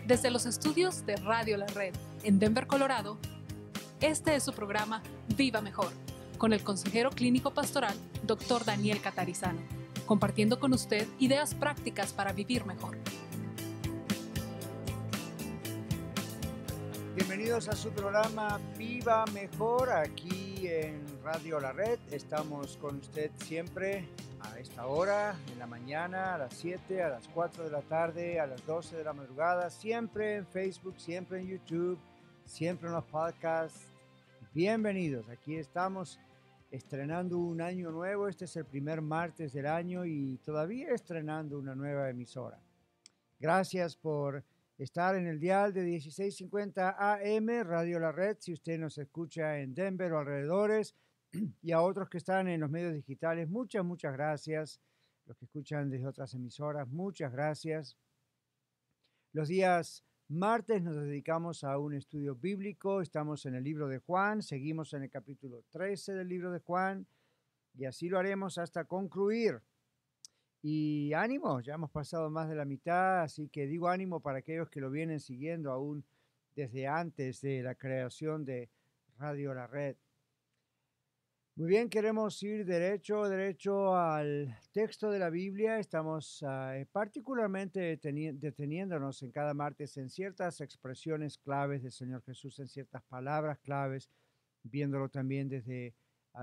Desde los estudios de Radio La Red en Denver, Colorado, este es su programa Viva Mejor, con el consejero clínico pastoral Dr. Daniel Catarizano, compartiendo con usted ideas prácticas para vivir mejor. Bienvenidos a su programa Viva Mejor, aquí en Radio La Red. Estamos con usted siempre a esta hora, en la mañana, a las 7, a las 4 de la tarde, a las 12 de la madrugada, siempre en Facebook, siempre en YouTube, siempre en los podcasts. Bienvenidos, aquí estamos estrenando un año nuevo. Este es el primer martes del año y todavía estrenando una nueva emisora. Gracias por estar en el dial de 1650 AM, Radio La Red, si usted nos escucha en Denver o alrededores, y a otros que están en los medios digitales, muchas gracias. Los que escuchan desde otras emisoras, muchas gracias. Los días martes nos dedicamos a un estudio bíblico. Estamos en el libro de Juan, seguimos en el capítulo 13 del libro de Juan, y así lo haremos hasta concluir. Y ánimo, ya hemos pasado más de la mitad, así que digo ánimo para aquellos que lo vienen siguiendo aún desde antes de la creación de Radio La Red. Muy bien, queremos ir derecho al texto de la Biblia. Estamos particularmente deteniéndonos en cada martes en ciertas expresiones claves del Señor Jesús, en ciertas palabras claves, viéndolo también desde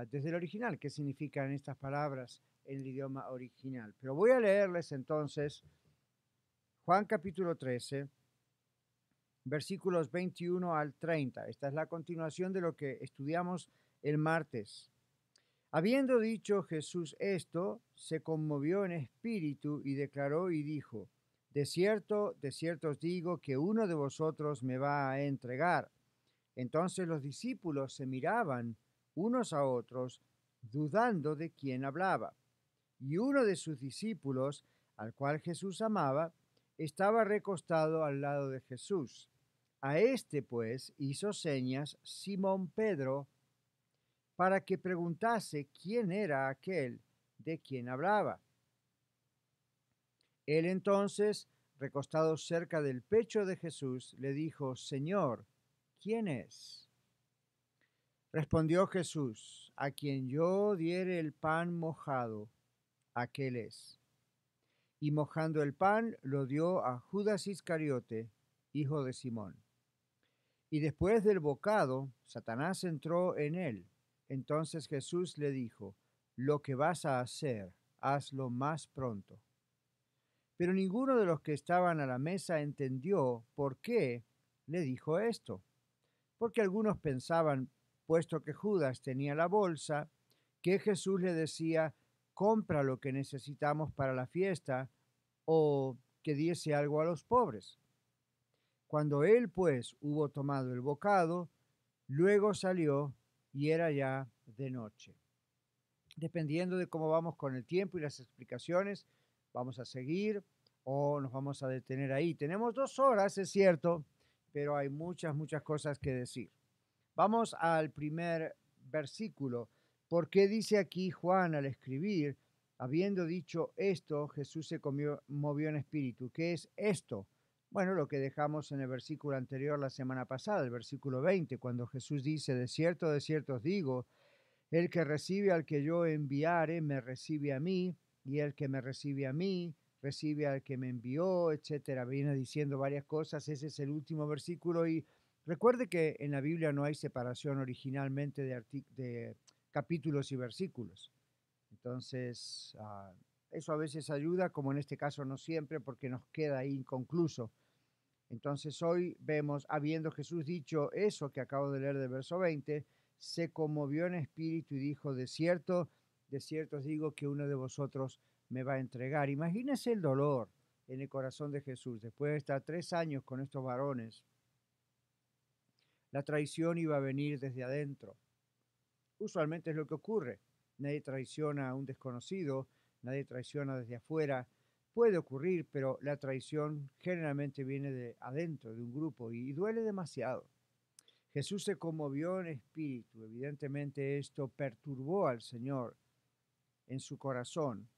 el original, qué significan estas palabras en el idioma original. Pero voy a leerles entonces Juan capítulo 13, versículos 21 al 30. Esta es la continuación de lo que estudiamos el martes. Habiendo dicho Jesús esto, se conmovió en espíritu y declaró y dijo: de cierto os digo que uno de vosotros me va a entregar. Entonces los discípulos se miraban unos a otros, dudando de quién hablaba. Y uno de sus discípulos, al cual Jesús amaba, estaba recostado al lado de Jesús. A este, pues, hizo señas Simón Pedro, para que preguntase quién era aquel de quien hablaba. Él entonces, recostado cerca del pecho de Jesús, le dijo: Señor, ¿quién es? Respondió Jesús: a quien yo diere el pan mojado, aquel es. Y mojando el pan, lo dio a Judas Iscariote, hijo de Simón. Y después del bocado, Satanás entró en él. Entonces Jesús le dijo: lo que vas a hacer, hazlo más pronto. Pero ninguno de los que estaban a la mesa entendió por qué le dijo esto. Porque algunos pensaban, puesto que Judas tenía la bolsa, que Jesús le decía: compra lo que necesitamos para la fiesta, o que diese algo a los pobres. Cuando él pues hubo tomado el bocado, luego salió y era ya de noche. Dependiendo de cómo vamos con el tiempo y las explicaciones, vamos a seguir o nos vamos a detener ahí. Tenemos 2 horas, es cierto, pero hay muchas cosas que decir. Vamos al primer versículo. ¿Por qué dice aquí Juan al escribir: habiendo dicho esto, Jesús se movió en espíritu? ¿Qué es esto? Bueno, lo que dejamos en el versículo anterior la semana pasada, el versículo 20, cuando Jesús dice: de cierto os digo, el que recibe al que yo enviare, me recibe a mí, y el que me recibe a mí, recibe al que me envió, etcétera. Viene diciendo varias cosas. Ese es el último versículo. Y recuerde que en la Biblia no hay separación originalmente de capítulos y versículos. Entonces, eso a veces ayuda, como en este caso no siempre, porque nos queda ahí inconcluso. Entonces hoy vemos, habiendo Jesús dicho eso que acabo de leer del verso 20, se conmovió en espíritu y dijo: de cierto os digo que uno de vosotros me va a entregar. Imagínense el dolor en el corazón de Jesús después de estar 3 años con estos varones. La traición iba a venir desde adentro. Usualmente es lo que ocurre. Nadie traiciona a un desconocido, nadie traiciona desde afuera. Puede ocurrir, pero la traición generalmente viene de adentro, de un grupo, y duele demasiado. Jesús se conmovió en espíritu. Evidentemente esto perturbó al Señor en su corazón.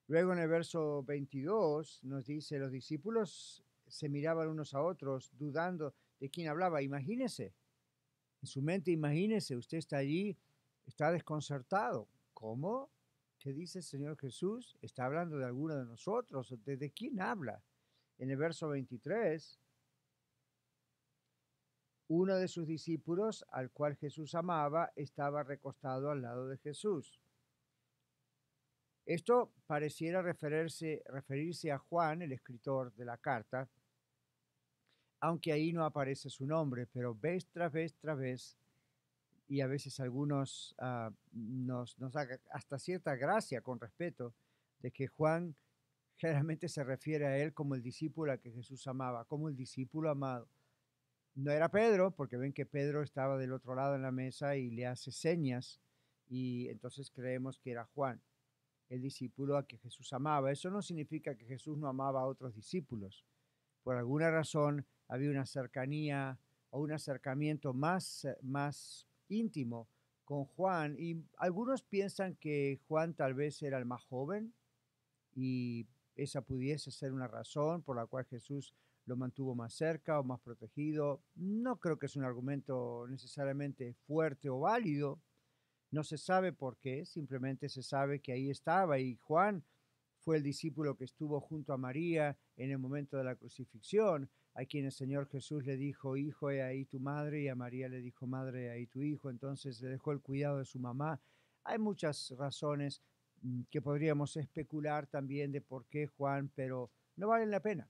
Luego en el verso 22 nos dice: los discípulos se miraban unos a otros dudando de quién hablaba. Imagínese, en su mente, imagínese, usted está allí, está desconcertado. ¿Cómo? ¿Qué dice el Señor Jesús? ¿Está hablando de alguno de nosotros? ¿De quién habla? En el verso 23, uno de sus discípulos, al cual Jesús amaba, estaba recostado al lado de Jesús. Esto pareciera referirse a Juan, el escritor de la carta, aunque ahí no aparece su nombre, pero vez tras vez, y a veces algunos nos da hasta cierta gracia con respeto, de que Juan generalmente se refiere a él como el discípulo a que Jesús amaba, como el discípulo amado. No era Pedro, porque ven que Pedro estaba del otro lado en la mesa y le hace señas, y entonces creemos que era Juan, el discípulo a que Jesús amaba. Eso no significa que Jesús no amaba a otros discípulos. Por alguna razón había una cercanía o un acercamiento más íntimo con Juan, y algunos piensan que Juan tal vez era el más joven y esa pudiese ser una razón por la cual Jesús lo mantuvo más cerca o más protegido. No creo que es un argumento necesariamente fuerte o válido. No se sabe por qué, simplemente se sabe que ahí estaba, y Juan fue el discípulo que estuvo junto a María en el momento de la crucifixión, a quien el Señor Jesús le dijo, hijo, he ahí tu madre, y a María le dijo, madre, he ahí tu hijo. Entonces le dejó el cuidado de su mamá. Hay muchas razones que podríamos especular también de por qué Juan, pero no valen la pena,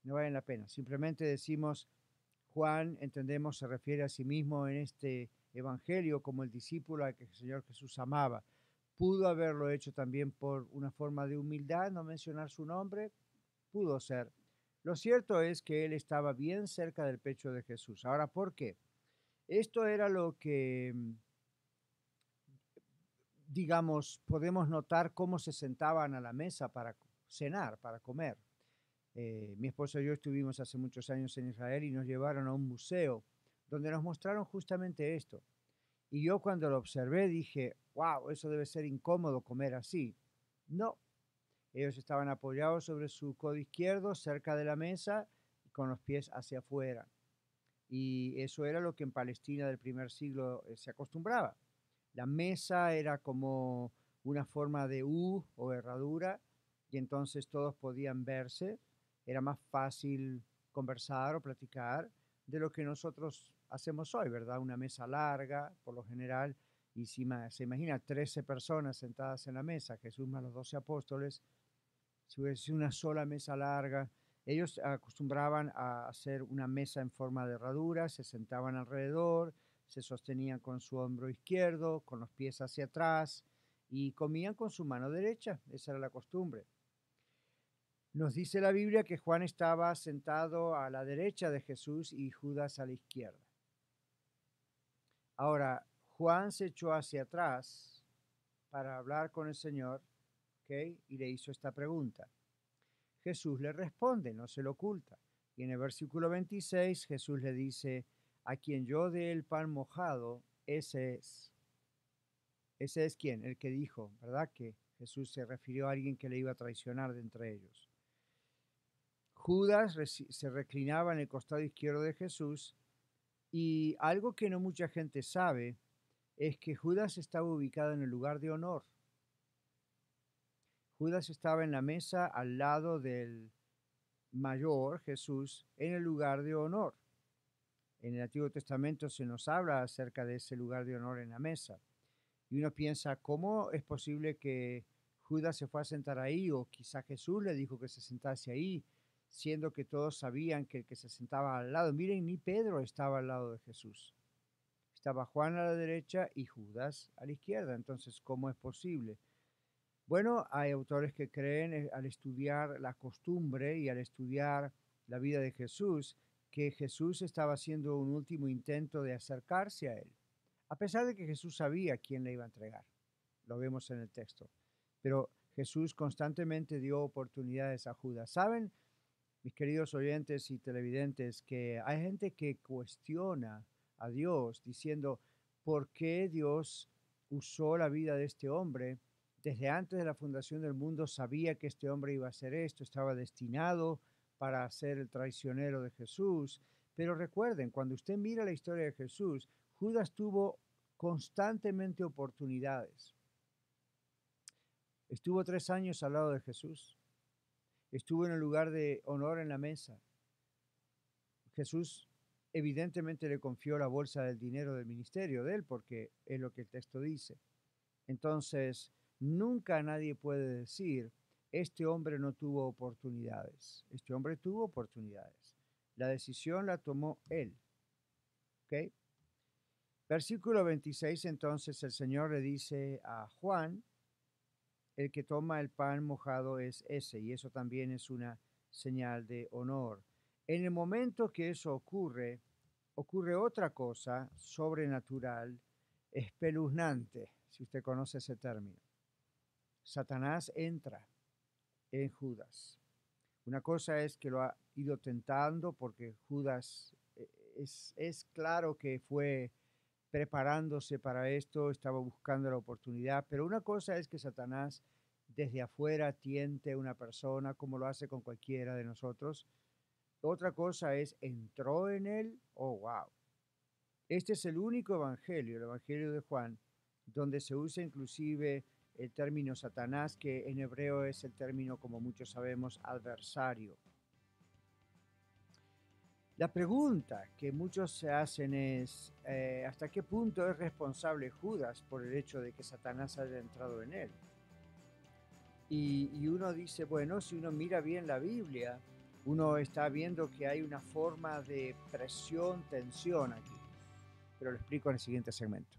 no valen la pena. Simplemente decimos, Juan, entendemos, se refiere a sí mismo en este evangelio como el discípulo al que el Señor Jesús amaba. Pudo haberlo hecho también por una forma de humildad, no mencionar su nombre, pudo ser. Lo cierto es que él estaba bien cerca del pecho de Jesús. Ahora, ¿por qué? Esto era lo que, digamos, podemos notar cómo se sentaban a la mesa para cenar, para comer. Mi esposo y yo estuvimos hace muchos años en Israel y nos llevaron a un museo donde nos mostraron justamente esto. Y yo cuando lo observé dije, wow, eso debe ser incómodo comer así. No, ellos estaban apoyados sobre su codo izquierdo cerca de la mesa con los pies hacia afuera. Y eso era lo que en Palestina del primer siglo se acostumbraba. La mesa era como una forma de U o herradura, y entonces todos podían verse. Era más fácil conversar o platicar de lo que nosotros hacemos hoy, ¿verdad? Una mesa larga, por lo general, y si se imagina 13 personas sentadas en la mesa, Jesús más los 12 apóstoles, si hubiese una sola mesa larga. Ellos acostumbraban a hacer una mesa en forma de herradura, se sentaban alrededor, se sostenían con su hombro izquierdo, con los pies hacia atrás, y comían con su mano derecha. Esa era la costumbre. Nos dice la Biblia que Juan estaba sentado a la derecha de Jesús y Judas a la izquierda. Ahora, Juan se echó hacia atrás para hablar con el Señor, ¿ok? Y le hizo esta pregunta. Jesús le responde, no se lo oculta. Y en el versículo 26 Jesús le dice, a quien yo dé el pan mojado, ese es. Ese es quien, el que dijo, ¿verdad? Que Jesús se refirió a alguien que le iba a traicionar de entre ellos. Judas se reclinaba en el costado izquierdo de Jesús, y algo que no mucha gente sabe es que Judas estaba ubicado en el lugar de honor. Judas estaba en la mesa al lado del mayor, Jesús, en el lugar de honor. En el Antiguo Testamento se nos habla acerca de ese lugar de honor en la mesa. Y uno piensa, ¿cómo es posible que Judas se fue a sentar ahí? O quizá Jesús le dijo que se sentase ahí, siendo que todos sabían que el que se sentaba al lado, miren, ni Pedro estaba al lado de Jesús. Estaba Juan a la derecha y Judas a la izquierda. Entonces, ¿cómo es posible? Bueno, hay autores que creen, al estudiar la costumbre y al estudiar la vida de Jesús, que Jesús estaba haciendo un último intento de acercarse a él, a pesar de que Jesús sabía quién le iba a entregar. Lo vemos en el texto. Pero Jesús constantemente dio oportunidades a Judas. ¿Saben, mis queridos oyentes y televidentes, que hay gente que cuestiona a Dios diciendo, ¿por qué Dios usó la vida de este hombre? Desde antes de la fundación del mundo sabía que este hombre iba a hacer esto, estaba destinado para ser el traicionero de Jesús. Pero recuerden, cuando usted mira la historia de Jesús, Judas tuvo constantemente oportunidades. Estuvo 3 años al lado de Jesús. Estuvo en el lugar de honor en la mesa. Jesús evidentemente le confió la bolsa del dinero del ministerio de él, porque es lo que el texto dice. Entonces, nunca nadie puede decir, este hombre no tuvo oportunidades. Este hombre tuvo oportunidades. La decisión la tomó él. ¿Ok? Versículo 26, entonces el Señor le dice a Juan, el que toma el pan mojado es ese, y eso también es una señal de honor. En el momento que eso ocurre otra cosa sobrenatural, espeluznante, si usted conoce ese término. Satanás entra en Judas. Una cosa es que lo ha ido tentando, porque Judas es claro que fue preparándose para esto, estaba buscando la oportunidad, pero una cosa es que Satanás desde afuera tiente a una persona como lo hace con cualquiera de nosotros. Otra cosa es, entró en él, oh wow. Este es el único evangelio, el evangelio de Juan, donde se usa inclusive el término Satanás, que en hebreo es el término, como muchos sabemos, adversario. La pregunta que muchos se hacen es, ¿hasta qué punto es responsable Judas por el hecho de que Satanás haya entrado en él? Y uno dice, bueno, si uno mira bien la Biblia, uno está viendo que hay una forma de presión, tensión aquí. Pero lo explico en el siguiente segmento.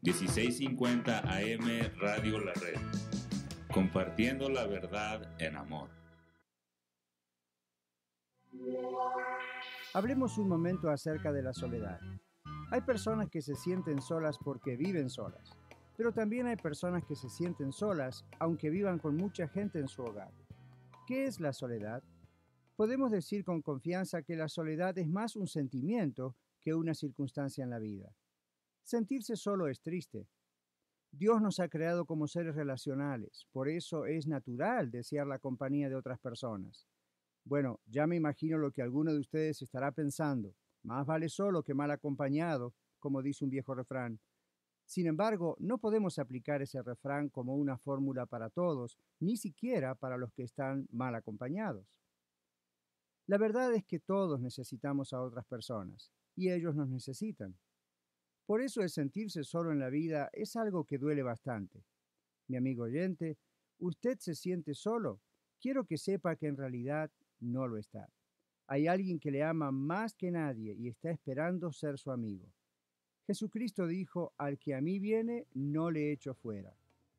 1650 AM Radio La Red. Compartiendo la verdad en amor. Hablemos un momento acerca de la soledad. Hay personas que se sienten solas porque viven solas, pero también hay personas que se sienten solas aunque vivan con mucha gente en su hogar. ¿Qué es la soledad? Podemos decir con confianza que la soledad es más un sentimiento que una circunstancia en la vida. Sentirse solo es triste. Dios nos ha creado como seres relacionales, por eso es natural desear la compañía de otras personas. Bueno, ya me imagino lo que alguno de ustedes estará pensando. Más vale solo que mal acompañado, como dice un viejo refrán. Sin embargo, no podemos aplicar ese refrán como una fórmula para todos, ni siquiera para los que están mal acompañados. La verdad es que todos necesitamos a otras personas, y ellos nos necesitan. Por eso el sentirse solo en la vida es algo que duele bastante. Mi amigo oyente, ¿usted se siente solo? Quiero que sepa que en realidad no lo está. Hay alguien que le ama más que nadie y está esperando ser su amigo. Jesucristo dijo, al que a mí viene, no le echo fuera.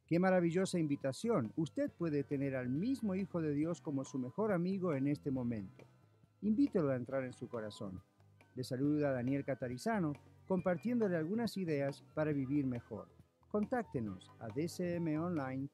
¡Qué maravillosa invitación! Usted puede tener al mismo Hijo de Dios como su mejor amigo en este momento. Invítelo a entrar en su corazón. Le saluda Daniel Catarizano, compartiéndole algunas ideas para vivir mejor. Contáctenos a dcmonline.org.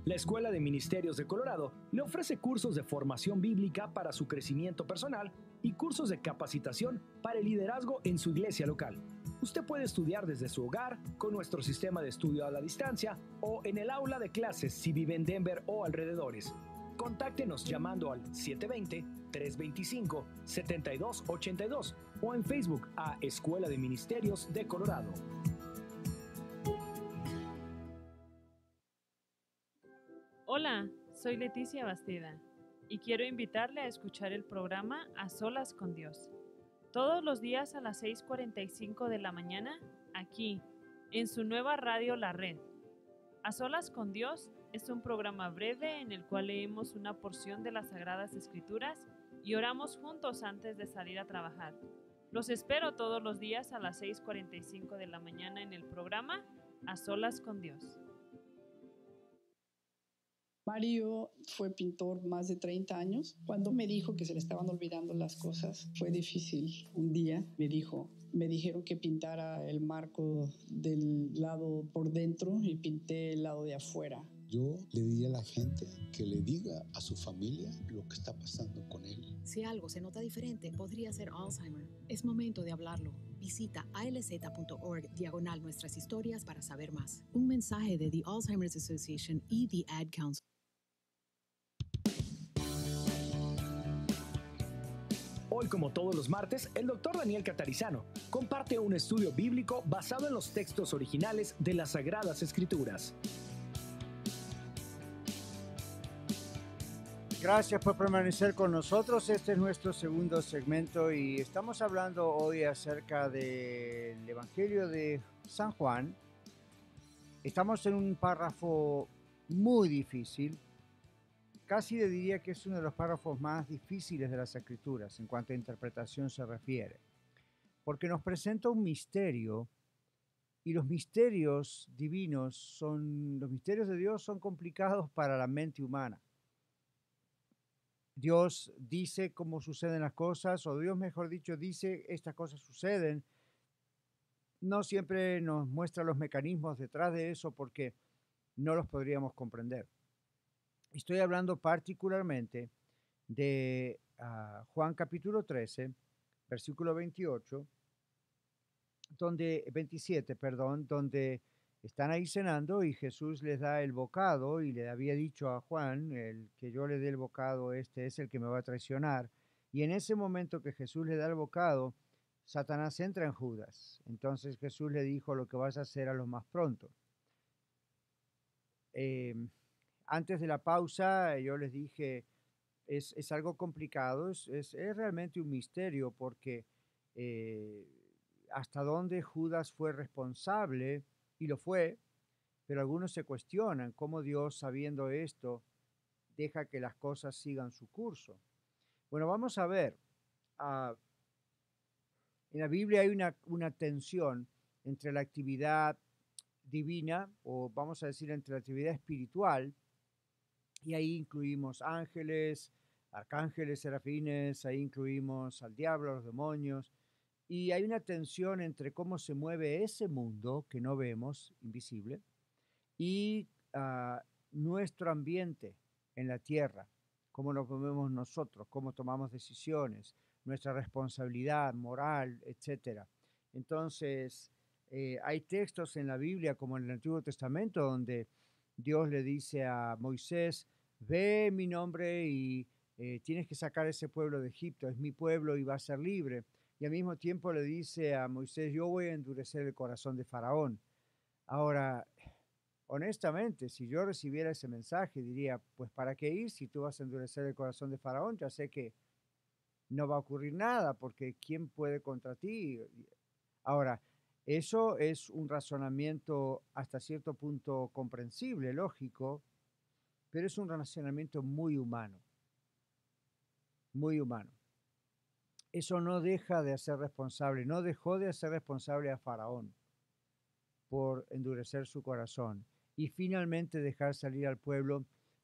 La Escuela de Ministerios de Colorado le ofrece cursos de formación bíblica para su crecimiento personal y cursos de capacitación para el liderazgo en su iglesia local. Usted puede estudiar desde su hogar, con nuestro sistema de estudio a la distancia o en el aula de clases si vive en Denver o alrededores. Contáctenos llamando al 720-325-7282 o en Facebook a Escuela de Ministerios de Colorado. Hola, soy Leticia Bastida y quiero invitarle a escuchar el programa A Solas con Dios. Todos los días a las 6:45 de la mañana, aquí, en su nueva radio La Red. A Solas con Dios es un programa breve en el cual leemos una porción de las Sagradas Escrituras y oramos juntos antes de salir a trabajar. Los espero todos los días a las 6:45 de la mañana en el programa A Solas con Dios. Mario fue pintor más de 30 años. Cuando me dijo que se le estaban olvidando las cosas, fue difícil. Un día me dijo, me dijeron que pintara el marco del lado por dentro y pinté el lado de afuera. Yo le diría a la gente que le diga a su familia lo que está pasando con él. Si algo se nota diferente, podría ser Alzheimer. Es momento de hablarlo. Visita alz.org/nuestras historias para saber más. Un mensaje de The Alzheimer's Association y The Ad Council. Hoy, como todos los martes, el Dr. Daniel Catarizano comparte un estudio bíblico basado en los textos originales de las Sagradas Escrituras. Gracias por permanecer con nosotros. Este es nuestro segundo segmento y estamos hablando hoy acerca del Evangelio de San Juan. Estamos en un párrafo muy difícil. Casi le diría que es uno de los párrafos más difíciles de las Escrituras en cuanto a interpretación se refiere, porque nos presenta un misterio y los misterios divinos los misterios de Dios son complicados para la mente humana. Dios dice cómo suceden las cosas, o Dios, mejor dicho, dice estas cosas suceden. No siempre nos muestra los mecanismos detrás de eso porque no los podríamos comprender. Estoy hablando particularmente de Juan capítulo 13, versículo 27, donde están ahí cenando y Jesús les da el bocado y le había dicho a Juan, el que yo le dé el bocado, este es el que me va a traicionar. Y en ese momento que Jesús le da el bocado, Satanás entra en Judas. Entonces Jesús le dijo, lo que vas a hacer a lo más pronto. Antes de la pausa yo les dije, es algo complicado, es realmente un misterio porque hasta dónde Judas fue responsable, y lo fue, pero algunos se cuestionan cómo Dios, sabiendo esto, deja que las cosas sigan su curso. Bueno, vamos a ver, en la Biblia hay una tensión entre la actividad divina, o vamos a decir entre la actividad espiritual, y ahí incluimos ángeles, arcángeles, serafines, ahí incluimos al diablo, a los demonios, y hay una tensión entre cómo se mueve ese mundo que no vemos, invisible, y nuestro ambiente en la tierra, cómo nos movemos nosotros, cómo tomamos decisiones, nuestra responsabilidad moral, etc. Entonces, hay textos en la Biblia, como en el Antiguo Testamento, donde Dios le dice a Moisés, ve mi nombre y tienes que sacar a ese pueblo de Egipto, es mi pueblo y va a ser libre. Y al mismo tiempo le dice a Moisés, yo voy a endurecer el corazón de Faraón. Ahora, honestamente, si yo recibiera ese mensaje, diría, pues ¿para qué ir si tú vas a endurecer el corazón de Faraón? Ya sé que no va a ocurrir nada, porque ¿quién puede contra ti? Ahora, eso es un razonamiento hasta cierto punto comprensible, lógico, pero es un razonamiento muy humano, muy humano. Eso no deja de hacer responsable, no dejó de hacer responsable a Faraón por endurecer su corazón y finalmente dejar salir al pueblo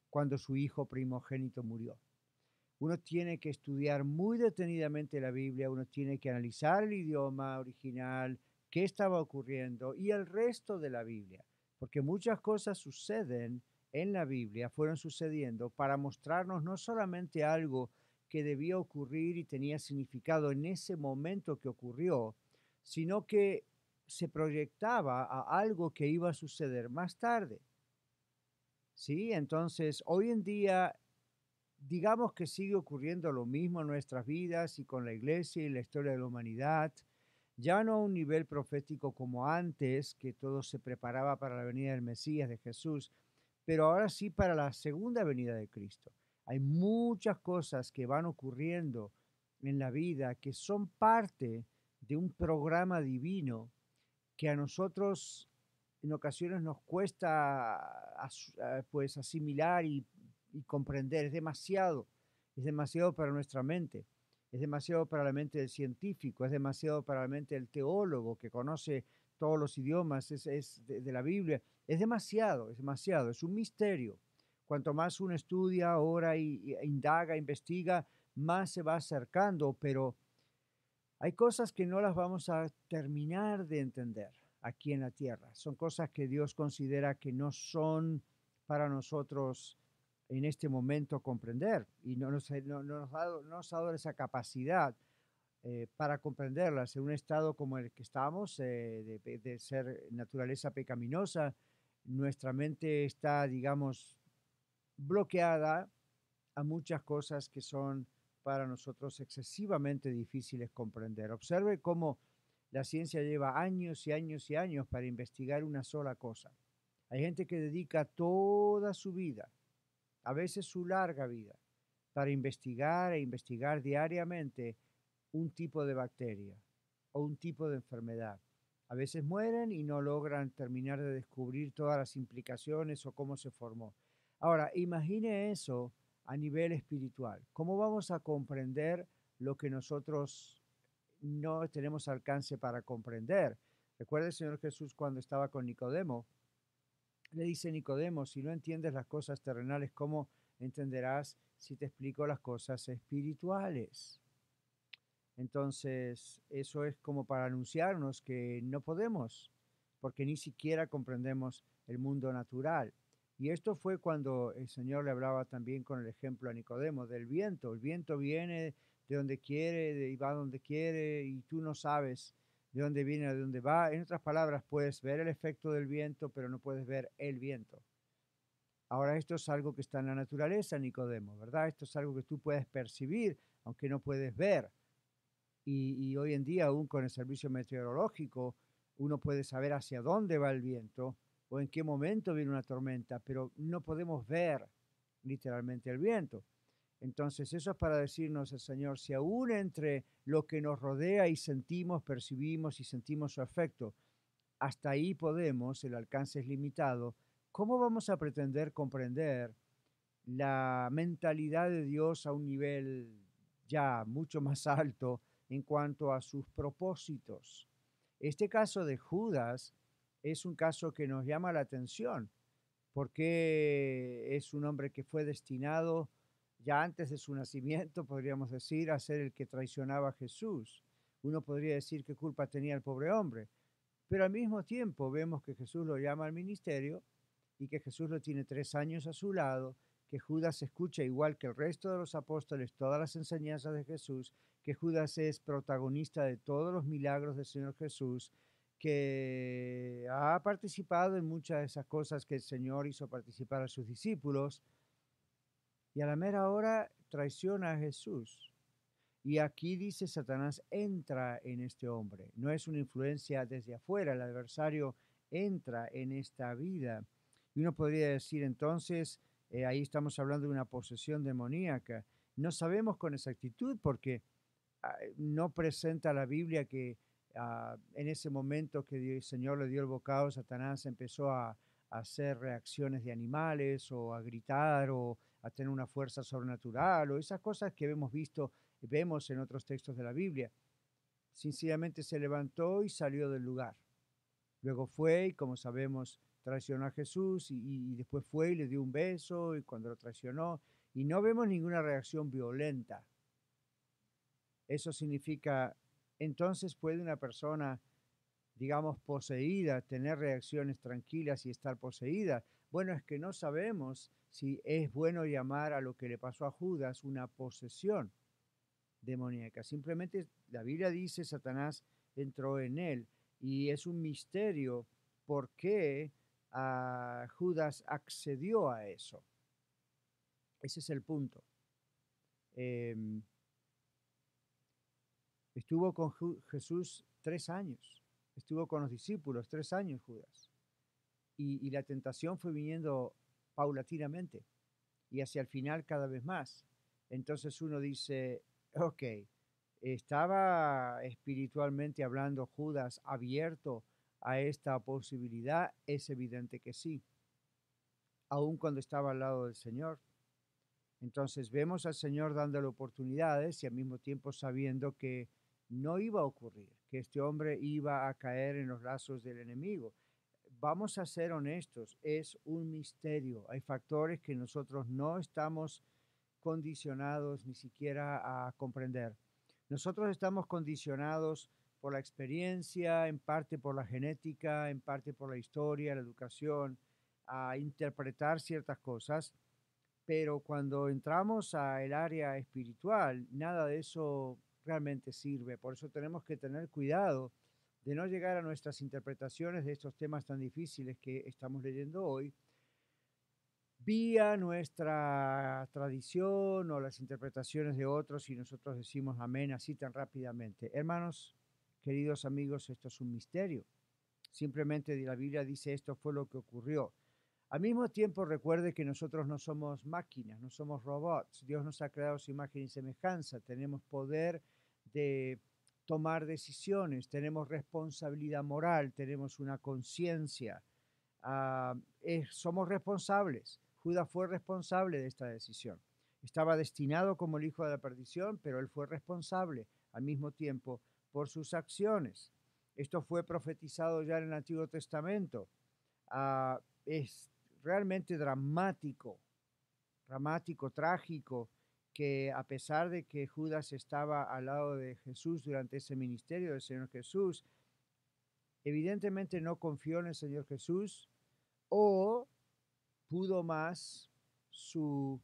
cuando su hijo primogénito murió. Uno tiene que estudiar muy detenidamente la Biblia, uno tiene que analizar el idioma original, qué estaba ocurriendo y el resto de la Biblia, porque muchas cosas suceden en la Biblia, fueron sucediendo para mostrarnos no solamente algo que debía ocurrir y tenía significado en ese momento que ocurrió, sino que se proyectaba a algo que iba a suceder más tarde. ¿Sí? Entonces, hoy en día, digamos que sigue ocurriendo lo mismo en nuestras vidas y con la iglesia y la historia de la humanidad, ya no a un nivel profético como antes, que todo se preparaba para la venida del Mesías, de Jesús, pero ahora sí para la segunda venida de Cristo. Hay muchas cosas que van ocurriendo en la vida que son parte de un programa divino que a nosotros en ocasiones nos cuesta pues asimilar y comprender. Es demasiado para nuestra mente, es demasiado para la mente del científico, es demasiado para la mente del teólogo que conoce todos los idiomas de la Biblia. Es demasiado, es un misterio. Cuanto más uno estudia, ora y indaga, investiga, más se va acercando, pero Hay cosas que no las vamos a terminar de entender aquí en la tierra. Son cosas que Dios considera que no son para nosotros en este momento comprender y no nos ha dado esa capacidad para comprenderlas en un estado como el que estamos, de ser naturaleza pecaminosa. Nuestra mente está, digamos, bloqueada a muchas cosas que son para nosotros excesivamente difíciles comprender. Observe cómo la ciencia lleva años y años y años para investigar una sola cosa. Hay gente que dedica toda su vida, a veces su larga vida, para investigar e investigar diariamente un tipo de bacteria o un tipo de enfermedad. A veces mueren y no logran terminar de descubrir todas las implicaciones o cómo se formó. Ahora, imagine eso a nivel espiritual. ¿Cómo vamos a comprender lo que nosotros no tenemos alcance para comprender? Recuerda el Señor Jesús cuando estaba con Nicodemo. Le dice Nicodemo, si no entiendes las cosas terrenales, ¿cómo entenderás si te explico las cosas espirituales? Entonces, eso es como para anunciarnos que no podemos, porque ni siquiera comprendemos el mundo natural. Y esto fue cuando el Señor le hablaba también con el ejemplo a Nicodemo del viento. El viento viene de donde quiere y va donde quiere y tú no sabes de dónde viene, de dónde va. En otras palabras, puedes ver el efecto del viento, pero no puedes ver el viento. Ahora, esto es algo que está en la naturaleza, Nicodemo, ¿verdad? Esto es algo que tú puedes percibir, aunque no puedes ver. Y hoy en día, aún con el servicio meteorológico, uno puede saber hacia dónde va el viento o en qué momento viene una tormenta, pero no podemos ver literalmente el viento. Entonces, eso es para decirnos el Señor, si aún entre lo que nos rodea y sentimos, percibimos y sentimos su efecto, hasta ahí podemos, el alcance es limitado, ¿cómo vamos a pretender comprender la mentalidad de Dios a un nivel ya mucho más alto en cuanto a sus propósitos? Este caso de Judas es un caso que nos llama la atención porque es un hombre que fue destinado ya antes de su nacimiento, podríamos decir, a ser el que traicionaba a Jesús. Uno podría decir qué culpa tenía el pobre hombre, pero al mismo tiempo vemos que Jesús lo llama al ministerio y que Jesús lo tiene 3 años a su lado, que Judas escucha igual que el resto de los apóstoles todas las enseñanzas de Jesús, que Judas es protagonista de todos los milagros del Señor Jesús, que ha participado en muchas de esas cosas que el Señor hizo participar a sus discípulos, y a la mera hora traiciona a Jesús. Y aquí dice Satanás entra en este hombre. No es una influencia desde afuera, el adversario entra en esta vida. Y uno podría decir entonces, ahí estamos hablando de una posesión demoníaca. No sabemos con exactitud porque no presenta la Biblia que en ese momento que el Señor le dio el bocado, Satanás empezó a hacer reacciones de animales o a gritar o a tener una fuerza sobrenatural o esas cosas que vemos en otros textos de la Biblia. Sencillamente se levantó y salió del lugar. Luego fue y, como sabemos, traicionó a Jesús y después fue y le dio un beso y cuando lo traicionó. Y no vemos ninguna reacción violenta. Eso significa, entonces puede una persona, digamos, poseída, tener reacciones tranquilas y estar poseída. Bueno, es que no sabemos si es bueno llamar a lo que le pasó a Judas una posesión demoníaca. Simplemente la Biblia dice Satanás entró en él y es un misterio por qué Judas accedió a eso. Ese es el punto. Estuvo con Jesús 3 años. Estuvo con los discípulos 3 años Judas. Y la tentación fue viniendo paulatinamente y hacia el final cada vez más. Entonces uno dice, ok, ¿estaba espiritualmente hablando Judas abierto a esta posibilidad? Es evidente que sí, aun cuando estaba al lado del Señor. Entonces vemos al Señor dándole oportunidades y al mismo tiempo sabiendo que no iba a ocurrir, que este hombre iba a caer en los lazos del enemigo. Vamos a ser honestos, es un misterio. Hay factores que nosotros no estamos condicionados ni siquiera a comprender. Nosotros estamos condicionados por la experiencia, en parte por la genética, en parte por la historia, la educación, a interpretar ciertas cosas, pero cuando entramos al área espiritual, nada de eso realmente sirve. Por eso tenemos que tener cuidado de no llegar a nuestras interpretaciones de estos temas tan difíciles que estamos leyendo hoy, vía nuestra tradición o las interpretaciones de otros, y nosotros decimos amén así tan rápidamente. Hermanos, queridos amigos, esto es un misterio. Simplemente la Biblia dice esto fue lo que ocurrió. Al mismo tiempo, recuerde que nosotros no somos máquinas, no somos robots. Dios nos ha creado su imagen y semejanza. Tenemos poder de tomar decisiones, tenemos responsabilidad moral, tenemos una conciencia. Somos responsables. Judas fue responsable de esta decisión. Estaba destinado como el hijo de la perdición, pero él fue responsable al mismo tiempo por sus acciones. Esto fue profetizado ya en el Antiguo Testamento. Es realmente dramático, trágico, que a pesar de que Judas estaba al lado de Jesús durante ese ministerio del Señor Jesús, evidentemente no confió en el Señor Jesús, o pudo más su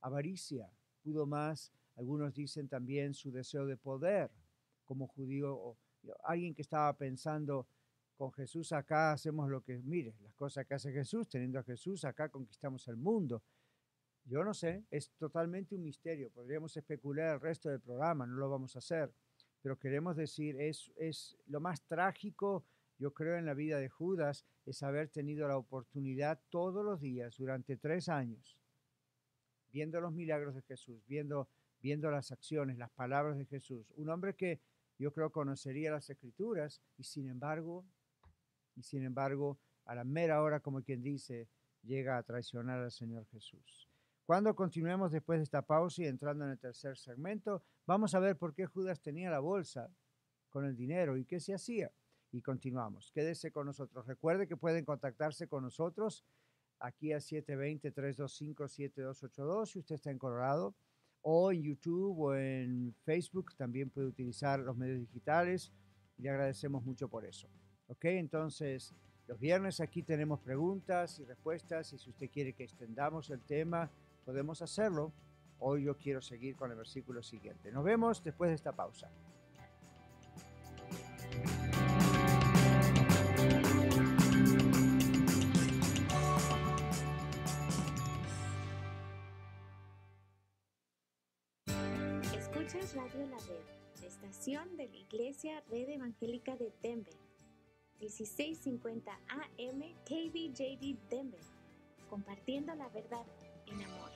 avaricia, pudo más, algunos dicen también, su deseo de poder como judío, o alguien que estaba pensando, con Jesús acá hacemos lo que, mire, las cosas que hace Jesús, teniendo a Jesús acá conquistamos el mundo. Yo no sé, es totalmente un misterio. Podríamos especular el resto del programa, no lo vamos a hacer, pero queremos decir, es lo más trágico, yo creo, en la vida de Judas, es haber tenido la oportunidad todos los días, durante 3 años, viendo los milagros de Jesús, viendo las acciones, las palabras de Jesús. Un hombre que yo creo conocería las Escrituras y sin embargo, a la mera hora, como quien dice, llega a traicionar al Señor Jesús. Cuando continuemos después de esta pausa y entrando en el tercer segmento, vamos a ver por qué Judas tenía la bolsa con el dinero y qué se hacía. Y continuamos. Quédese con nosotros. Recuerde que pueden contactarse con nosotros aquí a 720-325-7282 si usted está en Colorado, o en YouTube o en Facebook. También puede utilizar los medios digitales. Le agradecemos mucho por eso. Ok, entonces los viernes aquí tenemos preguntas y respuestas, y si usted quiere que extendamos el tema, podemos hacerlo. Hoy yo quiero seguir con el versículo siguiente. Nos vemos después de esta pausa. Escuchas Radio La Red, la estación de la Iglesia Red Evangélica de Denver. 1650 AM KBJD Denver, compartiendo la verdad en amor.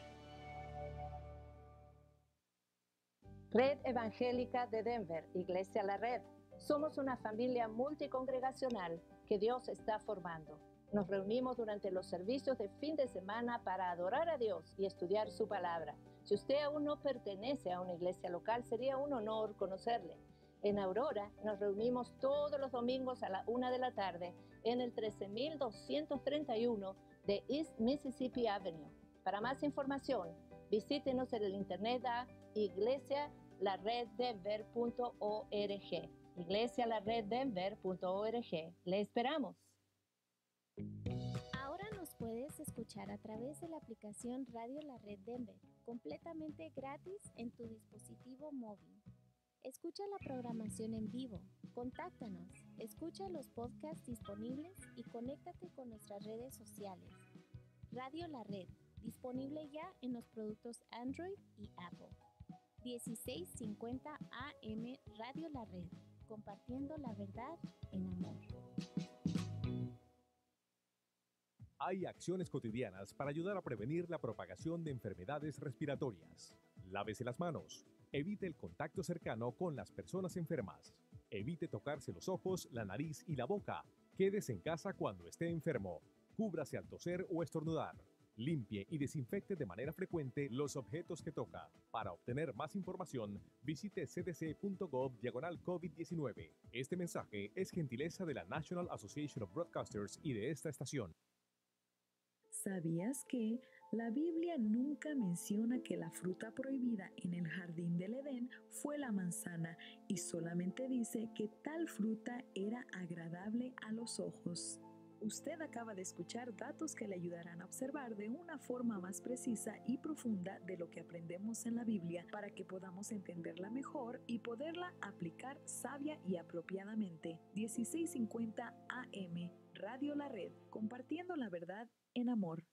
Red Evangélica de Denver, Iglesia La Red. Somos una familia multicongregacional que Dios está formando. Nos reunimos durante los servicios de fin de semana para adorar a Dios y estudiar su palabra. Si usted aún no pertenece a una iglesia local, sería un honor conocerle. En Aurora nos reunimos todos los domingos a la 1 de la tarde en el 13231 de East Mississippi Avenue. Para más información, visítenos en el internet a iglesialareddenver.org. iglesialareddenver.org. Le esperamos. Ahora nos puedes escuchar a través de la aplicación Radio La Red Denver, completamente gratis en tu dispositivo móvil. Escucha la programación en vivo, contáctanos, escucha los podcasts disponibles y conéctate con nuestras redes sociales. Radio La Red, disponible ya en los productos Android y Apple. 1650 AM Radio La Red, compartiendo la verdad en amor. Hay acciones cotidianas para ayudar a prevenir la propagación de enfermedades respiratorias. Lávese las manos. Evite el contacto cercano con las personas enfermas. Evite tocarse los ojos, la nariz y la boca. Quédese en casa cuando esté enfermo. Cúbrase al toser o estornudar. Limpie y desinfecte de manera frecuente los objetos que toca. Para obtener más información, visite cdc.gov/COVID-19. Este mensaje es gentileza de la National Association of Broadcasters y de esta estación. ¿Sabías que La Biblia nunca menciona que la fruta prohibida en el jardín del Edén fue la manzana y solamente dice que tal fruta era agradable a los ojos. Usted acaba de escuchar datos que le ayudarán a observar de una forma más precisa y profunda de lo que aprendemos en la Biblia para que podamos entenderla mejor y poderla aplicar sabia y apropiadamente. 1650 AM, Radio La Red, compartiendo la verdad en amor.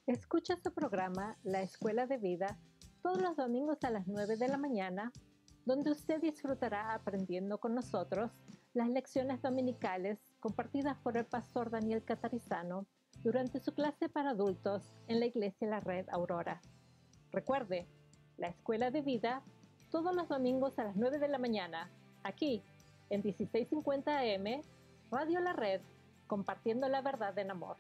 Escucha su programa La Escuela de Vida todos los domingos a las 9 de la mañana, donde usted disfrutará aprendiendo con nosotros las lecciones dominicales compartidas por el pastor Daniel Catarizano durante su clase para adultos en la Iglesia La Red Aurora. Recuerde, La Escuela de Vida todos los domingos a las 9 de la mañana, aquí en 1650 AM, Radio La Red, compartiendo la verdad en amor.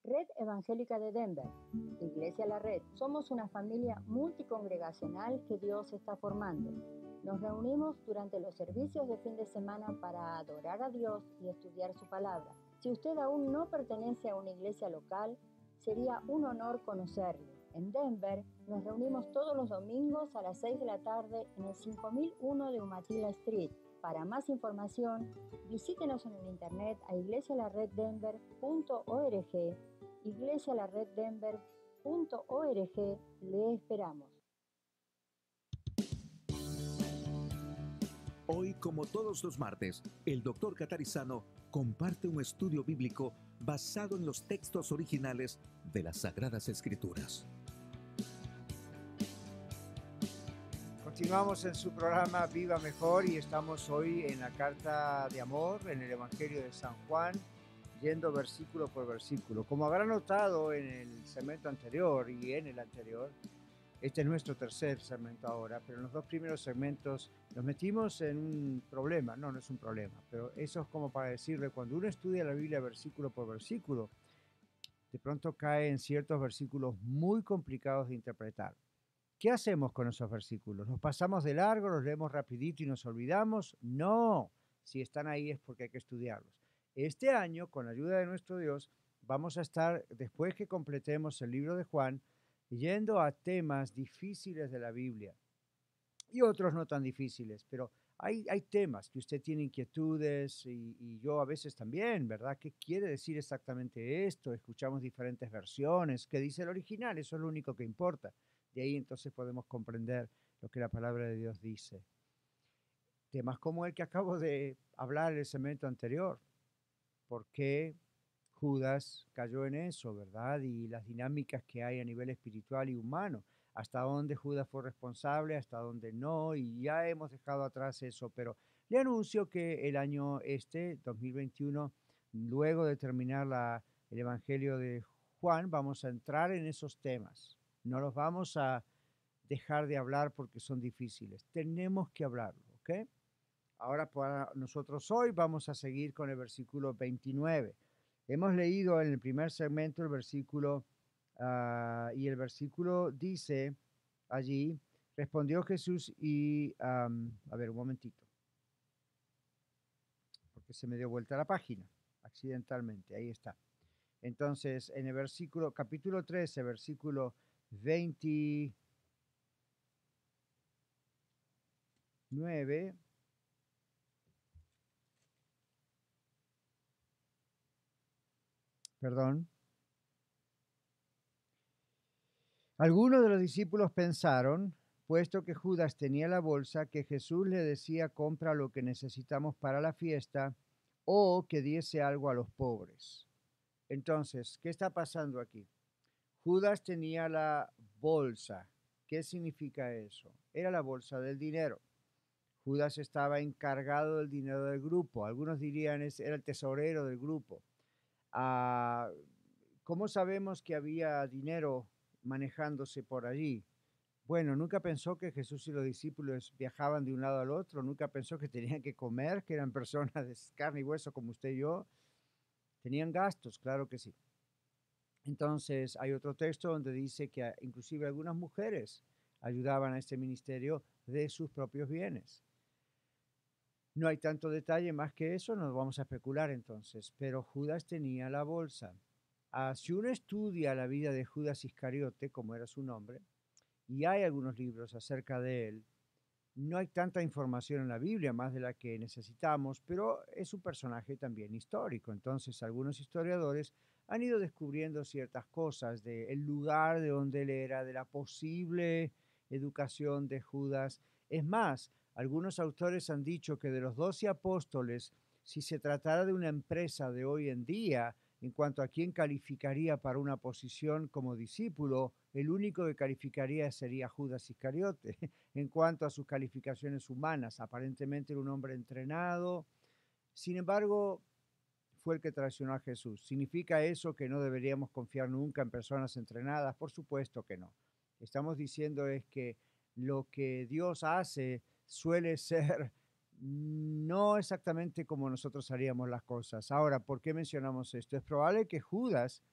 Red Evangélica de Denver, Iglesia La Red. Somos una familia multicongregacional que Dios está formando. Nos reunimos durante los servicios de fin de semana para adorar a Dios y estudiar su palabra. Si usted aún no pertenece a una iglesia local, sería un honor conocerlo. En Denver nos reunimos todos los domingos a las 6 de la tarde en el 5001 de Umatilla Street. Para más información, visítenos en el internet a iglesialareddenver.org. iglesialareddenver.org. Le esperamos. Hoy, como todos los martes, el Dr. Catarizano comparte un estudio bíblico basado en los textos originales de las Sagradas Escrituras. Continuamos en su programa Viva Mejor y estamos hoy en la carta de amor, en el Evangelio de San Juan, yendo versículo por versículo. Como habrán notado en el segmento anterior y en el anterior, este es nuestro tercer segmento ahora, pero en los dos primeros segmentos nos metimos en un problema. No es un problema, pero eso es como para decirle, cuando uno estudia la Biblia versículo por versículo, de pronto cae en ciertos versículos muy complicados de interpretar. ¿Qué hacemos con esos versículos? ¿Los pasamos de largo, los leemos rapidito y nos olvidamos? No, si están ahí es porque hay que estudiarlos. Este año, con la ayuda de nuestro Dios, vamos a estar, después que completemos el libro de Juan, yendo a temas difíciles de la Biblia y otros no tan difíciles, pero hay temas que usted tiene inquietudes y yo a veces también, ¿verdad? ¿Qué quiere decir exactamente esto? Escuchamos diferentes versiones. ¿Qué dice el original? Eso es lo único que importa. De ahí entonces podemos comprender lo que la palabra de Dios dice. Temas como el que acabo de hablar en el segmento anterior. ¿Por qué Judas cayó en eso, verdad? Y las dinámicas que hay a nivel espiritual y humano. Hasta dónde Judas fue responsable, hasta dónde no, y ya hemos dejado atrás eso. Pero le anuncio que el año 2021, luego de terminar el Evangelio de Juan, vamos a entrar en esos temas. No los vamos a dejar de hablar porque son difíciles. Tenemos que hablarlo, ¿ok? Ahora para nosotros hoy vamos a seguir con el versículo 29. Hemos leído en el primer segmento el versículo y el versículo dice allí, respondió Jesús y, a ver un momentito, porque se me dio vuelta la página accidentalmente, ahí está. Entonces, en el versículo, capítulo 13, versículo 29, perdón. Algunos de los discípulos pensaron, puesto que Judas tenía la bolsa, que Jesús le decía compra lo que necesitamos para la fiesta o que diese algo a los pobres. Entonces, ¿qué está pasando aquí? Judas tenía la bolsa. ¿Qué significa eso? Era la bolsa del dinero. Judas estaba encargado del dinero del grupo. Algunos dirían era el tesorero del grupo. ¿Cómo sabemos que había dinero manejándose por allí? Bueno, nunca pensó que Jesús y los discípulos viajaban de un lado al otro. Nunca pensó que tenían que comer, que eran personas de carne y hueso como usted y yo. Tenían gastos, claro que sí. Entonces, hay otro texto donde dice que inclusive algunas mujeres ayudaban a este ministerio de sus propios bienes. No hay tanto detalle más que eso, nos vamos a especular entonces, pero Judas tenía la bolsa. Si uno estudia la vida de Judas Iscariote, como era su nombre, y hay algunos libros acerca de él, no hay tanta información en la Biblia, más de la que necesitamos, pero es un personaje también histórico. Entonces, algunos historiadores han ido descubriendo ciertas cosas del lugar de donde él era, de la posible educación de Judas. Es más, algunos autores han dicho que de los 12 apóstoles, si se tratara de una empresa de hoy en día, en cuanto a quién calificaría para una posición como discípulo, el único que calificaría sería Judas Iscariote. En cuanto a sus calificaciones humanas, aparentemente era un hombre entrenado. Sin embargo, fue el que traicionó a Jesús. ¿Significa eso que no deberíamos confiar nunca en personas entrenadas? Por supuesto que no. Estamos diciendo es que lo que Dios hace suele ser no exactamente como nosotros haríamos las cosas. Ahora, ¿por qué mencionamos esto? Es probable que Judas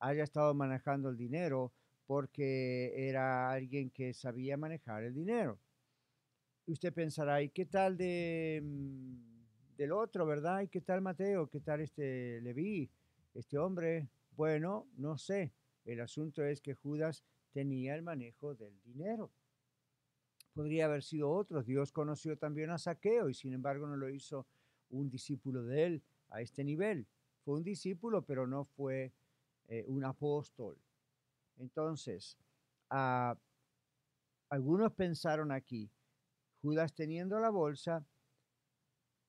haya estado manejando el dinero porque era alguien que sabía manejar el dinero. Usted pensará, ¿y qué tal del otro, verdad? ¿Y qué tal Mateo? ¿Qué tal este Leví? Este hombre, bueno, no sé. El asunto es que Judas tenía el manejo del dinero. Podría haber sido otros. Dios conoció también a Zaqueo y sin embargo no lo hizo un discípulo de él a este nivel. Fue un discípulo, pero no fue un apóstol. Entonces, algunos pensaron aquí, Judas teniendo la bolsa,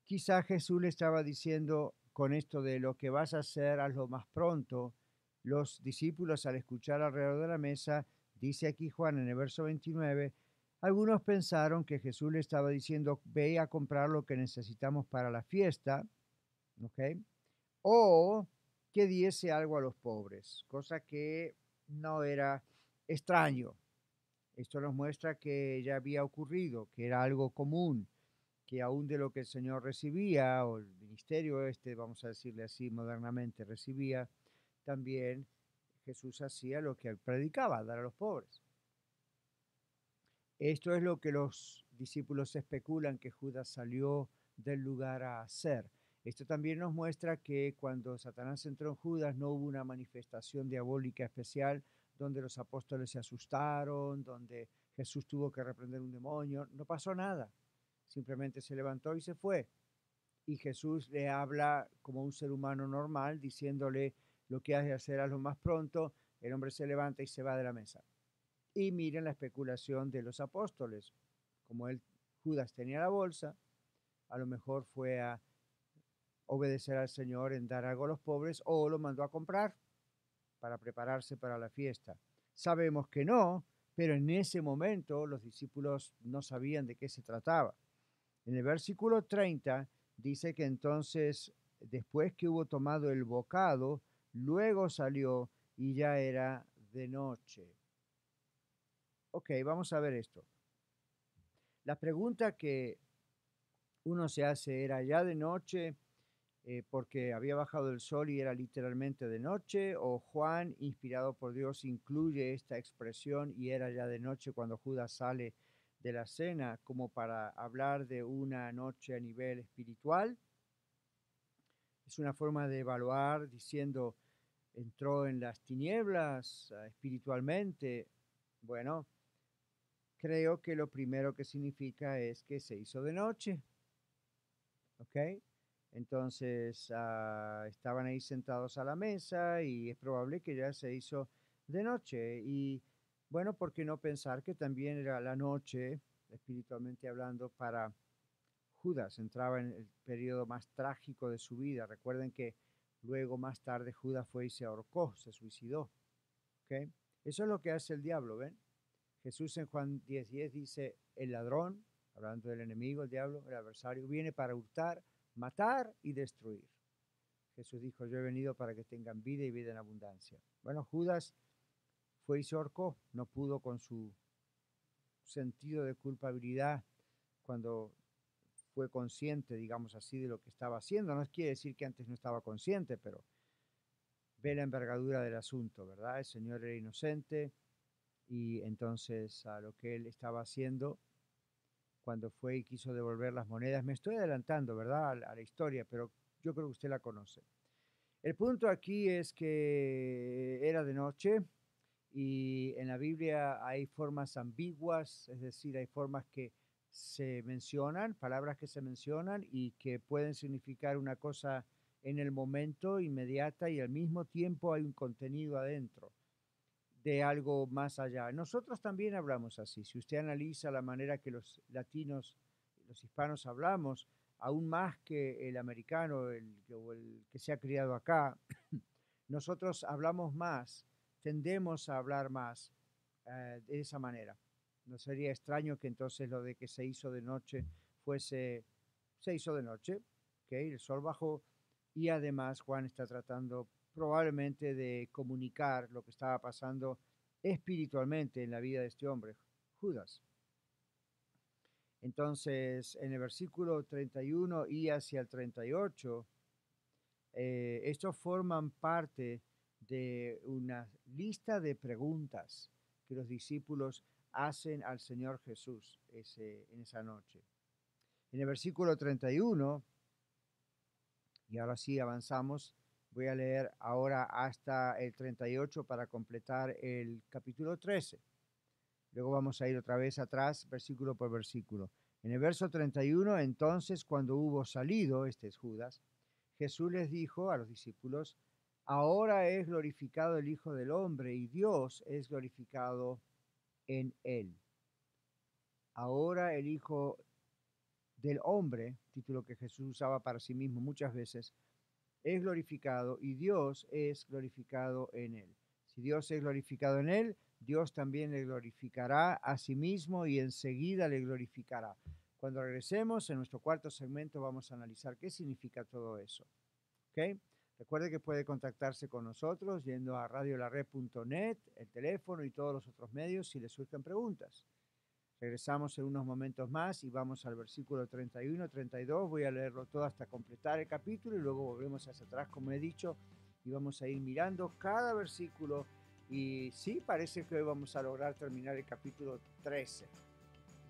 quizá Jesús le estaba diciendo con esto de lo que vas a hacer, hazlo más pronto. Los discípulos al escuchar alrededor de la mesa, dice aquí Juan en el verso 29, algunos pensaron que Jesús le estaba diciendo, ve a comprar lo que necesitamos para la fiesta, ¿ok? O que diese algo a los pobres, cosa que no era extraño. Esto nos muestra que ya había ocurrido, que era algo común, que aún de lo que el Señor recibía, o el ministerio vamos a decirle así modernamente, recibía, también Jesús hacía lo que predicaba, dar a los pobres. Esto es lo que los discípulos especulan que Judas salió del lugar a hacer. Esto también nos muestra que cuando Satanás entró en Judas no hubo una manifestación diabólica especial donde los apóstoles se asustaron, donde Jesús tuvo que reprender un demonio. No pasó nada. Simplemente se levantó y se fue. Y Jesús le habla como un ser humano normal, diciéndole lo que has de hacer a lo más pronto. El hombre se levanta y se va de la mesa. Y miren la especulación de los apóstoles. Como Judas tenía la bolsa, a lo mejor fue a obedecer al Señor en dar algo a los pobres o lo mandó a comprar para prepararse para la fiesta. Sabemos que no, pero en ese momento los discípulos no sabían de qué se trataba. En el versículo 30 dice que entonces, después que hubo tomado el bocado, luego salió y ya era de noche. Ok, vamos a ver esto. La pregunta que uno se hace era ya de noche porque había bajado el sol y era literalmente de noche, o Juan, inspirado por Dios, incluye esta expresión y era ya de noche cuando Judas sale de la cena como para hablar de una noche a nivel espiritual. Es una forma de evaluar diciendo entró en las tinieblas espiritualmente. Bueno, creo que lo primero que significa es que se hizo de noche. ¿Ok? Entonces estaban ahí sentados a la mesa y es probable que ya se hizo de noche. Y bueno, ¿por qué no pensar que también era la noche, espiritualmente hablando, para Judas? Entraba en el periodo más trágico de su vida. Recuerden que luego más tarde Judas fue y se ahorcó, se suicidó. ¿Ok? Eso es lo que hace el diablo, ¿ven? Jesús en Juan 10:10 dice, el ladrón, hablando del enemigo, el diablo, el adversario, viene para hurtar, matar y destruir. Jesús dijo, yo he venido para que tengan vida y vida en abundancia. Bueno, Judas fue y se ahorcó, no pudo con su sentido de culpabilidad cuando fue consciente, digamos así, de lo que estaba haciendo. No quiere decir que antes no estaba consciente, pero ve la envergadura del asunto, ¿verdad? El Señor era inocente y entonces a lo que él estaba haciendo cuando fue y quiso devolver las monedas. Me estoy adelantando, ¿verdad?, a la historia, pero yo creo que usted la conoce. El punto aquí es que era de noche y en la Biblia hay formas ambiguas, es decir, hay formas que se mencionan, palabras que se mencionan y que pueden significar una cosa en el momento inmediata y al mismo tiempo hay un contenido adentro de algo más allá. Nosotros también hablamos así. Si usted analiza la manera que los latinos, los hispanos hablamos, aún más que el americano o el que se ha criado acá, nosotros hablamos más, tendemos a hablar más de esa manera. No sería extraño que entonces lo de que se hizo de noche se hizo de noche, ¿okay? El sol bajó y además Juan está tratando probablemente de comunicar lo que estaba pasando espiritualmente en la vida de este hombre, Judas. Entonces, en el versículo 31 y hacia el 38, estos forman parte de una lista de preguntas que los discípulos hacen al Señor Jesús en esa noche. En el versículo 31, y ahora sí avanzamos, voy a leer ahora hasta el 38 para completar el capítulo 13. Luego vamos a ir otra vez atrás, versículo por versículo. En el verso 31, entonces, cuando hubo salido, este es Judas, Jesús les dijo a los discípulos, ahora es glorificado el Hijo del Hombre y Dios es glorificado en él. Ahora el Hijo del Hombre, título que Jesús usaba para sí mismo muchas veces, es glorificado y Dios es glorificado en él. Si Dios es glorificado en él, Dios también le glorificará a sí mismo y enseguida le glorificará. Cuando regresemos en nuestro cuarto segmento vamos a analizar qué significa todo eso. ¿Okay? Recuerde que puede contactarse con nosotros yendo a radiolarred.net, el teléfono y todos los otros medios si le surgen preguntas. Regresamos en unos momentos más y vamos al versículo 31, 32. Voy a leerlo todo hasta completar el capítulo y luego volvemos hacia atrás, como he dicho, y vamos a ir mirando cada versículo. Y sí, parece que hoy vamos a lograr terminar el capítulo 13.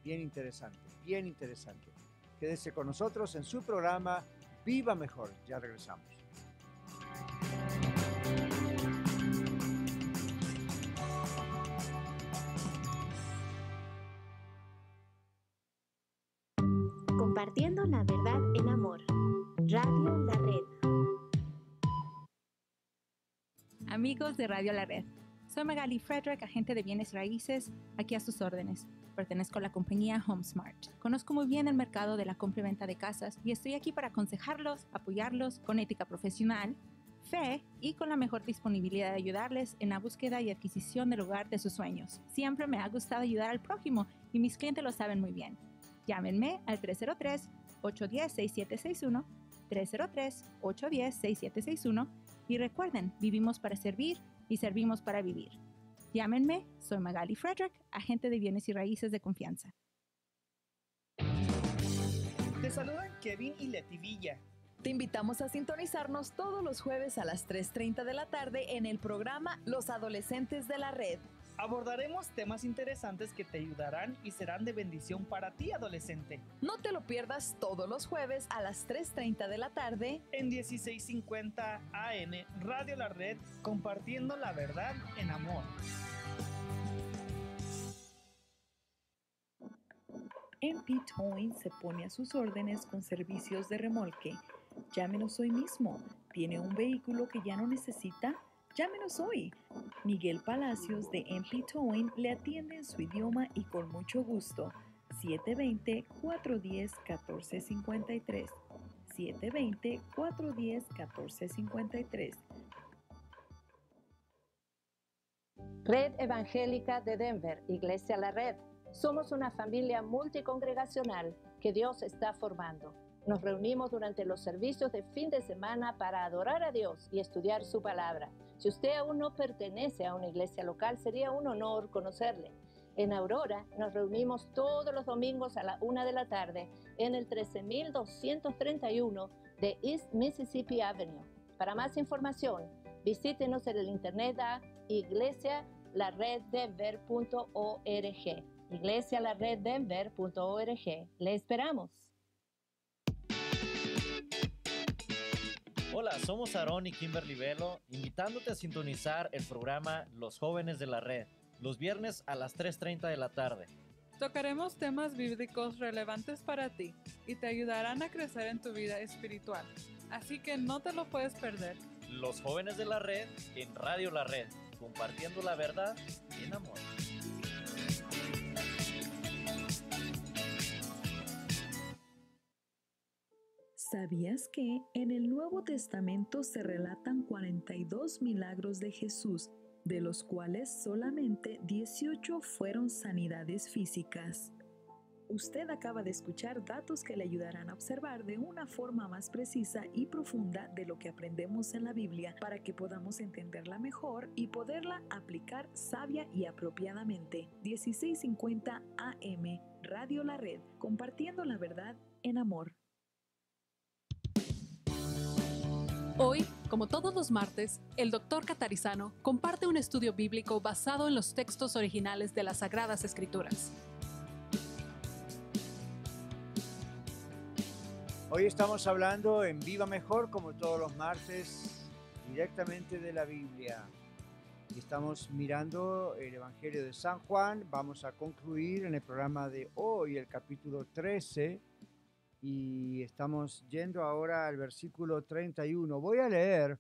Bien interesante, bien interesante. Quédese con nosotros en su programa Viva Mejor. Ya regresamos. Compartiendo la verdad en amor. Radio La Red. Amigos de Radio La Red, soy Magali Frederick, agente de bienes raíces, aquí a sus órdenes. Pertenezco a la compañía HomeSmart. Conozco muy bien el mercado de la compra y venta de casas y estoy aquí para aconsejarlos, apoyarlos con ética profesional, fe y con la mejor disponibilidad de ayudarles en la búsqueda y adquisición del hogar de sus sueños. Siempre me ha gustado ayudar al prójimo y mis clientes lo saben muy bien. Llámenme al 303-810-6761, 303-810-6761 y recuerden, vivimos para servir y servimos para vivir. Llámenme, soy Magali Frederick, agente de bienes y raíces de confianza. Te saludan Kevin y Leti Villa. Te invitamos a sintonizarnos todos los jueves a las 3:30 de la tarde en el programa Los Adolescentes de la Red. Abordaremos temas interesantes que te ayudarán y serán de bendición para ti, adolescente. No te lo pierdas todos los jueves a las 3:30 de la tarde en 1650 AM Radio La Red, compartiendo la verdad en amor. MP Towing se pone a sus órdenes con servicios de remolque. Llámenos hoy mismo. ¿Tiene un vehículo que ya no necesita? Llámenos hoy. Miguel Palacios de MP Towing le atiende en su idioma y con mucho gusto. 720-410-1453. 720-410-1453. Red Evangélica de Denver, Iglesia La Red. Somos una familia multicongregacional que Dios está formando. Nos reunimos durante los servicios de fin de semana para adorar a Dios y estudiar su palabra. Si usted aún no pertenece a una iglesia local, sería un honor conocerle. En Aurora nos reunimos todos los domingos a la 1 de la tarde en el 13231 de East Mississippi Avenue. Para más información, visítenos en el internet a iglesialareddenver.org. iglesialareddenver.org. ¡Le esperamos! Hola, somos Aarón y Kimberly Velo, invitándote a sintonizar el programa Los Jóvenes de la Red, los viernes a las 3:30 de la tarde. Tocaremos temas bíblicos relevantes para ti y te ayudarán a crecer en tu vida espiritual. Así que no te lo puedes perder. Los Jóvenes de la Red en Radio La Red, compartiendo la verdad en amor. ¿Sabías que en el Nuevo Testamento se relatan 42 milagros de Jesús, de los cuales solamente 18 fueron sanidades físicas? Usted acaba de escuchar datos que le ayudarán a observar de una forma más precisa y profunda de lo que aprendemos en la Biblia para que podamos entenderla mejor y poderla aplicar sabia y apropiadamente. 1650 AM, Radio La Red, compartiendo la verdad en amor. Hoy, como todos los martes, el Dr. Catarizano comparte un estudio bíblico basado en los textos originales de las Sagradas Escrituras. Hoy estamos hablando en Viva Mejor, como todos los martes, directamente de la Biblia. Y estamos mirando el Evangelio de San Juan. Vamos a concluir en el programa de hoy el capítulo 13. Y estamos yendo ahora al versículo 31. Voy a leer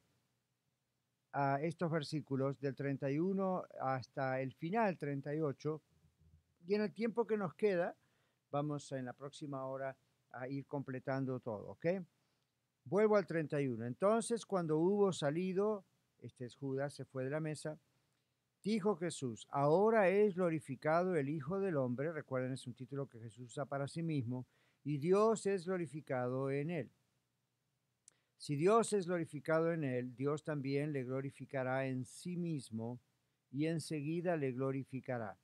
estos versículos del 31 hasta el final, 38. Y en el tiempo que nos queda, vamos en la próxima hora a ir completando todo, ¿ok? Vuelvo al 31. Entonces, cuando hubo salido, este es Judas, se fue de la mesa, dijo Jesús: ahora es glorificado el Hijo del Hombre. Recuerden, es un título que Jesús usa para sí mismo. Y Dios es glorificado en él. Si Dios es glorificado en él, Dios también le glorificará en sí mismo y enseguida le glorificará.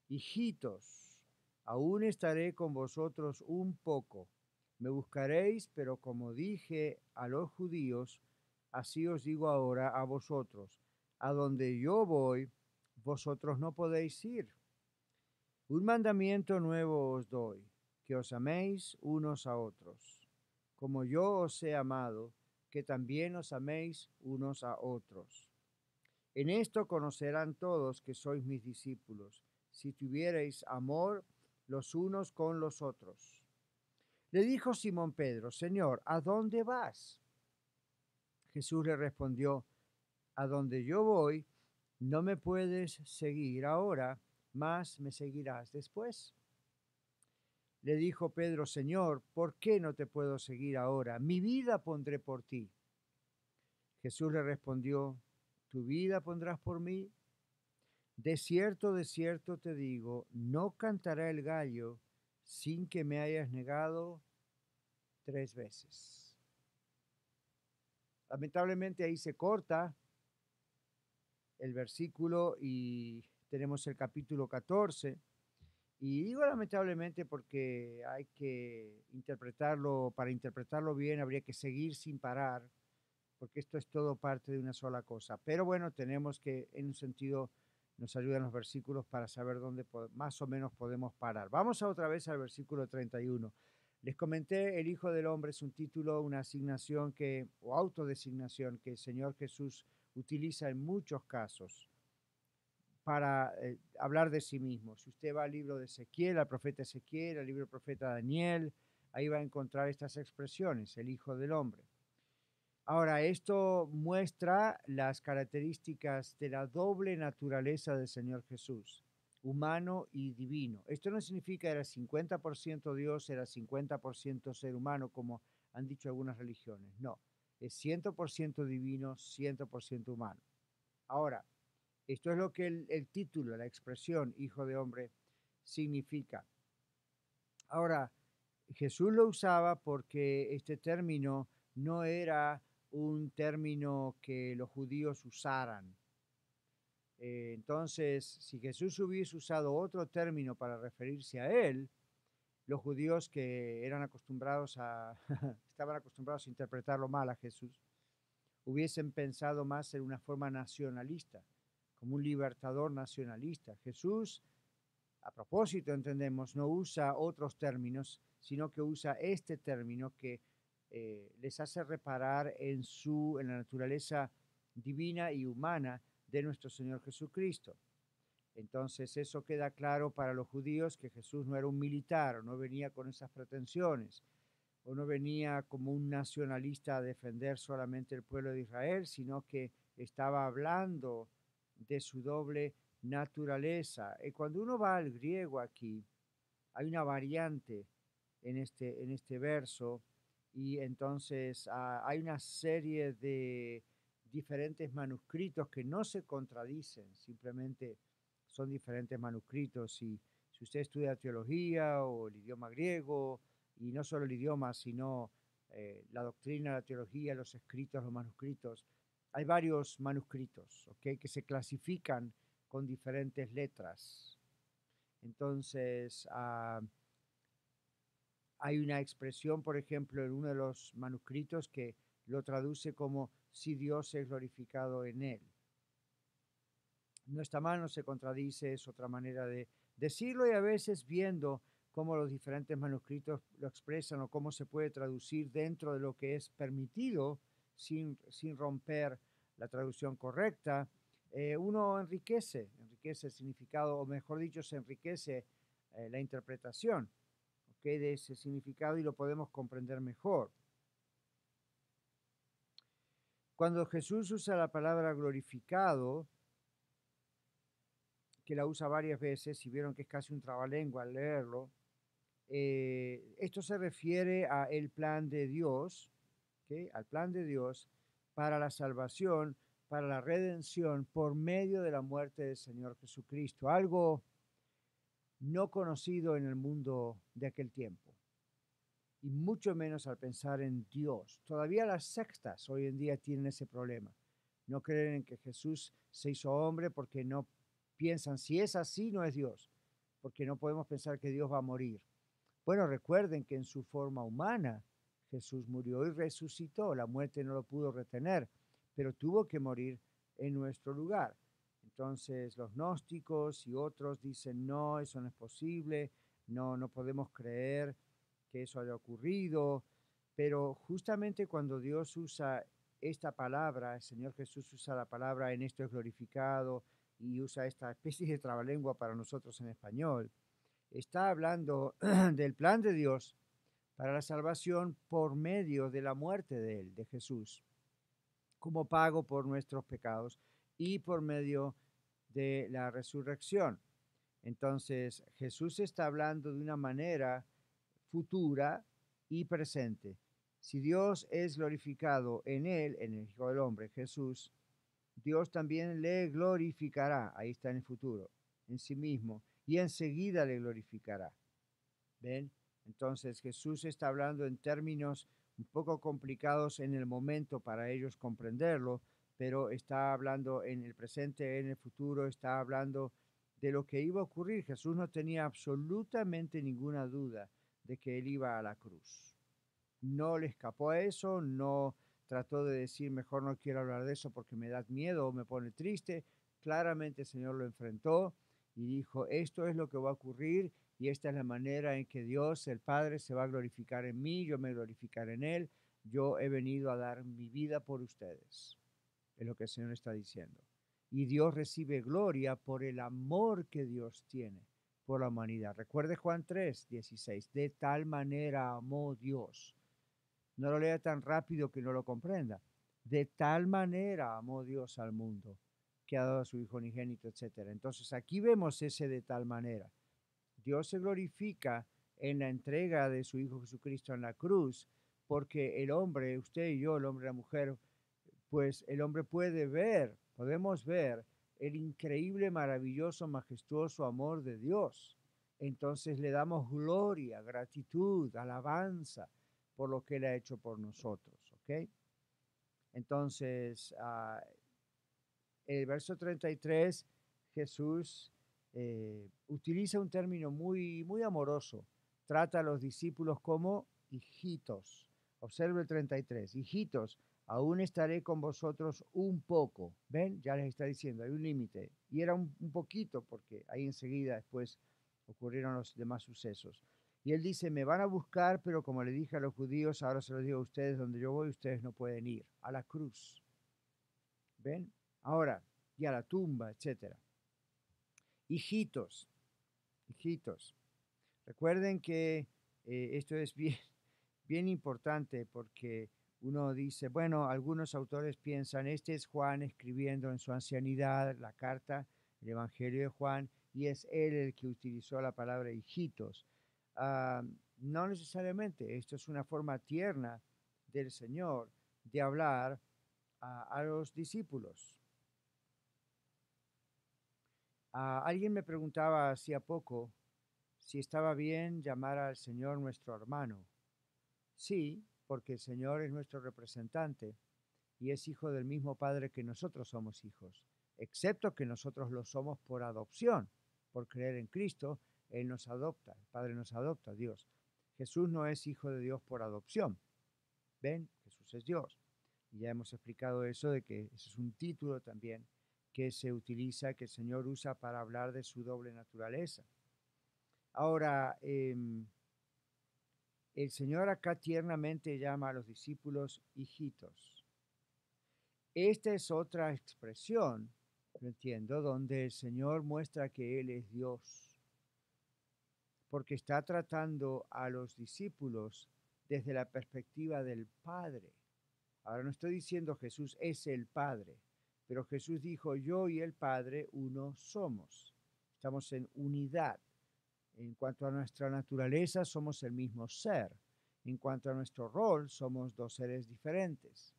Hijitos, aún estaré con vosotros un poco. Me buscaréis, pero como dije a los judíos, así os digo ahora a vosotros: a donde yo voy, vosotros no podéis ir. Un mandamiento nuevo os doy, que os améis unos a otros, como yo os he amado, que también os améis unos a otros. En esto conocerán todos que sois mis discípulos, si tuviereis amor los unos con los otros. Le dijo Simón Pedro: Señor, ¿a dónde vas? Jesús le respondió: a donde yo voy, no me puedes seguir ahora, mas me seguirás después. Le dijo Pedro: Señor, ¿por qué no te puedo seguir ahora? Mi vida pondré por ti. Jesús le respondió: ¿tu vida pondrás por mí? De cierto te digo, no cantará el gallo sin que me hayas negado 3 veces. Lamentablemente ahí se corta el versículo y tenemos el capítulo 14. Y digo lamentablemente porque hay que interpretarlo, para interpretarlo bien habría que seguir sin parar, porque esto es todo parte de una sola cosa. Pero bueno, tenemos que, en un sentido, nos ayudan los versículos para saber dónde más o menos podemos parar. Vamos otra vez al versículo 31. Les comenté, el Hijo del Hombre es un título, una asignación o autodesignación que el Señor Jesús utiliza en muchos casos para hablar de sí mismo. Si usted va al libro de Ezequiel, al profeta Ezequiel, al libro del profeta Daniel, ahí va a encontrar estas expresiones, el Hijo del Hombre. Ahora, esto muestra las características de la doble naturaleza del Señor Jesús, humano y divino. Esto no significa que era 50% Dios, era 50% ser humano, como han dicho algunas religiones. No, es 100% divino, 100% humano. Ahora, esto es lo que el título, la expresión Hijo de Hombre significa. Ahora, Jesús lo usaba porque este término no era un término que los judíos usaran. Entonces, si Jesús hubiese usado otro término para referirse a él, los judíos que estaban acostumbrados a interpretarlo mal a Jesús, hubiesen pensado más en una forma nacionalista, como un libertador nacionalista. Jesús a propósito, entendemos, no usa otros términos, sino que usa este término que les hace reparar en la naturaleza divina y humana de nuestro Señor Jesucristo. Entonces eso queda claro para los judíos, que Jesús no era un militar, no venía con esas pretensiones, o no venía como un nacionalista a defender solamente el pueblo de Israel, sino que estaba hablando de su doble naturaleza. Y cuando uno va al griego aquí, hay una variante en este verso, y entonces hay una serie de diferentes manuscritos que no se contradicen, simplemente son diferentes manuscritos. Y si usted estudia teología o el idioma griego, y no solo el idioma, sino la doctrina, la teología, los escritos, los manuscritos, hay varios manuscritos, ¿okay?, que se clasifican con diferentes letras. Entonces, hay una expresión, por ejemplo, en uno de los manuscritos que lo traduce como si Dios es glorificado en él. No está mal, no se contradice, es otra manera de decirlo, y a veces viendo cómo los diferentes manuscritos lo expresan o cómo se puede traducir dentro de lo que es permitido sin romper la traducción correcta, uno enriquece el significado, o mejor dicho, se enriquece la interpretación, ¿okay?, de ese significado, y lo podemos comprender mejor. Cuando Jesús usa la palabra glorificado, que la usa varias veces, y vieron que es casi un trabalengua al leerlo, esto se refiere a el plan de Dios, ¿okay?, al plan de Dios para la salvación, para la redención por medio de la muerte del Señor Jesucristo, algo no conocido en el mundo de aquel tiempo, y mucho menos al pensar en Dios. Todavía las sectas hoy en día tienen ese problema. No creen en que Jesús se hizo hombre porque no piensan, si es así, no es Dios, porque no podemos pensar que Dios va a morir. Bueno, recuerden que en su forma humana Jesús murió y resucitó. La muerte no lo pudo retener, pero tuvo que morir en nuestro lugar. Entonces los gnósticos y otros dicen, no, eso no es posible, no podemos creer que eso haya ocurrido. Pero justamente cuando Dios usa esta palabra, el Señor Jesús usa la palabra en esto es glorificado, y usa esta especie de trabalengua para nosotros en español, está hablando del plan de Dios para la salvación por medio de la muerte de Él, de Jesús, como pago por nuestros pecados, y por medio de la resurrección. Entonces, Jesús está hablando de una manera futura y presente. Si Dios es glorificado en Él, en el Hijo del Hombre, Jesús, Dios también le glorificará, ahí está en el futuro, en sí mismo, y enseguida le glorificará. ¿Ven? Entonces Jesús está hablando en términos un poco complicados en el momento para ellos comprenderlo, pero está hablando en el presente, en el futuro, está hablando de lo que iba a ocurrir. Jesús no tenía absolutamente ninguna duda de que Él iba a la cruz. No le escapó a eso, no trató de decir, mejor no quiero hablar de eso porque me da miedo o me pone triste. Claramente el Señor lo enfrentó y dijo, esto es lo que va a ocurrir, y esta es la manera en que Dios, el Padre, se va a glorificar en mí, yo me glorificaré en Él. Yo he venido a dar mi vida por ustedes. Es lo que el Señor está diciendo. Y Dios recibe gloria por el amor que Dios tiene por la humanidad. Recuerde Juan 3:16. De tal manera amó Dios. No lo lea tan rápido que no lo comprenda. De tal manera amó Dios al mundo, que ha dado a su Hijo unigénito, etc. Entonces aquí vemos ese de tal manera. Dios se glorifica en la entrega de su Hijo Jesucristo en la cruz, porque el hombre, usted y yo, el hombre y la mujer, pues el hombre podemos ver el increíble, maravilloso, majestuoso amor de Dios. Entonces le damos gloria, gratitud, alabanza por lo que Él ha hecho por nosotros, ¿ok? Entonces, el verso 33, Jesús utiliza un término muy, muy amoroso. Trata a los discípulos como hijitos. Observe el 33. Hijitos, aún estaré con vosotros un poco. ¿Ven? Ya les está diciendo, hay un límite. Y era un poquito, porque ahí enseguida después ocurrieron los demás sucesos. Y él dice, me van a buscar, pero como le dije a los judíos, ahora se los digo a ustedes, donde yo voy, ustedes no pueden ir, a la cruz. ¿Ven? Ahora, y a la tumba, etc. Hijitos, recuerden que esto es bien importante porque uno dice, bueno, algunos autores piensan, este es Juan escribiendo en su ancianidad la carta, el Evangelio de Juan, y es él el que utilizó la palabra hijitos. No necesariamente, esto es una forma tierna del Señor de hablar a los discípulos. Alguien me preguntaba hacía poco si estaba bien llamar al Señor nuestro hermano. Sí, porque el Señor es nuestro representante y es hijo del mismo Padre que nosotros somos hijos, excepto que nosotros lo somos por adopción, por creer en Cristo. Él nos adopta, el Padre nos adopta, Dios. Jesús no es hijo de Dios por adopción. ¿Ven? Jesús es Dios. Y ya hemos explicado eso, de que ese es un título también que se utiliza, que el Señor usa para hablar de su doble naturaleza. Ahora, el Señor acá tiernamente llama a los discípulos hijitos. Esta es otra expresión, lo entiendo, donde el Señor muestra que Él es Dios, porque está tratando a los discípulos desde la perspectiva del Padre. Ahora no estoy diciendo Jesús es el Padre, pero Jesús dijo, yo y el Padre uno somos. Estamos en unidad. En cuanto a nuestra naturaleza, somos el mismo ser. En cuanto a nuestro rol, somos dos seres diferentes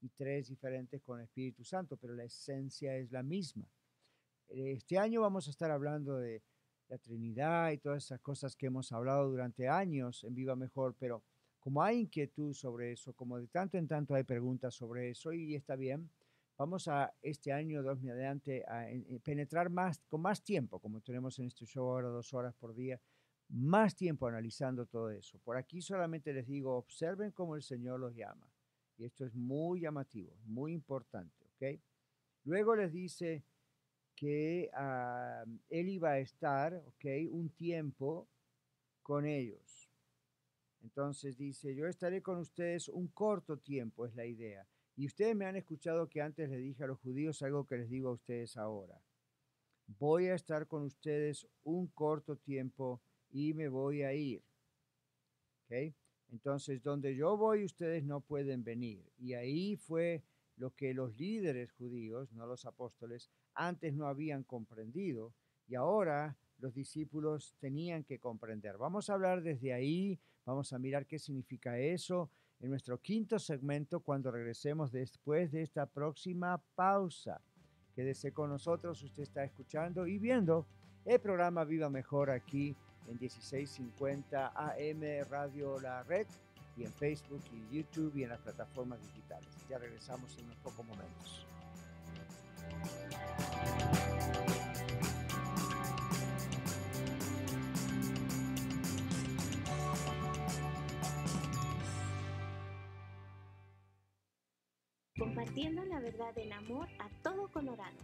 y tres diferentes con el Espíritu Santo, pero la esencia es la misma. Este año vamos a estar hablando de la Trinidad y todas esas cosas que hemos hablado durante años en Viva Mejor, pero como hay inquietud sobre eso, como de tanto en tanto hay preguntas sobre eso, y está bien, vamos a este año, Dios mediante, a penetrar más, con más tiempo, como tenemos en este show ahora 2 horas por día, más tiempo analizando todo eso. Por aquí solamente les digo, observen cómo el Señor los llama. Y esto es muy llamativo, muy importante, ¿ok? Luego les dice que Él iba a estar, ¿ok?, un tiempo con ellos. Entonces dice, yo estaré con ustedes un corto tiempo, es la idea. Y ustedes me han escuchado que antes les dije a los judíos algo que les digo a ustedes ahora. Voy a estar con ustedes un corto tiempo y me voy a ir. ¿Ok? Entonces, donde yo voy, ustedes no pueden venir. Y ahí fue lo que los líderes judíos, no los apóstoles, antes no habían comprendido. Y ahora los discípulos tenían que comprender. Vamos a hablar desde ahí, vamos a mirar qué significa eso en nuestro quinto segmento cuando regresemos después de esta próxima pausa. Quédese con nosotros, usted está escuchando y viendo el programa Viva Mejor aquí en 1650 AM Radio La Red y en Facebook y YouTube y en las plataformas digitales. Ya regresamos en unos pocos momentos. Compartiendo la verdad en amor a todo Colorado.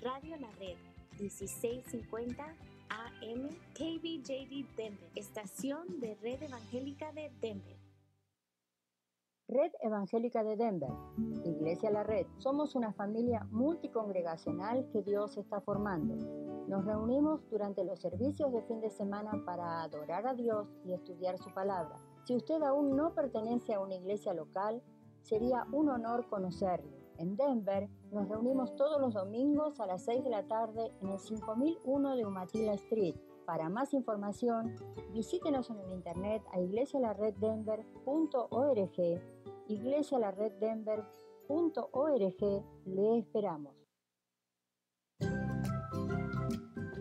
Radio La Red, 1650 AM, KBJD Denver, estación de Red Evangélica de Denver. Red Evangélica de Denver, Iglesia La Red. Somos una familia multicongregacional que Dios está formando. Nos reunimos durante los servicios de fin de semana para adorar a Dios y estudiar su palabra. Si usted aún no pertenece a una iglesia local, sería un honor conocerle. En Denver nos reunimos todos los domingos a las 6 de la tarde en el 5001 de Umatilla Street. Para más información, visítenos en el internet a iglesialareddenver.org, iglesialareddenver.org. Le esperamos.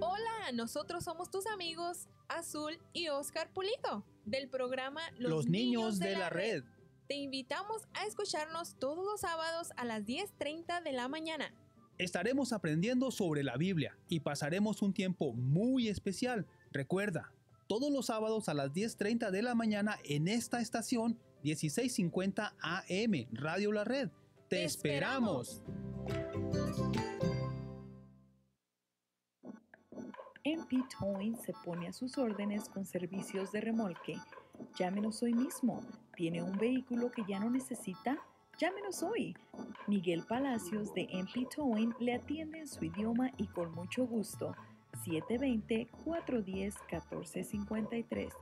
Hola, nosotros somos tus amigos Azul y Oscar Pulido del programa Los Niños de la Red. Te invitamos a escucharnos todos los sábados a las 10:30 de la mañana. Estaremos aprendiendo sobre la Biblia y pasaremos un tiempo muy especial. Recuerda, todos los sábados a las 10:30 de la mañana en esta estación 1650 AM Radio La Red. ¡Te esperamos! En MP Towing se pone a sus órdenes con servicios de remolque. Llámenos hoy mismo. ¿Tiene un vehículo que ya no necesita? Llámenos hoy. Miguel Palacios de MP Towing le atiende en su idioma y con mucho gusto. 720-410-1453.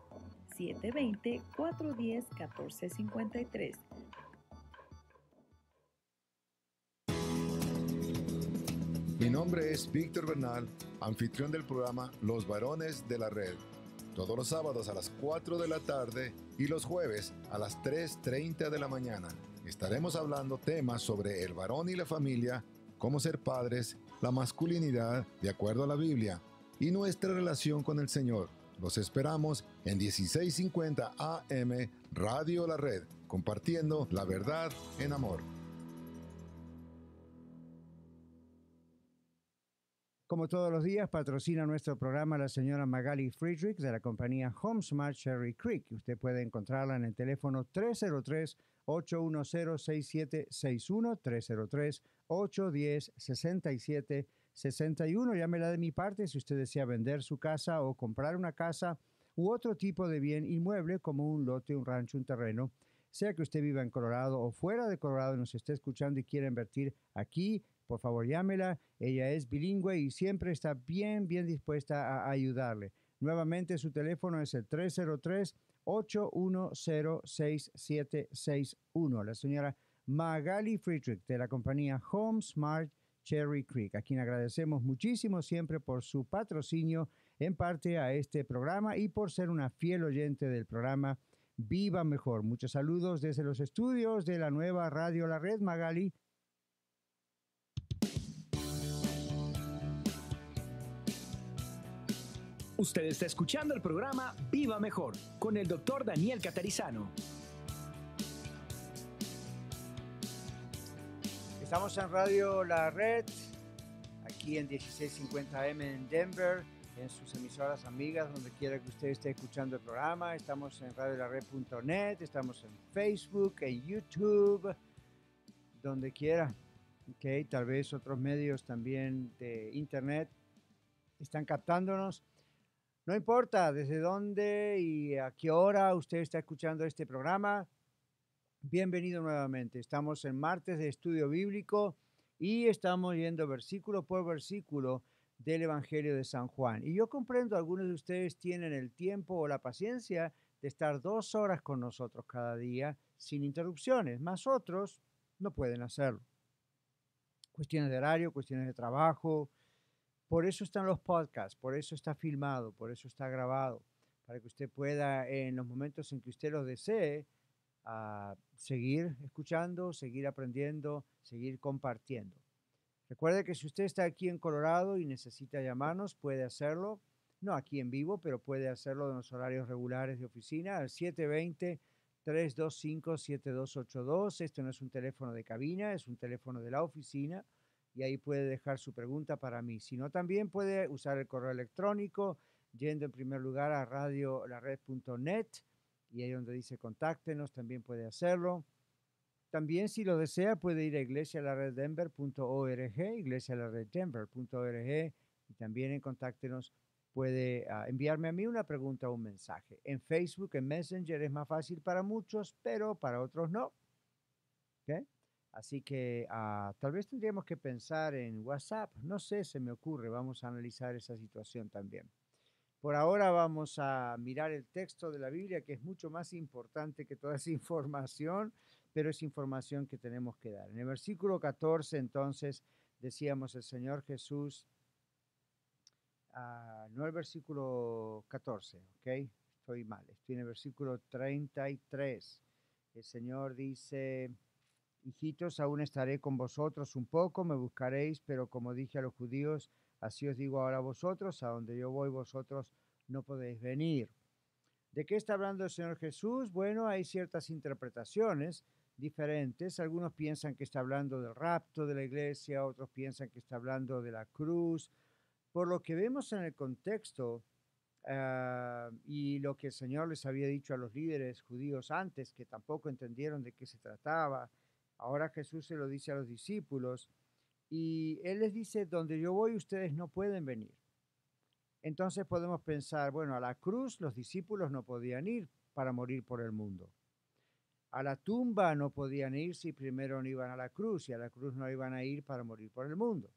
720-410-1453. Mi nombre es Víctor Bernal, anfitrión del programa Los Varones de la Red. Todos los sábados a las 4 de la tarde y los jueves a las 3:30 de la mañana. Estaremos hablando temas sobre el varón y la familia, cómo ser padres, la masculinidad de acuerdo a la Biblia y nuestra relación con el Señor. Los esperamos en 1650 AM Radio La Red, compartiendo la verdad en amor. Como todos los días, patrocina nuestro programa la señora Magali Friedrich de la compañía HomeSmart Cherry Creek. Usted puede encontrarla en el teléfono 303-810-6761, 303-810-6761. Llámela de mi parte si usted desea vender su casa o comprar una casa u otro tipo de bien inmueble como un lote, un rancho, un terreno. Sea que usted viva en Colorado o fuera de Colorado y nos esté escuchando y quiera invertir aquí, por favor llámela. Ella es bilingüe y siempre está bien dispuesta a ayudarle. Nuevamente su teléfono es el 303-810-6761. La señora Magali Friedrich de la compañía HomeSmart Cherry Creek, a quien agradecemos muchísimo siempre por su patrocinio en parte a este programa y por ser una fiel oyente del programa Viva Mejor. Muchos saludos desde los estudios de la nueva Radio La Red, Magali. Usted está escuchando el programa Viva Mejor con el Dr. Daniel Catarizano. Estamos en Radio La Red, aquí en 1650 AM en Denver, en sus emisoras amigas, donde quiera que usted esté escuchando el programa. Estamos en radiolared.net, estamos en Facebook, en YouTube, donde quiera. Okay, tal vez otros medios también de internet están captándonos. No importa desde dónde y a qué hora usted está escuchando este programa, bienvenido nuevamente. Estamos en martes de estudio bíblico y estamos yendo versículo por versículo del Evangelio de San Juan. Y yo comprendo, algunos de ustedes tienen el tiempo o la paciencia de estar 2 horas con nosotros cada día sin interrupciones, más otros no pueden hacerlo. Cuestiones de horario, cuestiones de trabajo. Por eso están los podcasts, por eso está filmado, por eso está grabado, para que usted pueda, en los momentos en que usted los desee, seguir escuchando, seguir aprendiendo, seguir compartiendo. Recuerde que si usted está aquí en Colorado y necesita llamarnos, puede hacerlo, no aquí en vivo, pero puede hacerlo en los horarios regulares de oficina, al 720-325-7282. Este no es un teléfono de cabina, es un teléfono de la oficina. Y ahí puede dejar su pregunta para mí. Si no, también puede usar el correo electrónico, yendo en primer lugar a radiolared.net, y ahí donde dice contáctenos, también puede hacerlo. También, si lo desea, puede ir a iglesialareddenver.org, iglesialareddenver.org, y también en contáctenos puede enviarme a mí una pregunta o un mensaje. En Facebook, en Messenger es más fácil para muchos, pero para otros no. ¿Okay? Así que tal vez tendríamos que pensar en WhatsApp. No sé, se me ocurre. Vamos a analizar esa situación también. Por ahora vamos a mirar el texto de la Biblia, que es mucho más importante que toda esa información, pero es información que tenemos que dar. En el versículo 14, entonces, decíamos el Señor Jesús, no el versículo 14, ¿ok? Estoy mal, estoy en el versículo 33. El Señor dice: hijitos, aún estaré con vosotros un poco, me buscaréis, pero como dije a los judíos, así os digo ahora a vosotros, a donde yo voy vosotros no podéis venir. ¿De qué está hablando el Señor Jesús? Bueno, hay ciertas interpretaciones diferentes. Algunos piensan que está hablando del rapto de la iglesia, otros piensan que está hablando de la cruz. Por lo que vemos en el contexto y lo que el Señor les había dicho a los líderes judíos antes, que tampoco entendieron de qué se trataba, ahora Jesús se lo dice a los discípulos y Él les dice: donde yo voy ustedes no pueden venir. Entonces podemos pensar, bueno, a la cruz los discípulos no podían ir para morir por el mundo. A la tumba no podían ir si primero no iban a la cruz, y a la cruz no iban a ir para morir por el mundo.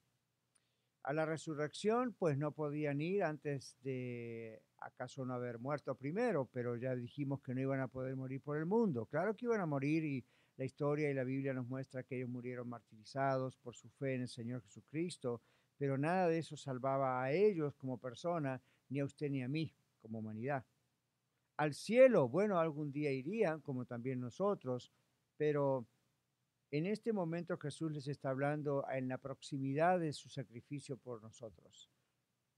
A la resurrección, pues no podían ir antes de acaso no haber muerto primero, pero ya dijimos que no iban a poder morir por el mundo. Claro que iban a morir, y la historia y la Biblia nos muestra que ellos murieron martirizados por su fe en el Señor Jesucristo, pero nada de eso salvaba a ellos como persona, ni a usted ni a mí como humanidad. Al cielo, bueno, algún día irían, como también nosotros, pero en este momento Jesús les está hablando en la proximidad de su sacrificio por nosotros,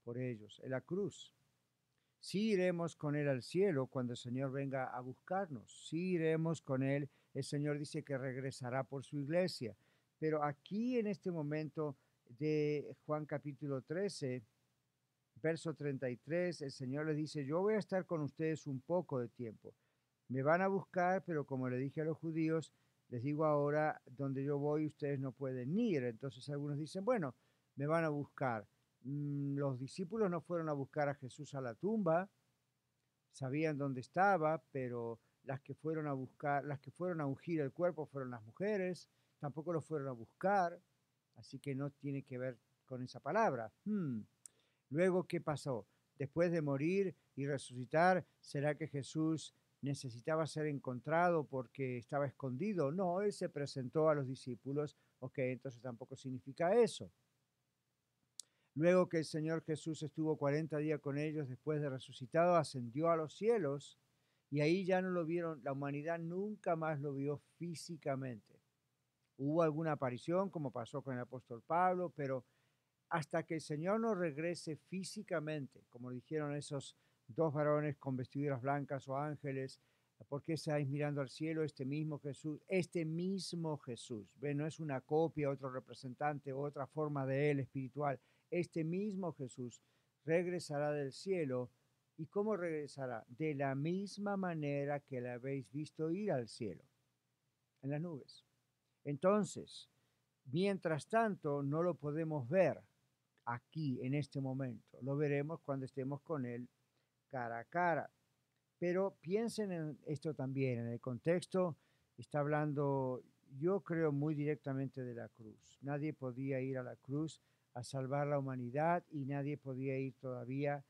por ellos, en la cruz. Sí iremos con Él al cielo cuando el Señor venga a buscarnos. Sí iremos con Él. El Señor dice que regresará por su iglesia. Pero aquí en este momento de Juan capítulo 13, verso 33, el Señor les dice, yo voy a estar con ustedes un poco de tiempo. Me van a buscar, pero como le dije a los judíos, les digo ahora, donde yo voy ustedes no pueden ir. Entonces algunos dicen, bueno, me van a buscar. Los discípulos no fueron a buscar a Jesús a la tumba, sabían dónde estaba, pero las que fueron a buscar, las que fueron a ungir el cuerpo fueron las mujeres, tampoco lo fueron a buscar, así que no tiene que ver con esa palabra. Luego, ¿qué pasó? Después de morir y resucitar, ¿será que Jesús necesitaba ser encontrado porque estaba escondido? No, Él se presentó a los discípulos. Ok, entonces tampoco significa eso. Luego que el Señor Jesús estuvo 40 días con ellos, después de resucitado, ascendió a los cielos, y ahí ya no lo vieron, la humanidad nunca más lo vio físicamente. Hubo alguna aparición, como pasó con el apóstol Pablo, pero hasta que el Señor no regrese físicamente, como dijeron esos dos varones con vestiduras blancas o ángeles, ¿por qué estáis mirando al cielo? Este mismo Jesús, ¿ven? No es una copia, otro representante, otra forma de Él espiritual. Este mismo Jesús regresará del cielo. ¿Y cómo regresará? De la misma manera que le habéis visto ir al cielo, en las nubes. Entonces, mientras tanto, no lo podemos ver aquí, en este momento. Lo veremos cuando estemos con Él cara a cara. Pero piensen en esto también, en el contexto, está hablando, yo creo, muy directamente de la cruz. Nadie podía ir a la cruz a salvar la humanidad, y nadie podía ir todavía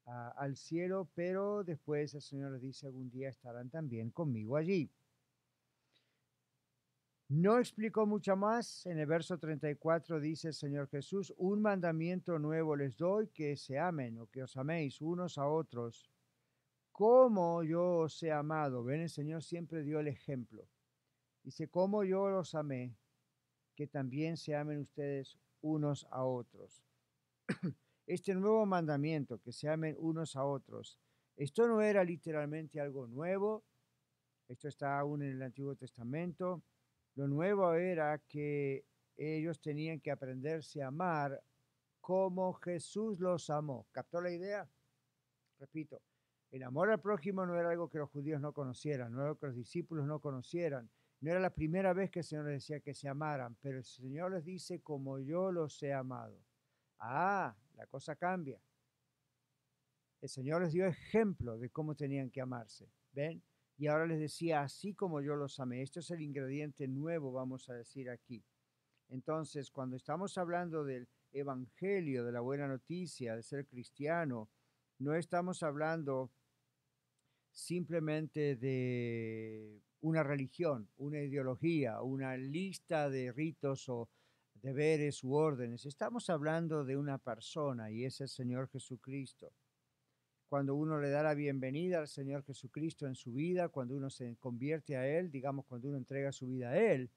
al cielo, pero después el Señor les dice, algún día estarán también conmigo allí. No explicó mucho más. En el verso 34 dice el Señor Jesús, un mandamiento nuevo les doy, que se amen, o que os améis unos a otros, como yo os he amado. Ven, el Señor siempre dio el ejemplo. Dice, como yo los amé, que también se amen ustedes unos a otros. Este nuevo mandamiento, que se amen unos a otros, esto no era literalmente algo nuevo. Esto está aún en el Antiguo Testamento. Lo nuevo era que ellos tenían que aprenderse a amar como Jesús los amó. ¿Captó la idea? Repito, el amor al prójimo no era algo que los judíos no conocieran, no era algo que los discípulos no conocieran. No era la primera vez que el Señor les decía que se amaran, pero el Señor les dice, como yo los he amado. Ah, la cosa cambia. El Señor les dio ejemplo de cómo tenían que amarse. ¿Ven? Y ahora les decía, así como yo los amé. Esto es el ingrediente nuevo, vamos a decir aquí. Entonces, cuando estamos hablando del evangelio, de la buena noticia, de ser cristiano, no estamos hablando simplemente de una religión, una ideología, una lista de ritos o deberes u órdenes. Estamos hablando de una persona, y es el Señor Jesucristo. Cuando uno le da la bienvenida al Señor Jesucristo en su vida, cuando uno se convierte a Él, digamos, cuando uno entrega su vida a Él,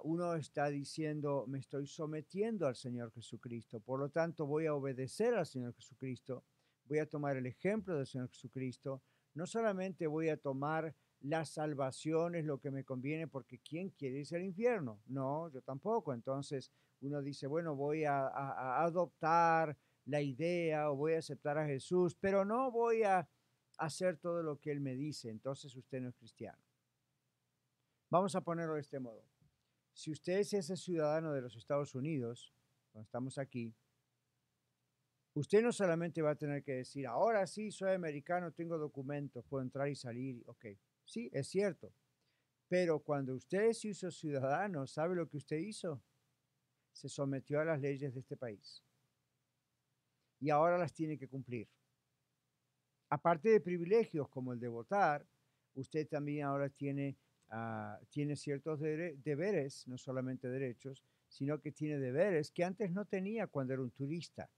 uno está diciendo, me estoy sometiendo al Señor Jesucristo, por lo tanto voy a obedecer al Señor Jesucristo, voy a tomar el ejemplo del Señor Jesucristo, no solamente voy a tomar la salvación, es lo que me conviene, porque ¿quién quiere irse al infierno? No, yo tampoco. Entonces uno dice, bueno, voy a adoptar la idea o voy a aceptar a Jesús, pero no voy a hacer todo lo que Él me dice, entonces usted no es cristiano. Vamos a ponerlo de este modo. Si usted es ese ciudadano de los Estados Unidos, cuando estamos aquí, Usted no solamente va a tener que decir, ahora sí, soy americano, tengo documentos, puedo entrar y salir. Ok, sí, es cierto. Pero cuando usted se hizo ciudadano, ¿sabe lo que usted hizo? Se sometió a las leyes de este país. Y ahora las tiene que cumplir. Aparte de privilegios como el de votar, usted también ahora tiene ciertos deberes, no solamente derechos, sino que tiene deberes que antes no tenía cuando era un turista.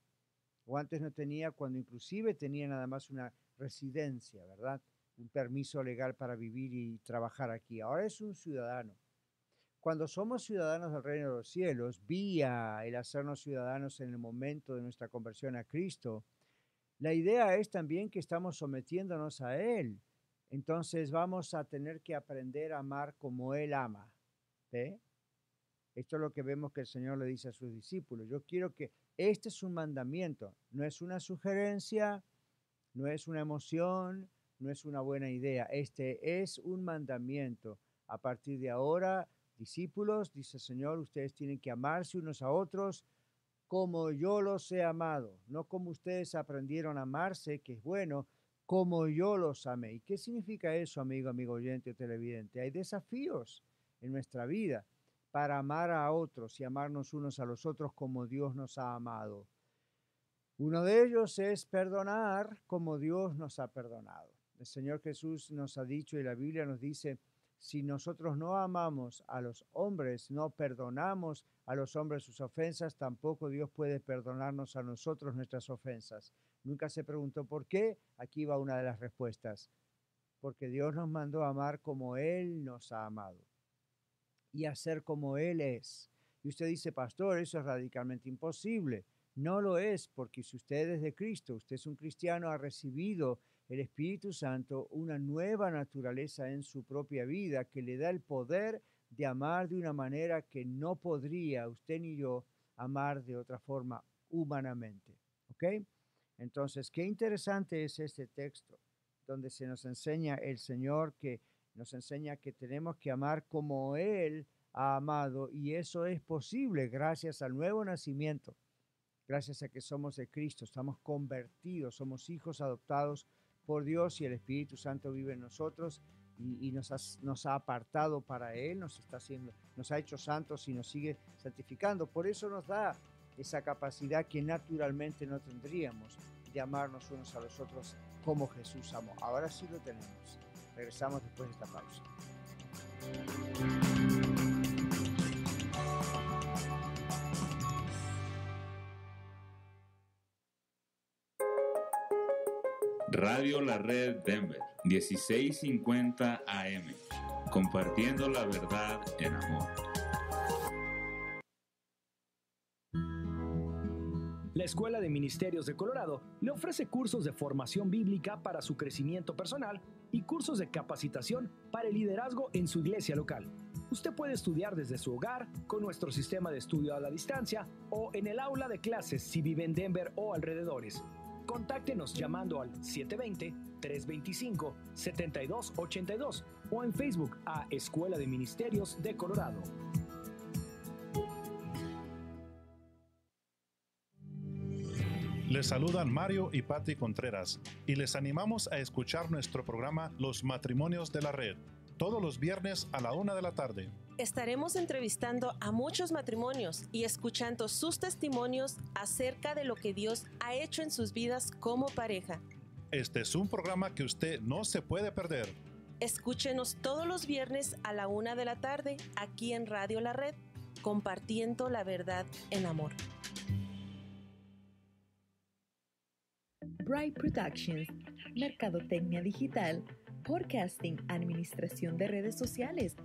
O antes no tenía cuando inclusive tenía nada más una residencia, ¿verdad? Un permiso legal para vivir y trabajar aquí. Ahora es un ciudadano. Cuando somos ciudadanos del reino de los cielos, vía el hacernos ciudadanos en el momento de nuestra conversión a Cristo, la idea es también que estamos sometiéndonos a Él. Entonces vamos a tener que aprender a amar como Él ama. ¿Ve? Esto es lo que vemos que el Señor le dice a sus discípulos. Yo quiero que este es un mandamiento, no es una sugerencia, no es una emoción, no es una buena idea. Este es un mandamiento. A partir de ahora, discípulos, dice el Señor, ustedes tienen que amarse unos a otros como yo los he amado, no como ustedes aprendieron a amarse, que es bueno, como yo los amé. ¿Y qué significa eso, amigo oyente o televidente? Hay desafíos en nuestra vida para amar a otros y amarnos unos a los otros como Dios nos ha amado. Uno de ellos es perdonar como Dios nos ha perdonado. El Señor Jesús nos ha dicho y la Biblia nos dice, si nosotros no amamos a los hombres, no perdonamos a los hombres sus ofensas, tampoco Dios puede perdonarnos a nosotros nuestras ofensas. Nunca se preguntó por qué. Aquí va una de las respuestas. Porque Dios nos mandó a amar como Él nos ha amado y a ser como Él es. Y usted dice, pastor, eso es radicalmente imposible. No lo es, porque si usted es de Cristo, usted es un cristiano, ha recibido el Espíritu Santo, una nueva naturaleza en su propia vida que le da el poder de amar de una manera que no podría usted ni yo amar de otra forma humanamente. ¿Ok? Entonces, qué interesante es este texto, donde se nos enseña el Señor que nos enseña que tenemos que amar como Él ha amado, y eso es posible gracias al nuevo nacimiento, gracias a que somos de Cristo, estamos convertidos, somos hijos adoptados por Dios y el Espíritu Santo vive en nosotros y nos ha apartado para Él, nos ha hecho santos y nos sigue santificando. Por eso nos da esa capacidad que naturalmente no tendríamos de amarnos unos a los otros como Jesús amó. Ahora sí lo tenemos. Regresamos después de esta pausa. Radio La Red Denver, 1650 AM, compartiendo la verdad en amor. La Escuela de Ministerios de Colorado le ofrece cursos de formación bíblica para su crecimiento personal y cursos de capacitación para el liderazgo en su iglesia local. Usted puede estudiar desde su hogar con nuestro sistema de estudio a la distancia o en el aula de clases si vive en Denver o alrededores. Contáctenos llamando al 720-325-7282 o en Facebook a Escuela de Ministerios de Colorado. Les saludan Mario y Patti Contreras y les animamos a escuchar nuestro programa Los Matrimonios de la Red, todos los viernes a la 1 de la tarde. Estaremos entrevistando a muchos matrimonios y escuchando sus testimonios acerca de lo que Dios ha hecho en sus vidas como pareja. Este es un programa que usted no se puede perder. Escúchenos todos los viernes a la 1 de la tarde aquí en Radio La Red, compartiendo la verdad en amor. Bright Productions, mercadotecnia digital, podcasting, administración de redes sociales,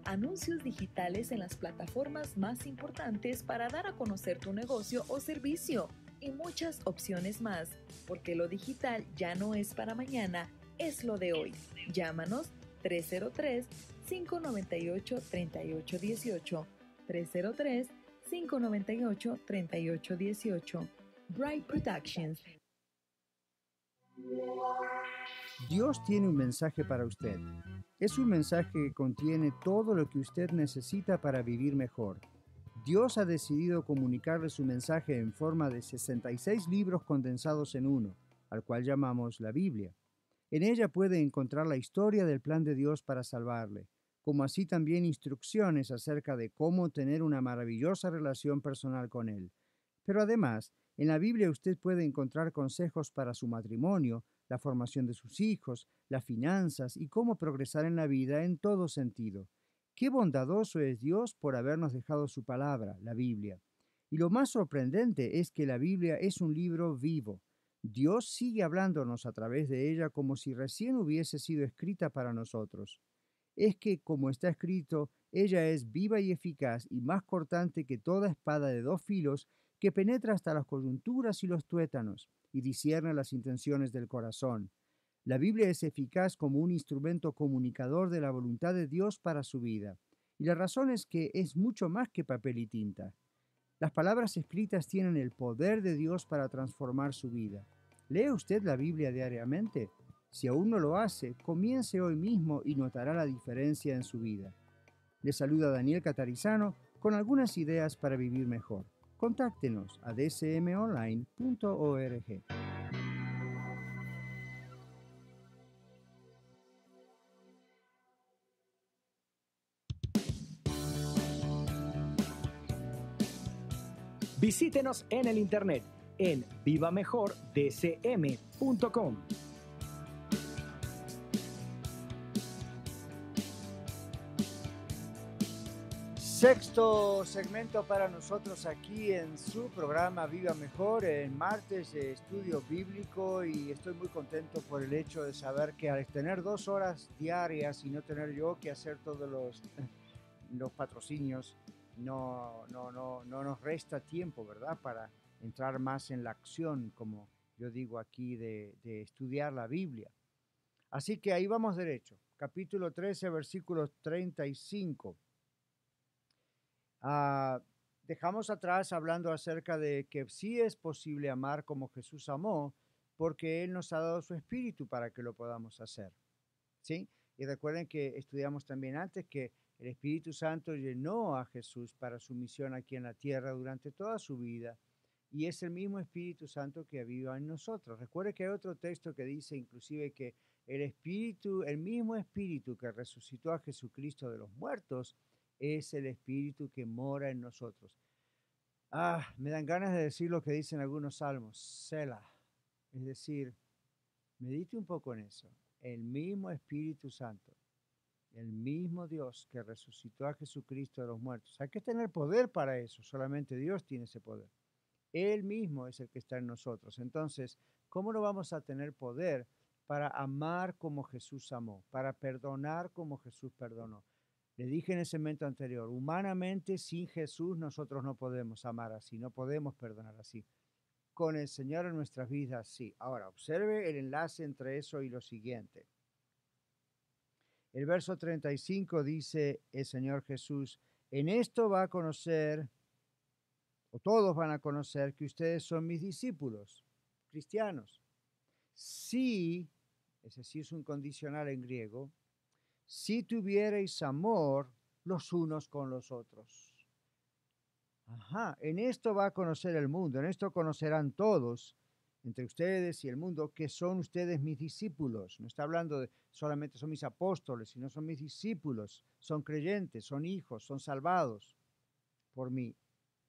anuncios digitales en las plataformas más importantes para dar a conocer tu negocio o servicio y muchas opciones más, porque lo digital ya no es para mañana, es lo de hoy. Llámanos 303-598-3818, 303-598-3818. Bright Productions. Dios tiene un mensaje para usted. Es un mensaje que contiene todo lo que usted necesita para vivir mejor. Dios ha decidido comunicarle su mensaje en forma de 66 libros condensados en uno, al cual llamamos la Biblia. En ella puede encontrar la historia del plan de Dios para salvarle, como así también instrucciones acerca de cómo tener una maravillosa relación personal con Él. Pero además, en la Biblia usted puede encontrar consejos para su matrimonio, la formación de sus hijos, las finanzas y cómo progresar en la vida en todo sentido. Qué bondadoso es Dios por habernos dejado su palabra, la Biblia. Y lo más sorprendente es que la Biblia es un libro vivo. Dios sigue hablándonos a través de ella como si recién hubiese sido escrita para nosotros. Es que, como está escrito, ella es viva y eficaz y más cortante que toda espada de dos filos que penetra hasta las coyunturas y los tuétanos y discierne las intenciones del corazón. La Biblia es eficaz como un instrumento comunicador de la voluntad de Dios para su vida. Y la razón es que es mucho más que papel y tinta. Las palabras escritas tienen el poder de Dios para transformar su vida. ¿Lee usted la Biblia diariamente? Si aún no lo hace, comience hoy mismo y notará la diferencia en su vida. Le saluda Daniel Catarizano con algunas ideas para vivir mejor. Contáctenos a dcmonline.org. Visítenos en el internet en vivamejordcm.com. Sexto segmento para nosotros aquí en su programa Viva Mejor, en martes de estudio bíblico, y estoy muy contento por el hecho de saber que al tener 2 horas diarias y no tener yo que hacer todos los patrocinios, no nos resta tiempo, ¿verdad?, para entrar más en la acción, como yo digo aquí, de estudiar la Biblia. Así que ahí vamos derecho. Capítulo 13, versículos 35. Dejamos atrás hablando acerca de que sí es posible amar como Jesús amó, porque Él nos ha dado su Espíritu para que lo podamos hacer, ¿sí? Y recuerden que estudiamos también antes que el Espíritu Santo llenó a Jesús para su misión aquí en la tierra durante toda su vida, y es el mismo Espíritu Santo que vive en nosotros. Recuerde que hay otro texto que dice inclusive que el mismo Espíritu que resucitó a Jesucristo de los muertos, es el Espíritu que mora en nosotros. Me dan ganas de decir lo que dicen algunos salmos, Selah, es decir, medite un poco en eso. El mismo Espíritu Santo, el mismo Dios que resucitó a Jesucristo de los muertos. Hay que tener poder para eso, solamente Dios tiene ese poder. Él mismo es el que está en nosotros. Entonces, ¿cómo no vamos a tener poder para amar como Jesús amó, para perdonar como Jesús perdonó? Le dije en el segmento anterior, humanamente sin Jesús nosotros no podemos amar así, no podemos perdonar así. Con el Señor en nuestras vidas, sí. Ahora, observe el enlace entre eso y lo siguiente. El verso 35 dice el Señor Jesús, en esto va a conocer, o todos van a conocer, que ustedes son mis discípulos, cristianos. Sí, ese sí es un condicional en griego, si tuvierais amor los unos con los otros. En esto va a conocer el mundo, en esto conocerán todos, entre ustedes y el mundo, que son ustedes mis discípulos. No está hablando de solamente son mis apóstoles, sino son mis discípulos, son creyentes, son hijos, son salvados por mí.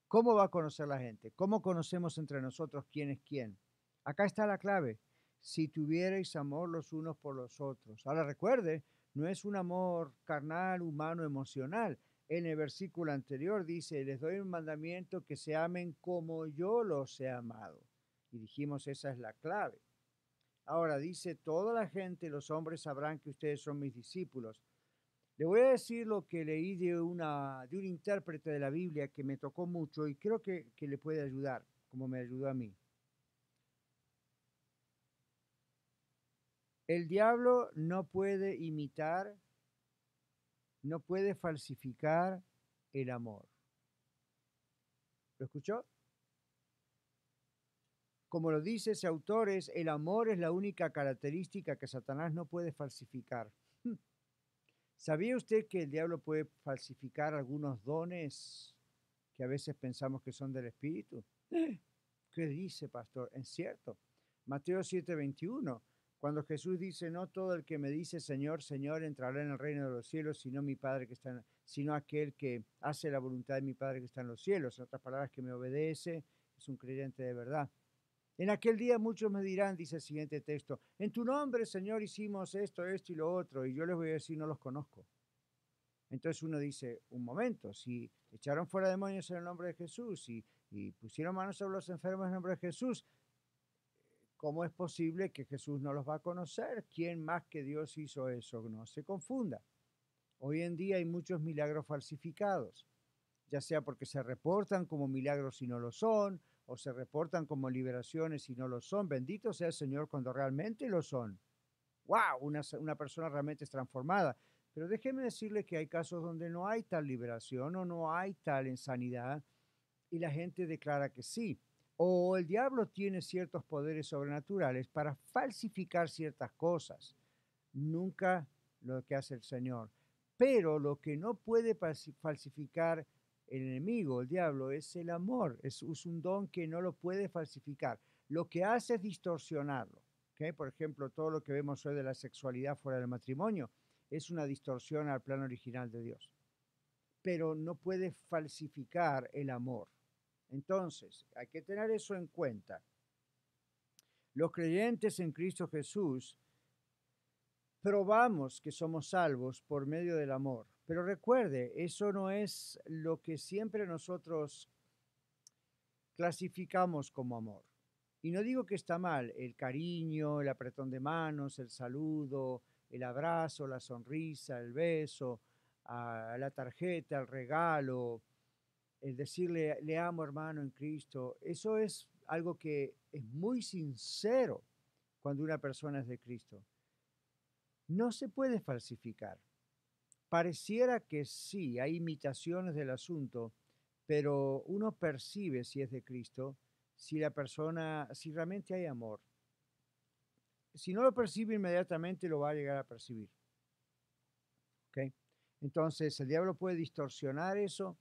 ¿Cómo va a conocer la gente? ¿Cómo conocemos entre nosotros quién es quién? Acá está la clave. Si tuvierais amor los unos por los otros. Ahora recuerde, no es un amor carnal, humano, emocional. En el versículo anterior dice, les doy un mandamiento que se amen como yo los he amado. Y dijimos, esa es la clave. Ahora dice, toda la gente, los hombres sabrán que ustedes son mis discípulos. Le voy a decir lo que leí de un intérprete de la Biblia que me tocó mucho y creo que le puede ayudar, como me ayudó a mí. El diablo no puede imitar, no puede falsificar el amor. ¿Lo escuchó? Como lo dice ese autor, el amor es la única característica que Satanás no puede falsificar. ¿Sabía usted que el diablo puede falsificar algunos dones que a veces pensamos que son del Espíritu. ¿Qué dice, pastor? Es cierto. Mateo 7:21, cuando Jesús dice, no todo el que me dice Señor, Señor, entrará en el reino de los cielos, sino aquel que hace la voluntad de mi Padre que está en los cielos. En otras palabras, que me obedece, es un creyente de verdad. En aquel día muchos me dirán, dice el siguiente texto, en tu nombre, Señor, hicimos esto, esto y lo otro, y yo les voy a decir, no los conozco. Entonces uno dice, un momento, si echaron fuera demonios en el nombre de Jesús y pusieron manos sobre los enfermos en el nombre de Jesús, ¿cómo es posible que Jesús no los va a conocer? ¿Quién más que Dios hizo eso? No se confunda. Hoy en día hay muchos milagros falsificados, ya sea porque se reportan como milagros y no lo son, o se reportan como liberaciones y no lo son. Bendito sea el Señor cuando realmente lo son. ¡Wow! Una persona realmente es transformada. Pero déjeme decirle que hay casos donde no hay tal liberación o no hay tal sanidad y la gente declara que sí. O el diablo tiene ciertos poderes sobrenaturales para falsificar ciertas cosas. Nunca lo que hace el Señor. Pero lo que no puede falsificar el enemigo, el diablo, es el amor. Es un don que no lo puede falsificar. Lo que hace es distorsionarlo. ¿Okay? Por ejemplo, todo lo que vemos hoy de la sexualidad fuera del matrimonio es una distorsión al plan original de Dios. Pero no puede falsificar el amor. Entonces, hay que tener eso en cuenta. Los creyentes en Cristo Jesús probamos que somos salvos por medio del amor. Pero recuerde, eso no es lo que siempre nosotros clasificamos como amor. Y no digo que está mal, el cariño, el apretón de manos, el saludo, el abrazo, la sonrisa, el beso, la tarjeta, el regalo, el decirle, le amo hermano en Cristo. Eso es algo que es muy sincero cuando una persona es de Cristo. No se puede falsificar. Pareciera que sí, hay imitaciones del asunto, pero uno percibe si es de Cristo, si realmente hay amor. Si no lo percibe inmediatamente, lo va a llegar a percibir. ¿Okay? Entonces, el diablo puede distorsionar eso,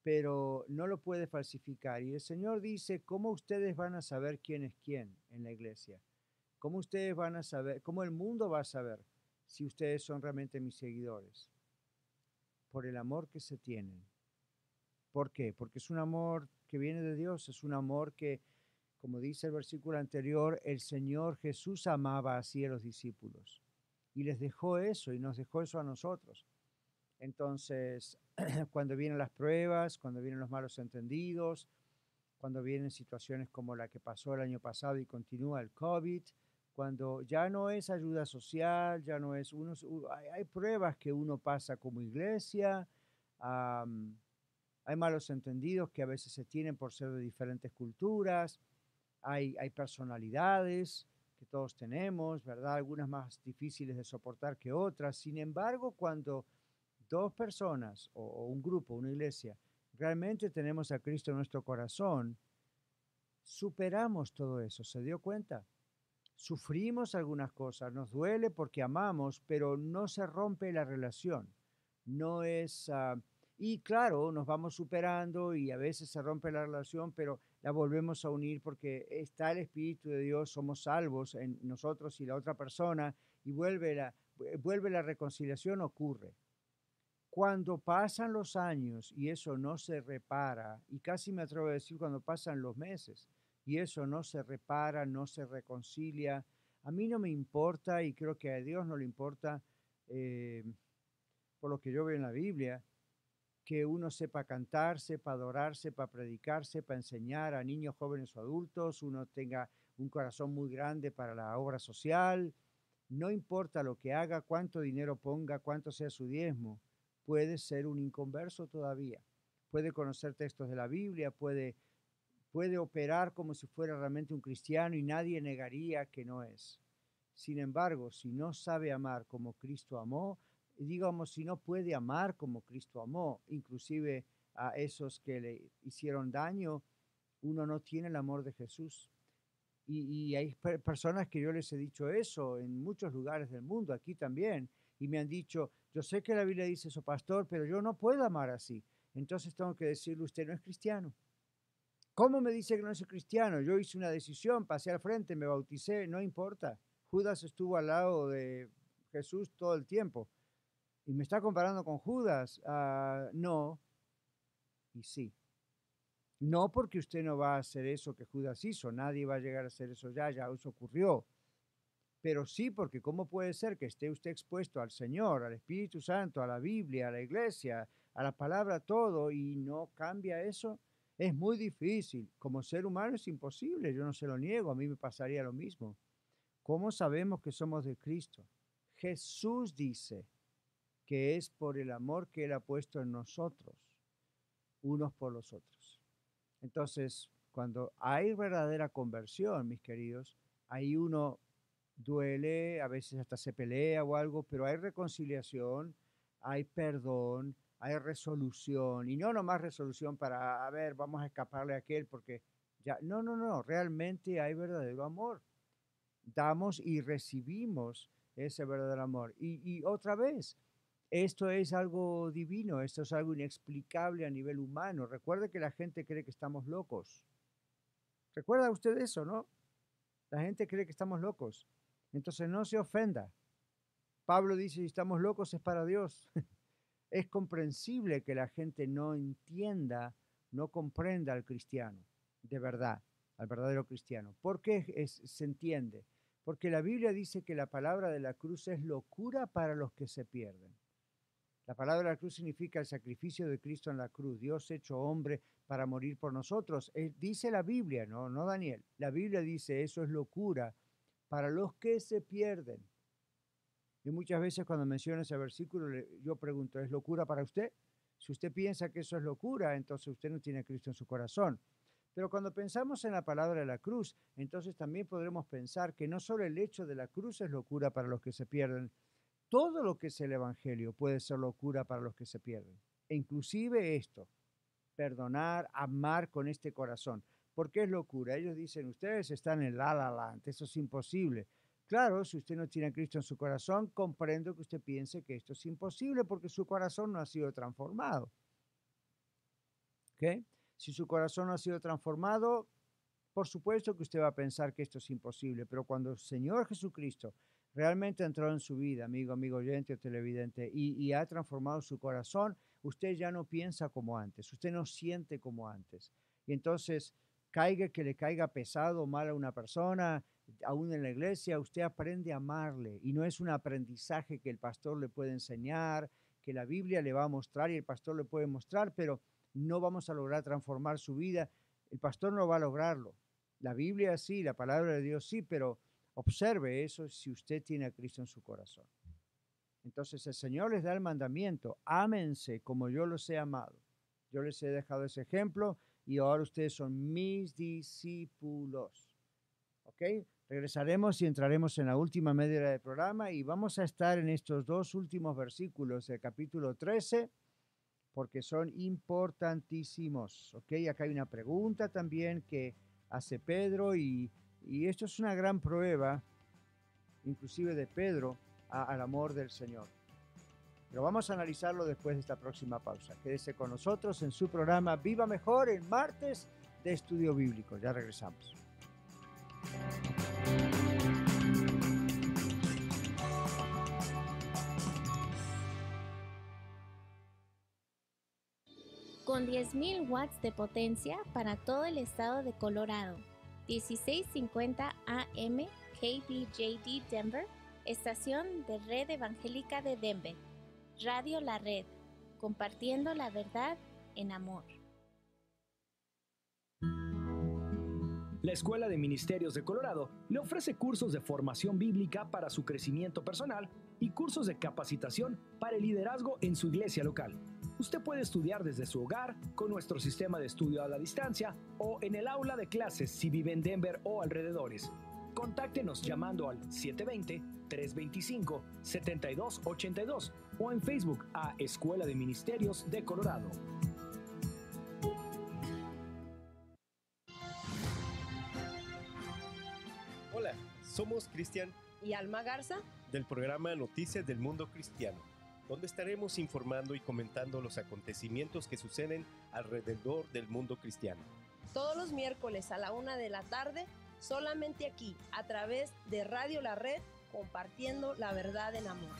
pero no lo puede falsificar. Y el Señor dice, ¿cómo ustedes van a saber quién es quién en la iglesia? ¿Cómo ustedes van a saber, cómo el mundo va a saber si ustedes son realmente mis seguidores? Por el amor que se tienen. ¿Por qué? Porque es un amor que viene de Dios, es un amor que, como dice el versículo anterior, el Señor Jesús amaba así a los discípulos. Y les dejó eso, y nos dejó eso a nosotros. Entonces, cuando vienen las pruebas, cuando vienen los malos entendidos, cuando vienen situaciones como la que pasó el año pasado y continúa el COVID, cuando ya no es ayuda social, ya no es hay pruebas que uno pasa como iglesia, hay malos entendidos que a veces se tienen por ser de diferentes culturas, hay personalidades que todos tenemos, ¿verdad? Algunas más difíciles de soportar que otras. Sin embargo, cuando dos personas o un grupo, una iglesia, realmente tenemos a Cristo en nuestro corazón, superamos todo eso. ¿Se dio cuenta? Sufrimos algunas cosas, nos duele porque amamos, pero no se rompe la relación. No es... y claro, nos vamos superando y a veces se rompe la relación, pero la volvemos a unir porque está el Espíritu de Dios, somos salvos en nosotros y la otra persona, y vuelve la reconciliación, ocurre. Cuando pasan los años y eso no se repara, y casi me atrevo a decir cuando pasan los meses, y eso no se repara, no se reconcilia, a mí no me importa, y creo que a Dios no le importa, por lo que yo veo en la Biblia, que uno sepa cantar, sepa adorar, sepa predicar, sepa enseñar a niños, jóvenes o adultos, uno tenga un corazón muy grande para la obra social, no importa lo que haga, cuánto dinero ponga, cuánto sea su diezmo, puede ser un inconverso todavía, puede conocer textos de la Biblia, puede operar como si fuera realmente un cristiano y nadie negaría que no es. Sin embargo, si no sabe amar como Cristo amó, digamos, si no puede amar como Cristo amó, inclusive a esos que le hicieron daño, uno no tiene el amor de Jesús. Y hay personas que yo les he dicho eso en muchos lugares del mundo, aquí también, y me han dicho, yo sé que la Biblia dice eso, pastor, pero yo no puedo amar así. entonces tengo que decirle, usted no es cristiano. ¿Cómo me dice que no soy cristiano? Yo hice una decisión, pasé al frente, me bauticé, no importa. Judas estuvo al lado de Jesús todo el tiempo. ¿Y me está comparando con Judas? No y sí. No porque usted no va a hacer eso que Judas hizo, nadie va a llegar a hacer eso ya eso ocurrió. Pero sí porque ¿cómo puede ser que esté usted expuesto al Señor, al Espíritu Santo, a la Biblia, a la iglesia, a la palabra, todo, y no cambia eso? Es muy difícil. Como ser humano es imposible, yo no se lo niego, a mí me pasaría lo mismo. ¿Cómo sabemos que somos de Cristo? Jesús dice que es por el amor que Él ha puesto en nosotros, unos por los otros. Entonces, cuando hay verdadera conversión, mis queridos, ahí uno duele, a veces hasta se pelea o algo, pero hay reconciliación, hay perdón, hay resolución, y no nomás resolución para, a ver, vamos a escaparle a aquel porque ya, no, realmente hay verdadero amor. Damos y recibimos ese verdadero amor. Y otra vez, esto es algo divino, esto es algo inexplicable a nivel humano. Recuerde que la gente cree que estamos locos. ¿Recuerda usted eso, no? La gente cree que estamos locos. Entonces no se ofenda. Pablo dice, si estamos locos es para Dios. Es comprensible que la gente no entienda, no comprenda al cristiano, de verdad, al verdadero cristiano. ¿Por qué se entiende? Porque la Biblia dice que la palabra de la cruz es locura para los que se pierden. La palabra de la cruz significa el sacrificio de Cristo en la cruz, Dios hecho hombre para morir por nosotros. Dice la Biblia, no Daniel. La Biblia dice eso es locura para los que se pierden. Y muchas veces cuando menciono ese versículo, yo pregunto, ¿es locura para usted? Si usted piensa que eso es locura, entonces usted no tiene a Cristo en su corazón. Pero cuando pensamos en la palabra de la cruz, entonces también podremos pensar que no solo el hecho de la cruz es locura para los que se pierden, todo lo que es el Evangelio puede ser locura para los que se pierden. E inclusive esto, perdonar, amar con este corazón. ¿Por qué es locura? Ellos dicen, ustedes están en la land, eso es imposible. Claro, si usted no tiene a Cristo en su corazón, comprendo que usted piense que esto es imposible porque su corazón no ha sido transformado. ¿Ok? Si su corazón no ha sido transformado, por supuesto que usted va a pensar que esto es imposible, pero cuando el Señor Jesucristo realmente entró en su vida, amigo oyente o televidente, y ha transformado su corazón, usted ya no piensa como antes, usted no siente como antes. Y entonces, que le caiga pesado o mal a una persona, aún en la iglesia, usted aprende a amarle, y no es un aprendizaje que el pastor le puede enseñar, que la Biblia le va a mostrar y el pastor le puede mostrar, pero no vamos a lograr transformar su vida. El pastor no va a lograrlo. La Biblia sí, la palabra de Dios sí, pero observe eso si usted tiene a Cristo en su corazón. Entonces el Señor les da el mandamiento, ámense como yo los he amado. Yo les he dejado ese ejemplo y ahora ustedes son mis discípulos. ¿Ok? Regresaremos y entraremos en la última media hora del programa y vamos a estar en estos dos últimos versículos del capítulo 13 porque son importantísimos. ¿Ok? Acá hay una pregunta también que hace Pedro y esto es una gran prueba, inclusive de Pedro, al amor del Señor. Pero vamos a analizarlo después de esta próxima pausa. Quédese con nosotros en su programa Viva Mejor en martes de Estudio Bíblico. Ya regresamos. Con 10.000 watts de potencia para todo el estado de Colorado. 1650 AM KBJD Denver, estación de Red Evangélica de Denver. Radio La Red, compartiendo la verdad en amor. La Escuela de Ministerios de Colorado le ofrece cursos de formación bíblica para su crecimiento personal y cursos de capacitación para el liderazgo en su iglesia local. Usted puede estudiar desde su hogar con nuestro sistema de estudio a la distancia o en el aula de clases si vive en Denver o alrededores. Contáctenos llamando al 720-325-7282 o en Facebook a Escuela de Ministerios de Colorado. Hola, somos Cristian y Alma Garza del programa Noticias del Mundo Cristiano. donde estaremos informando y comentando los acontecimientos que suceden alrededor del mundo cristiano. Todos los miércoles a la 1 de la tarde, solamente aquí, a través de Radio La Red, compartiendo la verdad en amor.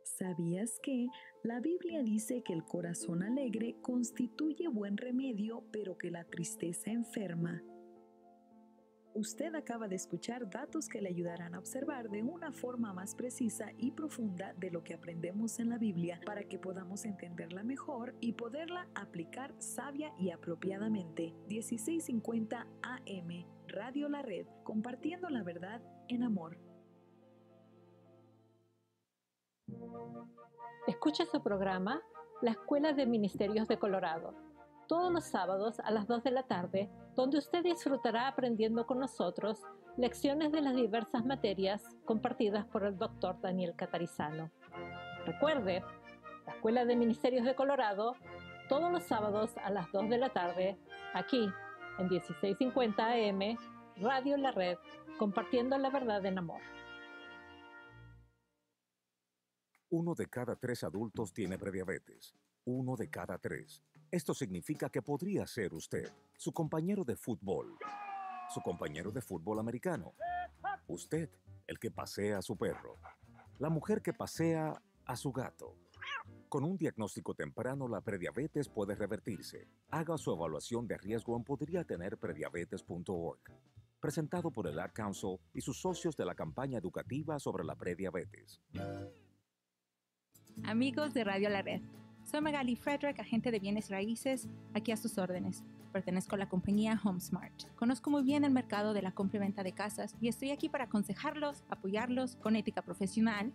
¿Sabías que la Biblia dice que el corazón alegre constituye buen remedio, pero que la tristeza enferma? Usted acaba de escuchar datos que le ayudarán a observar de una forma más precisa y profunda de lo que aprendemos en la Biblia para que podamos entenderla mejor y poderla aplicar sabia y apropiadamente. 1650 AM, Radio La Red, compartiendo la verdad en amor. Escucha su programa La Escuela de Ministerios de Colorado, todos los sábados a las 2 de la tarde, donde usted disfrutará aprendiendo con nosotros lecciones de las diversas materias compartidas por el Dr. Daniel Catarizano. Recuerde, la Escuela de Ministerios de Colorado, todos los sábados a las 2 de la tarde, aquí en 1650 AM, Radio La Red, compartiendo la verdad en amor. 1 de cada 3 adultos tiene prediabetes. 1 de cada 3. Esto significa que podría ser usted, su compañero de fútbol, su compañero de fútbol americano, usted, el que pasea a su perro, la mujer que pasea a su gato. Con un diagnóstico temprano, la prediabetes puede revertirse. Haga su evaluación de riesgo en podriatenerprediabetes.org. Presentado por el Ad Council y sus socios de la campaña educativa sobre la prediabetes. Amigos de Radio La Red, soy Magali Frederick, agente de bienes raíces, aquí a sus órdenes. Pertenezco a la compañía HomeSmart. Conozco muy bien el mercado de la compra y venta de casas y estoy aquí para aconsejarlos, apoyarlos con ética profesional,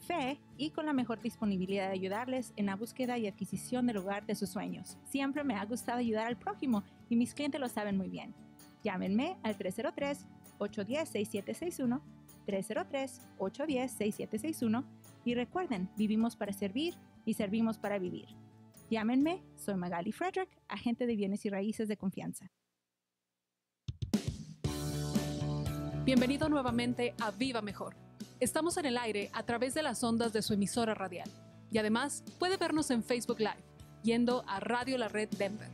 fe y con la mejor disponibilidad de ayudarles en la búsqueda y adquisición del hogar de sus sueños. Siempre me ha gustado ayudar al prójimo y mis clientes lo saben muy bien. Llámenme al 303-810-6761, 303-810-6761 y recuerden, vivimos para servir y servimos para vivir. Llámenme, soy Magali Frederick, agente de bienes y raíces de confianza. Bienvenido nuevamente a Viva Mejor. Estamos en el aire a través de las ondas de su emisora radial. Y además puede vernos en Facebook Live, yendo a Radio La Red Denver.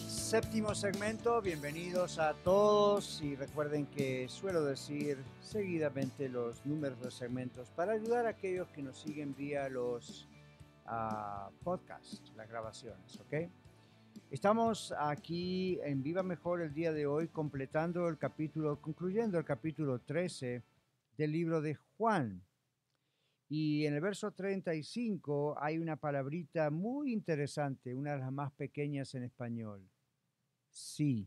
Séptimo segmento, bienvenidos a todos y recuerden que suelo decir seguidamente los números de segmentos para ayudar a aquellos que nos siguen vía los podcasts, las grabaciones, ¿ok? Estamos aquí en Viva Mejor el día de hoy concluyendo el capítulo 13 del libro de Juan. Y en el verso 35 hay una palabrita muy interesante, una de las más pequeñas en español. Sí.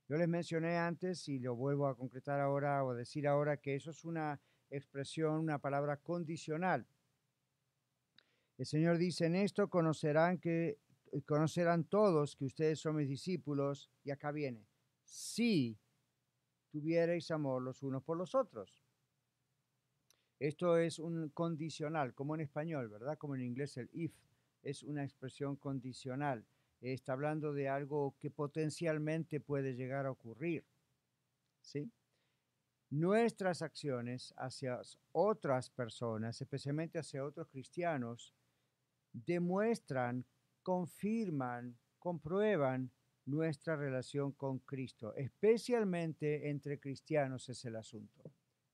Yo les mencioné antes y lo vuelvo a concretar ahora o decir ahora que eso es una expresión, una palabra condicional. El Señor dice, en esto conocerán todos que ustedes son mis discípulos, y acá viene, si tuvierais amor los unos por los otros. Esto es un condicional, como en español, ¿verdad? Como en inglés el if, es una expresión condicional. Está hablando de algo que potencialmente puede llegar a ocurrir, ¿sí? Nuestras acciones hacia otras personas, especialmente hacia otros cristianos, demuestran, confirman, comprueban nuestra relación con Cristo. Especialmente entre cristianos es el asunto.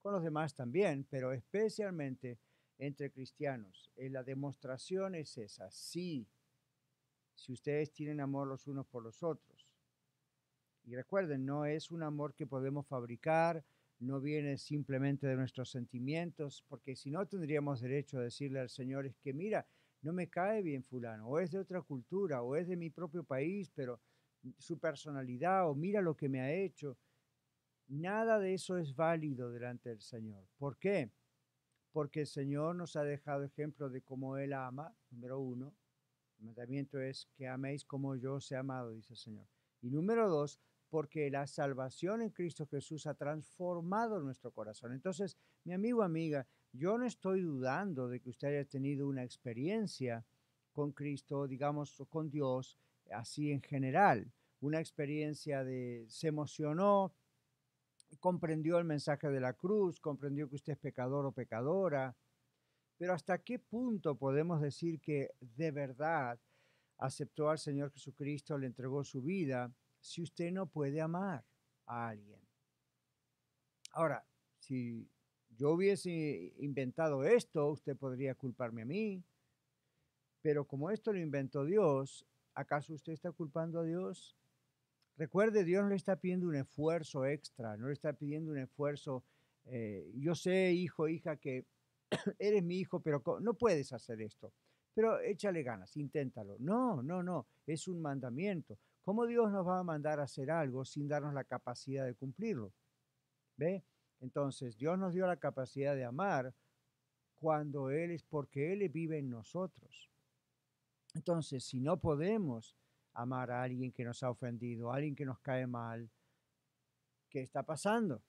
Con los demás también, pero especialmente entre cristianos. La demostración es esa, sí. Si ustedes tienen amor los unos por los otros. Y recuerden, no es un amor que podemos fabricar, no viene simplemente de nuestros sentimientos, porque si no tendríamos derecho a decirle al Señor, es que mira, no me cae bien fulano, o es de otra cultura, o es de mi propio país, pero su personalidad, o mira lo que me ha hecho. Nada de eso es válido delante del Señor. ¿Por qué? Porque el Señor nos ha dejado ejemplo de cómo Él ama, número 1. El mandamiento es que améis como yo os he amado, dice el Señor. Y número 2, porque la salvación en Cristo Jesús ha transformado nuestro corazón. Entonces, mi amigo, amiga, yo no estoy dudando de que usted haya tenido una experiencia con Cristo, digamos, con Dios, así en general. Una experiencia de, se emocionó, comprendió el mensaje de la cruz, comprendió que usted es pecador o pecadora, pero ¿hasta qué punto podemos decir que de verdad aceptó al Señor Jesucristo, le entregó su vida, si usted no puede amar a alguien? Ahora, si yo hubiese inventado esto, usted podría culparme a mí, pero como esto lo inventó Dios, ¿acaso usted está culpando a Dios? Recuerde, Dios no le está pidiendo un esfuerzo extra, no le está pidiendo un esfuerzo. Yo sé, hijo, hija, que eres mi hijo, pero no puedes hacer esto. Pero échale ganas, inténtalo. No, no, no, es un mandamiento. ¿Cómo Dios nos va a mandar a hacer algo sin darnos la capacidad de cumplirlo? ¿Ve? Entonces, Dios nos dio la capacidad de amar porque Él vive en nosotros. Entonces, si no podemos amar a alguien que nos ha ofendido, a alguien que nos cae mal, ¿qué está pasando?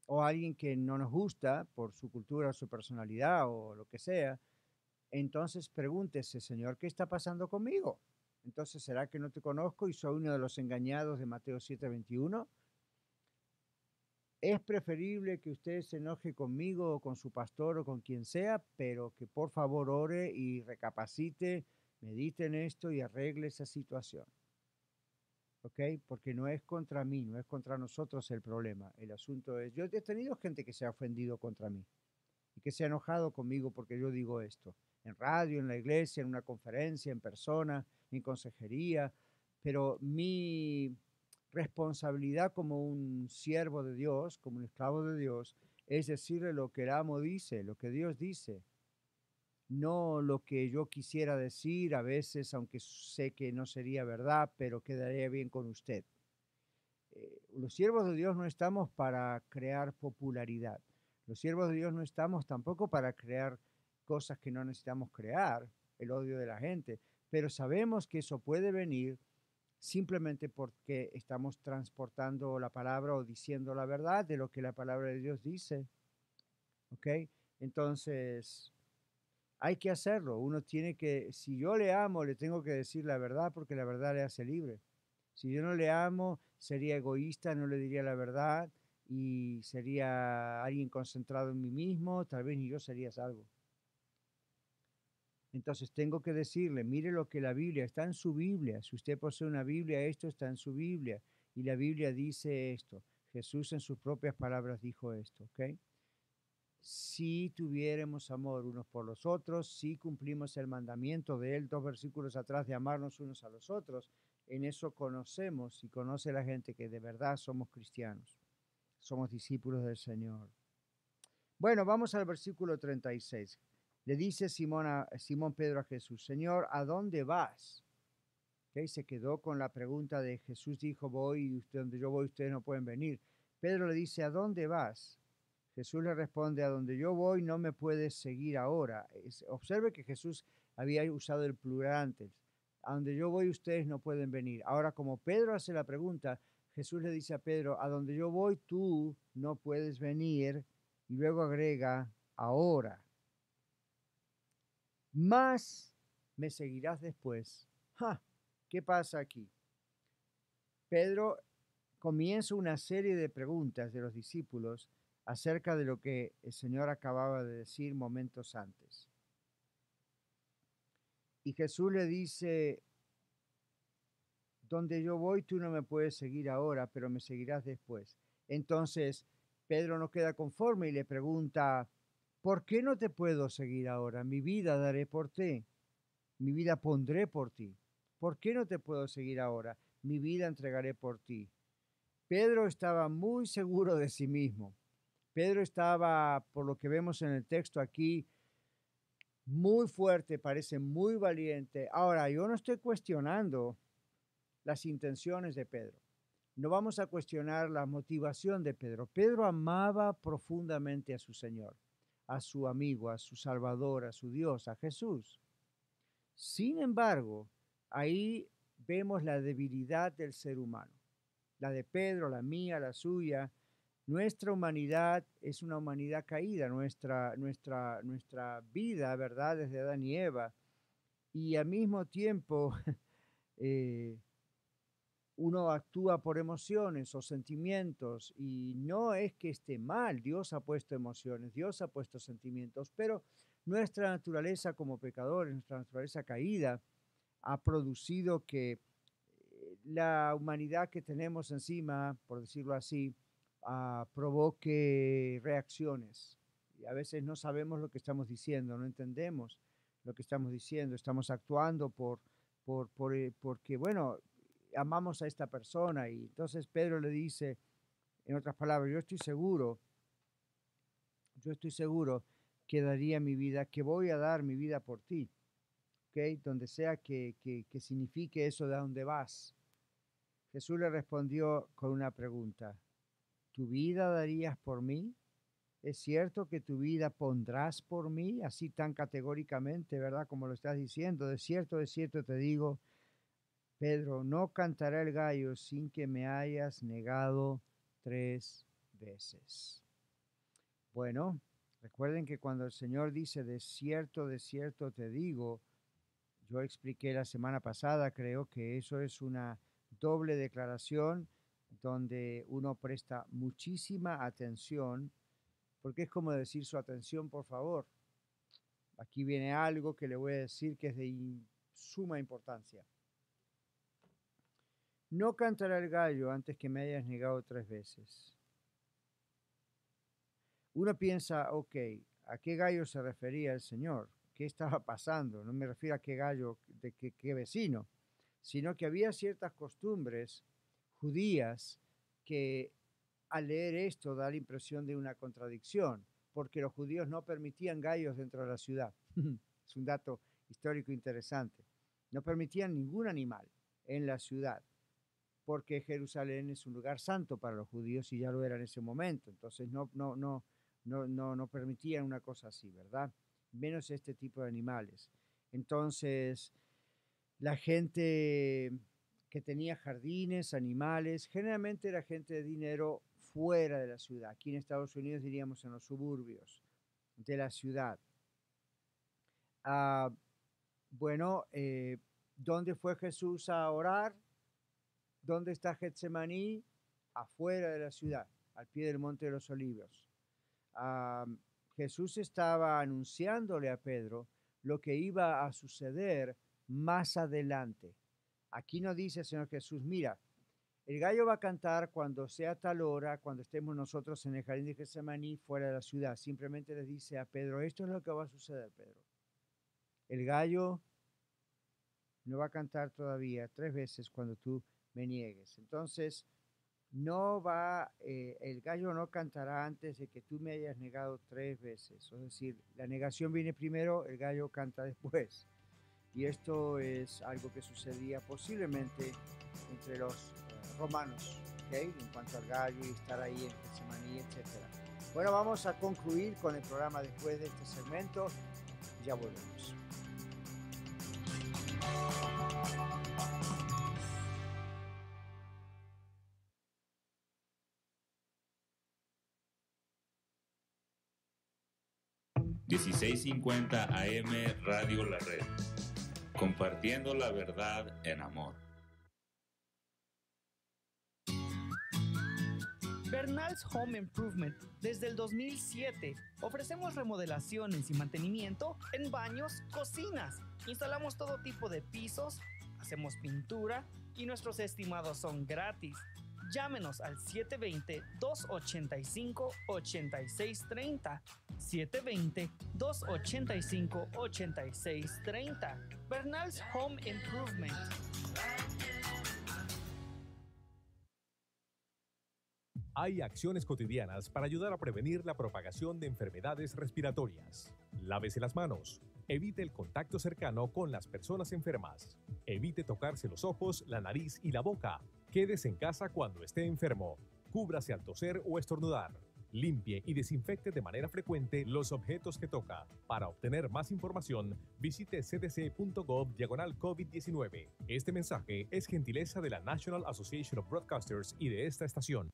O a alguien que no nos gusta por su cultura, su personalidad o lo que sea, entonces pregúntese, Señor, ¿qué está pasando conmigo? Entonces, ¿será que no te conozco y soy uno de los engañados de Mateo 7:21? Es preferible que usted se enoje conmigo o con su pastor o con quien sea, pero que por favor ore y recapacite, medite en esto y arregle esa situación. ¿Ok? Porque no es contra mí, no es contra nosotros el problema. El asunto es, yo he tenido gente que se ha ofendido contra mí y que se ha enojado conmigo porque yo digo esto. En radio, en la iglesia, en una conferencia, en persona, en consejería, pero mi responsabilidad como un siervo de Dios, como un esclavo de Dios, es decirle lo que el amo dice, lo que Dios dice. No lo que yo quisiera decir a veces, aunque sé que no sería verdad, pero quedaría bien con usted. Los siervos de Dios no estamos para crear popularidad. Los siervos de Dios no estamos tampoco para crear cosas que no necesitamos crear, el odio de la gente, pero sabemos que eso puede venir simplemente porque estamos transportando la palabra o diciendo la verdad de lo que la palabra de Dios dice. ¿Ok? Entonces, hay que hacerlo. Uno tiene que, si yo le amo, le tengo que decir la verdad porque la verdad le hace libre. Si yo no le amo, sería egoísta, no le diría la verdad y sería alguien concentrado en mí mismo, tal vez ni yo sería salvo. Entonces tengo que decirle, mire lo que la Biblia, está en su Biblia. Si usted posee una Biblia, esto está en su Biblia. Y la Biblia dice esto. Jesús en sus propias palabras dijo esto, ¿ok? Si tuviéramos amor unos por los otros, si cumplimos el mandamiento de Él, 2 versículos atrás, de amarnos unos a los otros, en eso conocemos y conoce la gente que de verdad somos cristianos, somos discípulos del Señor. Bueno, vamos al versículo 36. Le dice Simón Pedro a Jesús, Señor, ¿a dónde vas? ¿Okay? Se quedó con la pregunta de Jesús dijo, voy, y donde yo voy ustedes no pueden venir. Pedro le dice, ¿a dónde vas? Jesús le responde, a donde yo voy no me puedes seguir ahora. Observe que Jesús había usado el plural antes. A donde yo voy ustedes no pueden venir. Ahora, como Pedro hace la pregunta, Jesús le dice a Pedro, a donde yo voy tú no puedes venir. Y luego agrega, ahora. Más me seguirás después. ¿Qué pasa aquí? Pedro comienza una serie de preguntas de los discípulos acerca de lo que el Señor acababa de decir momentos antes. Y Jesús le dice, donde yo voy tú no me puedes seguir ahora, pero me seguirás después. Entonces Pedro no queda conforme y le pregunta, ¿por qué no te puedo seguir ahora? Mi vida daré por ti, mi vida pondré por ti. ¿Por qué no te puedo seguir ahora? Mi vida entregaré por ti. Pedro estaba muy seguro de sí mismo. Pedro estaba, por lo que vemos en el texto aquí, muy fuerte, parece muy valiente. Ahora, yo no estoy cuestionando las intenciones de Pedro. No vamos a cuestionar la motivación de Pedro. Pedro amaba profundamente a su Señor, a su amigo, a su Salvador, a su Dios, a Jesús. Sin embargo, ahí vemos la debilidad del ser humano. La de Pedro, la mía, la suya. Nuestra humanidad es una humanidad caída, nuestra vida, ¿verdad? Desde Adán y Eva. Y al mismo tiempo uno actúa por emociones o sentimientos y no es que esté mal, Dios ha puesto emociones, Dios ha puesto sentimientos, pero nuestra naturaleza como pecadores, nuestra naturaleza caída ha producido que la humanidad que tenemos encima, por decirlo así, provoque reacciones. Y a veces no sabemos lo que estamos diciendo, no entendemos lo que estamos diciendo, estamos actuando porque, bueno, amamos a esta persona. Y entonces Pedro le dice, en otras palabras, yo estoy seguro que daría mi vida, que voy a dar mi vida por ti, ¿ok? Donde sea que signifique eso de dónde vas. Jesús le respondió con una pregunta, ¿tu vida darías por mí? ¿Es cierto que tu vida pondrás por mí? Así tan categóricamente, ¿verdad? Como lo estás diciendo, de cierto te digo, Pedro, no cantará el gallo sin que me hayas negado 3 veces. Bueno, recuerden que cuando el Señor dice de cierto te digo, yo expliqué la semana pasada, creo que eso es una doble declaración donde uno presta muchísima atención, porque es como decir su atención, por favor. Aquí viene algo que le voy a decir que es de suma importancia. No cantará el gallo antes que me hayas negado 3 veces. Uno piensa, ok, ¿a qué gallo se refería el Señor? ¿Qué estaba pasando? No me refiero a qué gallo, de qué vecino, sino que había ciertas costumbres judías que al leer esto da la impresión de una contradicción, porque los judíos no permitían gallos dentro de la ciudad. Es un dato histórico interesante. No permitían ningún animal en la ciudad, porque Jerusalén es un lugar santo para los judíos y ya lo era en ese momento. Entonces no permitían una cosa así, ¿verdad? Menos este tipo de animales. Entonces, la gente que tenía jardines, animales, generalmente era gente de dinero fuera de la ciudad. Aquí en Estados Unidos diríamos en los suburbios de la ciudad. ¿Dónde fue Jesús a orar? ¿Dónde está Getsemaní? Afuera de la ciudad, al pie del Monte de los Olivos. Jesús estaba anunciándole a Pedro lo que iba a suceder más adelante. Aquí no dice el Señor Jesús, mira, el gallo va a cantar cuando sea tal hora, cuando estemos nosotros en el jardín de Getsemaní fuera de la ciudad. Simplemente le dice a Pedro, esto es lo que va a suceder, Pedro. El gallo no va a cantar todavía 3 veces cuando tú me niegues. Entonces, el gallo no cantará antes de que tú me hayas negado 3 veces. Es decir, la negación viene primero, el gallo canta después. Y esto es algo que sucedía posiblemente entre los romanos, ¿okay? En cuanto al gallo y estar ahí en Getsemaní, etc. Bueno, vamos a concluir con el programa después de este segmento. Ya volvemos. $1650 AM Radio La Red, compartiendo la verdad en amor. Bernal's Home Improvement. Desde el 2007 ofrecemos remodelaciones y mantenimiento en baños, cocinas. Instalamos todo tipo de pisos, hacemos pintura y nuestros estimados son gratis. Llámenos al 720-285-8630. 720-285-8630. Bernal's Home Improvement. Hay acciones cotidianas para ayudar a prevenir la propagación de enfermedades respiratorias. Lávese las manos. Evite el contacto cercano con las personas enfermas. Evite tocarse los ojos, la nariz y la boca. Quédese en casa cuando esté enfermo. Cúbrase al toser o estornudar. Limpie y desinfecte de manera frecuente los objetos que toca. Para obtener más información, visite cdc.gov/COVID-19. Este mensaje es gentileza de la National Association of Broadcasters y de esta estación.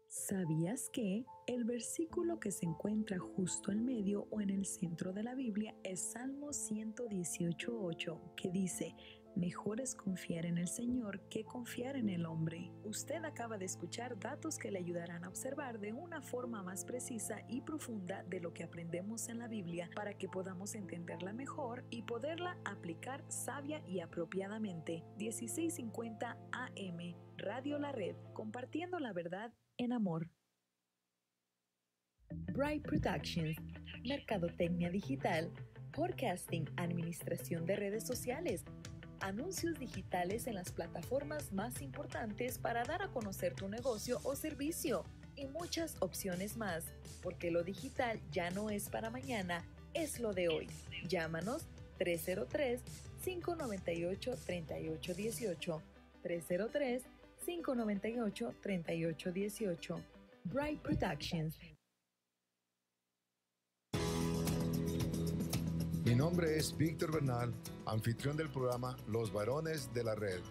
¿Sabías que el versículo que se encuentra justo al medio o en el centro de la Biblia es Salmo 118:8, que dice: Mejor es confiar en el Señor que confiar en el hombre. Usted acaba de escuchar datos que le ayudarán a observar de una forma más precisa y profunda de lo que aprendemos en la Biblia para que podamos entenderla mejor y poderla aplicar sabia y apropiadamente. 1650 AM, Radio La Red, compartiendo la verdad en amor. Bright Productions, mercadotecnia digital, podcasting, administración de redes sociales, anuncios digitales en las plataformas más importantes para dar a conocer tu negocio o servicio y muchas opciones más, porque lo digital ya no es para mañana, es lo de hoy. Llámanos 303-598-3818, 303-598-3818. Bright Productions. Mi nombre es Víctor Bernal, anfitrión del programa Los Varones de la Red.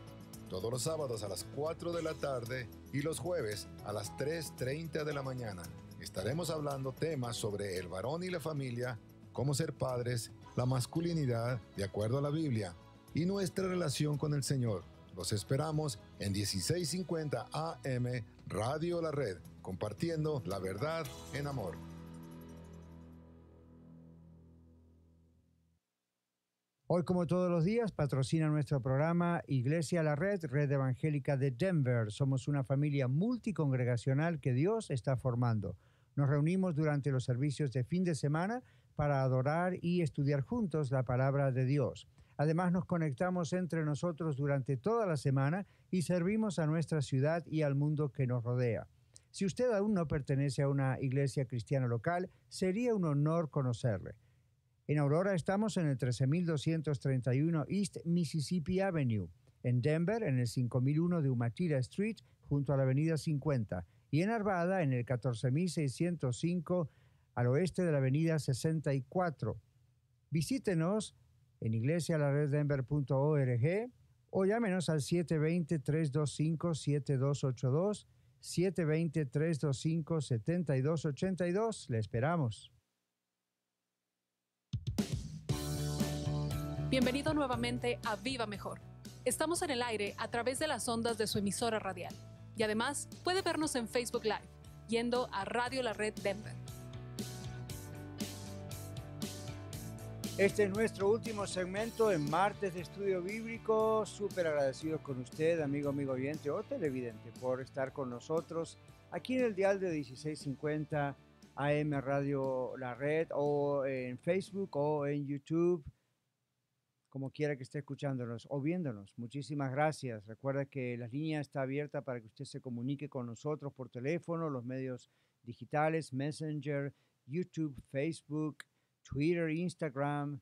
Todos los sábados a las 4 de la tarde y los jueves a las 3:30 de la mañana. Estaremos hablando temas sobre el varón y la familia, cómo ser padres, la masculinidad de acuerdo a la Biblia y nuestra relación con el Señor. Los esperamos en 1650 AM Radio La Red, compartiendo la verdad en amor. Hoy, como todos los días, patrocina nuestro programa Iglesia La Red, Red Evangélica de Denver. Somos una familia multicongregacional que Dios está formando. Nos reunimos durante los servicios de fin de semana para adorar y estudiar juntos la palabra de Dios. Además, nos conectamos entre nosotros durante toda la semana y servimos a nuestra ciudad y al mundo que nos rodea. Si usted aún no pertenece a una iglesia cristiana local, sería un honor conocerle. En Aurora estamos en el 13231 East Mississippi Avenue. En Denver, en el 5001 de Umatilla Street, junto a la avenida 50. Y en Arvada, en el 14605, al oeste de la avenida 64. Visítenos en iglesialareddenver.org o llámenos al 720-325-7282, 720-325-7282. Le esperamos. Bienvenido nuevamente a Viva Mejor. Estamos en el aire a través de las ondas de su emisora radial. Y además puede vernos en Facebook Live, yendo a Radio La Red Denver. Este es nuestro último segmento en Martes de Estudio Bíblico. Súper agradecidos con usted, amigo oyente o televidente, por estar con nosotros aquí en el dial de 1650 AM Radio La Red, o en Facebook o en YouTube, como quiera que esté escuchándonos o viéndonos. Muchísimas gracias. Recuerda que la línea está abierta para que usted se comunique con nosotros por teléfono, los medios digitales, Messenger, YouTube, Facebook, Twitter, Instagram.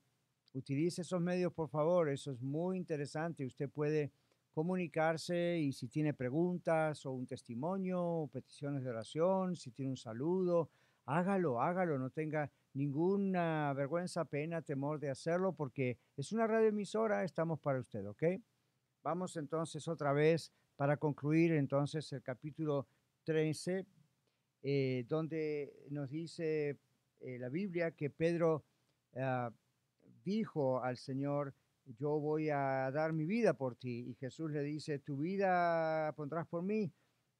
Utilice esos medios, por favor. Eso es muy interesante. Usted puede comunicarse y si tiene preguntas o un testimonio o peticiones de oración, si tiene un saludo, hágalo. No tenga ninguna vergüenza, pena, temor de hacerlo, porque es una radioemisora, estamos para usted, ¿ok? Vamos entonces otra vez para concluir entonces el capítulo 13, donde nos dice la Biblia que Pedro dijo al Señor: yo voy a dar mi vida por ti. Y Jesús le dice: tu vida pondrás por mí.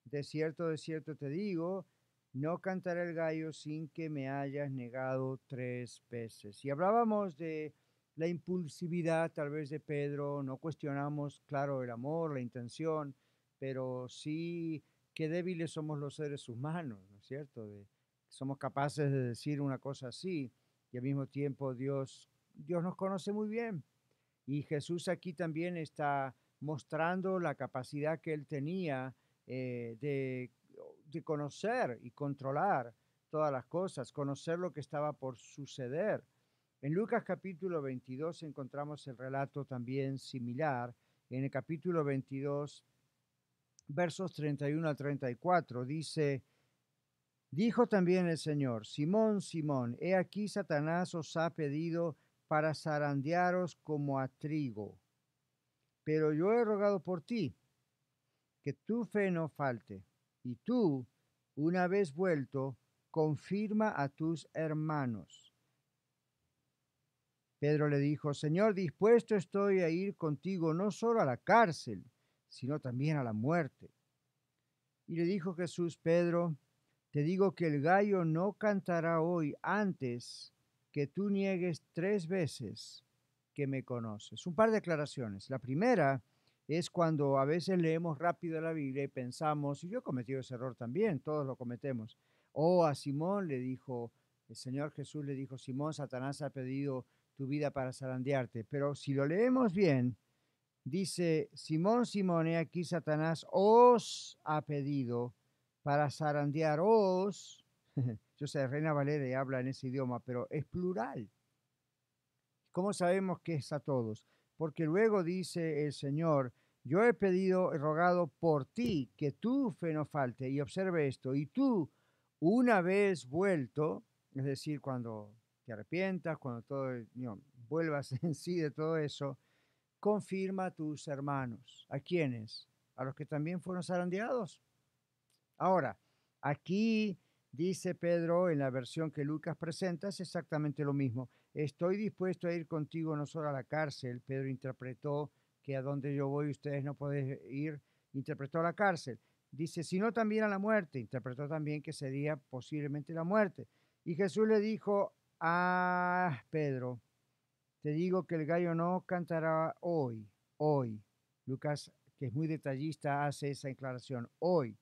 De cierto te digo, no cantaré el gallo sin que me hayas negado 3 veces. Y hablábamos de la impulsividad tal vez de Pedro. No cuestionamos, claro, el amor, la intención, pero sí qué débiles somos los seres humanos, ¿no es cierto? Somos capaces de decir una cosa así y al mismo tiempo Dios nos conoce muy bien. Y Jesús aquí también está mostrando la capacidad que él tenía de conocer y controlar todas las cosas, conocer lo que estaba por suceder. En Lucas capítulo 22 encontramos el relato también similar. En el capítulo 22, versos 31 al 34, dice: dijo también el Señor: Simón, Simón, he aquí Satanás os ha pedido para zarandearos como a trigo. Pero yo he rogado por ti, que tu fe no falte, y tú, una vez vuelto, confirma a tus hermanos. Pedro le dijo, Señor, dispuesto estoy a ir contigo no solo a la cárcel, sino también a la muerte. Y le dijo Jesús, Pedro, te digo que el gallo no cantará hoy antes que tú niegues 3 veces que me conoces. Un par de declaraciones. La primera es cuando a veces leemos rápido la Biblia y pensamos, y yo he cometido ese error también, todos lo cometemos. O a Simón le dijo, el Señor Jesús le dijo, Simón, Satanás ha pedido tu vida para zarandearte. Pero si lo leemos bien, dice, Simón, Simón, he aquí Satanás os ha pedido para zarandearos. Yo sé, Reina Valera habla en ese idioma, pero es plural. ¿Cómo sabemos que es a todos? Porque luego dice el Señor, yo he pedido, he rogado por ti que tu fe no falte. Y observe esto, y tú, una vez vuelto, es decir, cuando te arrepientas, cuando vuelvas en sí de todo eso, confirma a tus hermanos. ¿A quiénes? A los que también fueron zarandeados. Ahora, aquí dice Pedro, en la versión que Lucas presenta, es exactamente lo mismo. Estoy dispuesto a ir contigo no solo a la cárcel. Pedro interpretó que a donde yo voy ustedes no pueden ir. Interpretó a la cárcel. Dice, sino también a la muerte. Interpretó también que sería posiblemente la muerte. Y Jesús le dijo a Pedro, te digo que el gallo no cantará hoy. Lucas, que es muy detallista, hace esa declaración. Hoy,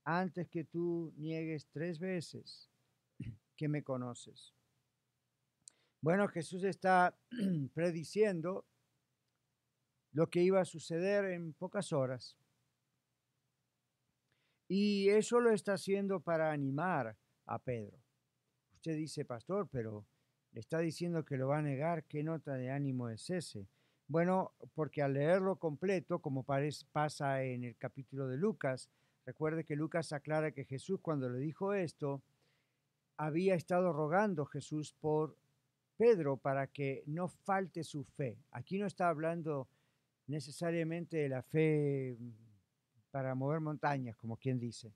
antes que tú niegues 3 veces que me conoces. Bueno, Jesús está prediciendo lo que iba a suceder en pocas horas. Y eso lo está haciendo para animar a Pedro. Usted dice, pastor, pero le está diciendo que lo va a negar. ¿Qué nota de ánimo es ese? Bueno, porque al leerlo completo, como pasa en el capítulo de Lucas, recuerde que Lucas aclara que Jesús, cuando le dijo esto, había estado rogando Jesús por Pedro para que no falte su fe. Aquí no está hablando necesariamente de la fe para mover montañas, como quien dice,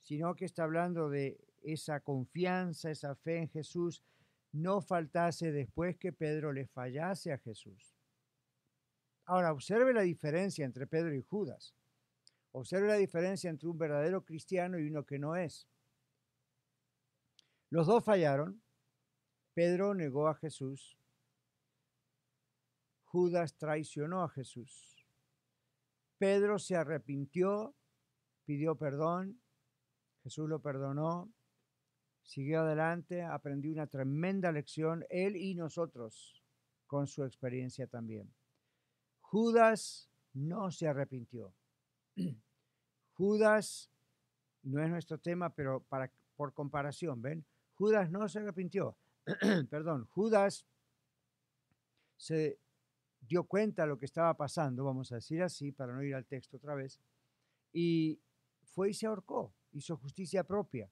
sino que está hablando de esa confianza, esa fe en Jesús, no faltase después que Pedro le fallase a Jesús. Ahora, observe la diferencia entre Pedro y Judas. Observe la diferencia entre un verdadero cristiano y uno que no es. Los dos fallaron. Pedro negó a Jesús. Judas traicionó a Jesús. Pedro se arrepintió, pidió perdón. Jesús lo perdonó. Siguió adelante, aprendió una tremenda lección, él y nosotros, con su experiencia también. Judas no se arrepintió. Judas, no es nuestro tema, pero por comparación, ¿ven? Judas no se arrepintió. Perdón, Judas se dio cuenta de lo que estaba pasando, vamos a decir así, para no ir al texto otra vez, y fue y se ahorcó, hizo justicia propia.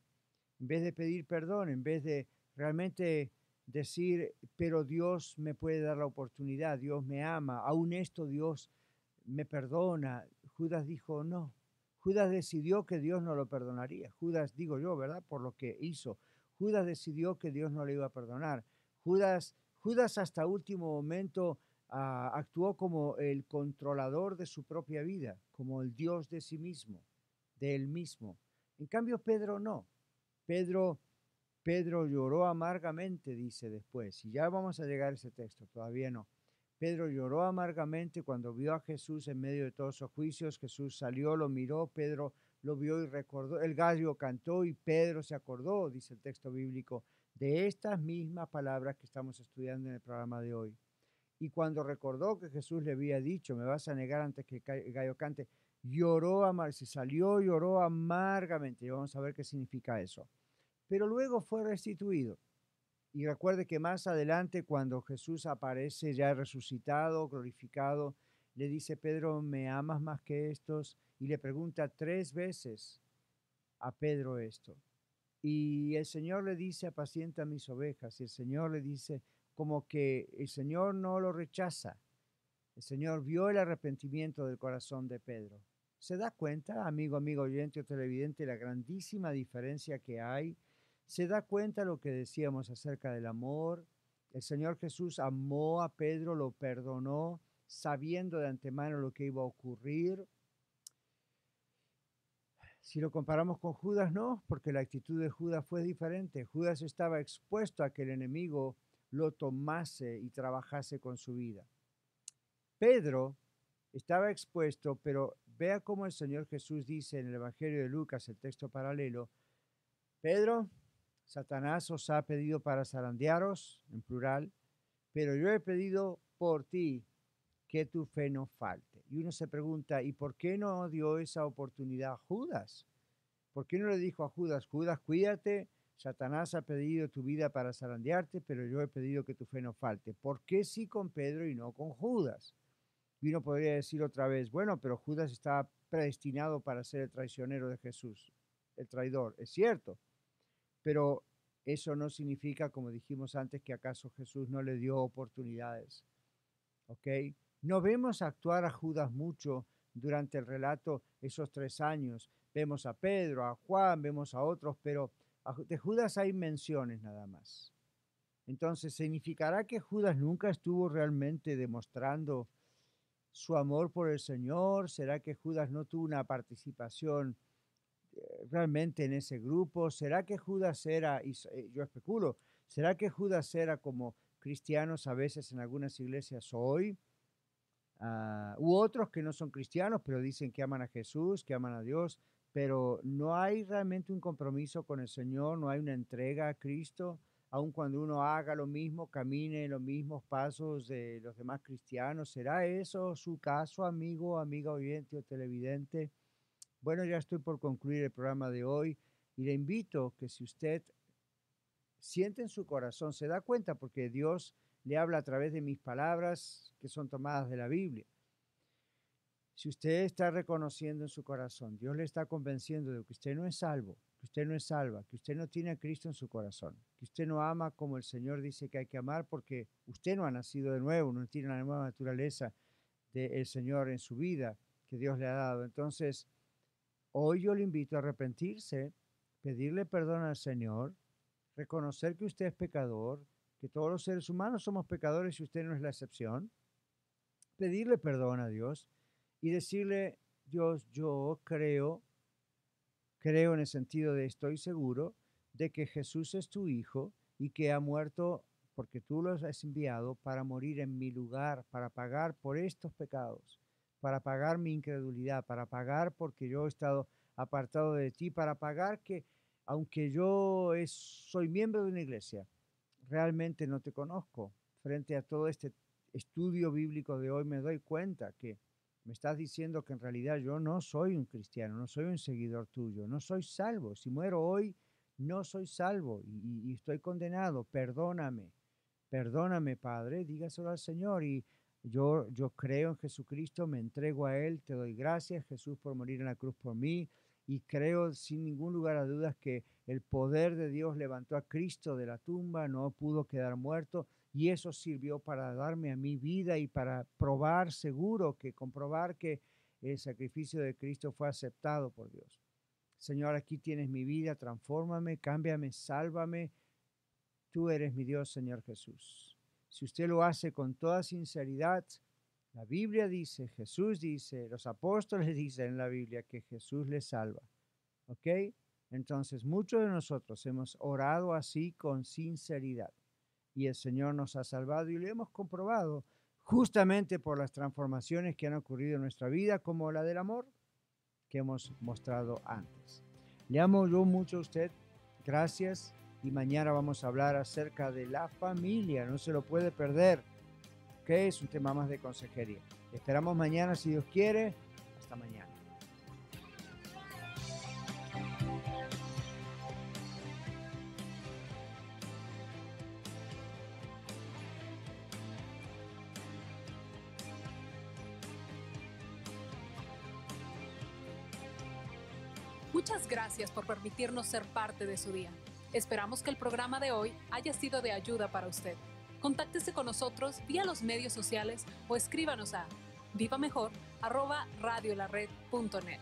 En vez de pedir perdón, en vez de realmente decir, pero Dios me puede dar la oportunidad, Dios me ama, aún esto Dios me perdona. Judas dijo no. Judas decidió que Dios no lo perdonaría. Judas, digo yo, ¿verdad? Por lo que hizo. Judas decidió que Dios no le iba a perdonar. Judas hasta último momento actuó como el controlador de su propia vida, como el Dios de sí mismo, de él mismo. En cambio, Pedro no. Pedro lloró amargamente, dice después, y ya vamos a llegar a ese texto, todavía no. Pedro lloró amargamente cuando vio a Jesús en medio de todos esos juicios. Jesús salió, lo miró, Pedro lo vio y recordó. El gallo cantó y Pedro se acordó, dice el texto bíblico, de estas mismas palabras que estamos estudiando en el programa de hoy. Y cuando recordó que Jesús le había dicho, me vas a negar antes que el gallo cante, se salió, lloró amargamente. Y vamos a ver qué significa eso. Pero luego fue restituido. Y recuerde que más adelante, cuando Jesús aparece ya resucitado, glorificado, le dice, Pedro, ¿me amas más que estos? Y le pregunta 3 veces a Pedro esto. Y el Señor le dice, apacienta mis ovejas. Y el Señor le dice, como que el Señor no lo rechaza. El Señor vio el arrepentimiento del corazón de Pedro. ¿Se da cuenta, amigo oyente o televidente, la grandísima diferencia que hay? ¿Se da cuenta lo que decíamos acerca del amor? El Señor Jesús amó a Pedro, lo perdonó, sabiendo de antemano lo que iba a ocurrir. Si lo comparamos con Judas, no, porque la actitud de Judas fue diferente. Judas estaba expuesto a que el enemigo lo tomase y trabajase con su vida. Pedro estaba expuesto, pero vea cómo el Señor Jesús dice en el Evangelio de Lucas, el texto paralelo: Pedro, Satanás os ha pedido para zarandearos, en plural, pero yo he pedido por ti que tu fe no falte. Y uno se pregunta, ¿y por qué no dio esa oportunidad a Judas? ¿Por qué no le dijo a Judas, Judas, cuídate, Satanás ha pedido tu vida para zarandearte, pero yo he pedido que tu fe no falte? ¿Por qué sí con Pedro y no con Judas? Y uno podría decir otra vez, bueno, pero Judas estaba predestinado para ser el traicionero de Jesús, el traidor, es cierto, pero eso no significa, como dijimos antes, que acaso Jesús no le dio oportunidades, ¿ok? No vemos actuar a Judas mucho durante el relato esos 3 años. Vemos a Pedro, a Juan, vemos a otros, pero de Judas hay menciones nada más. Entonces, ¿significará que Judas nunca estuvo realmente demostrando su amor por el Señor? ¿Será que Judas no tuvo una participación realmente en ese grupo? ¿Será que Judas era, y yo especulo, será que Judas era como cristianos a veces en algunas iglesias hoy? U otros que no son cristianos, pero dicen que aman a Jesús, que aman a Dios, pero no hay realmente un compromiso con el Señor, no hay una entrega a Cristo, aun cuando uno haga lo mismo, camine en los mismos pasos de los demás cristianos. ¿Será eso su caso, amigo, amiga oyente o televidente? Bueno, ya estoy por concluir el programa de hoy y le invito que si usted siente en su corazón, se da cuenta porque Dios le habla a través de mis palabras que son tomadas de la Biblia. Si usted está reconociendo en su corazón, Dios le está convenciendo de que usted no es salvo, que usted no es salva, que usted no tiene a Cristo en su corazón, que usted no ama como el Señor dice que hay que amar porque usted no ha nacido de nuevo, no tiene la nueva naturaleza del Señor en su vida que Dios le ha dado. Entonces, hoy yo le invito a arrepentirse, pedirle perdón al Señor, reconocer que usted es pecador, que todos los seres humanos somos pecadores y usted no es la excepción, pedirle perdón a Dios y decirle, Dios, yo creo en el sentido de estoy seguro de que Jesús es tu Hijo y que ha muerto porque tú los has enviado para morir en mi lugar, para pagar por estos pecados, para pagar mi incredulidad, para pagar porque yo he estado apartado de ti, para pagar que aunque yo soy miembro de una iglesia, realmente no te conozco. Frente a todo este estudio bíblico de hoy me doy cuenta que me estás diciendo que en realidad yo no soy un cristiano, no soy un seguidor tuyo, no soy salvo. Si muero hoy, no soy salvo y estoy condenado. Perdóname, perdóname, Padre, dígaselo al Señor. Y yo creo en Jesucristo, me entrego a Él, te doy gracias, Jesús, por morir en la cruz por mí. Y creo sin ningún lugar a dudas que el poder de Dios levantó a Cristo de la tumba, no pudo quedar muerto. Y eso sirvió para darme a mi vida y para probar seguro, comprobar que el sacrificio de Cristo fue aceptado por Dios. Señor, aquí tienes mi vida, transfórmame, cámbiame, sálvame. Tú eres mi Dios, Señor Jesús. Si usted lo hace con toda sinceridad, la Biblia dice, Jesús dice, los apóstoles dicen en la Biblia que Jesús le salva. ¿Ok? Entonces, muchos de nosotros hemos orado así con sinceridad. Y el Señor nos ha salvado y lo hemos comprobado justamente por las transformaciones que han ocurrido en nuestra vida, como la del amor que hemos mostrado antes. Le amo yo mucho a usted. Gracias. Y mañana vamos a hablar acerca de la familia. No se lo puede perder. Que es un tema más de consejería. Esperamos mañana si Dios quiere. Hasta mañana. Muchas gracias por permitirnos ser parte de su día. Esperamos que el programa de hoy haya sido de ayuda para usted. Contáctese con nosotros vía los medios sociales o escríbanos a vivamejor@radiolared.net.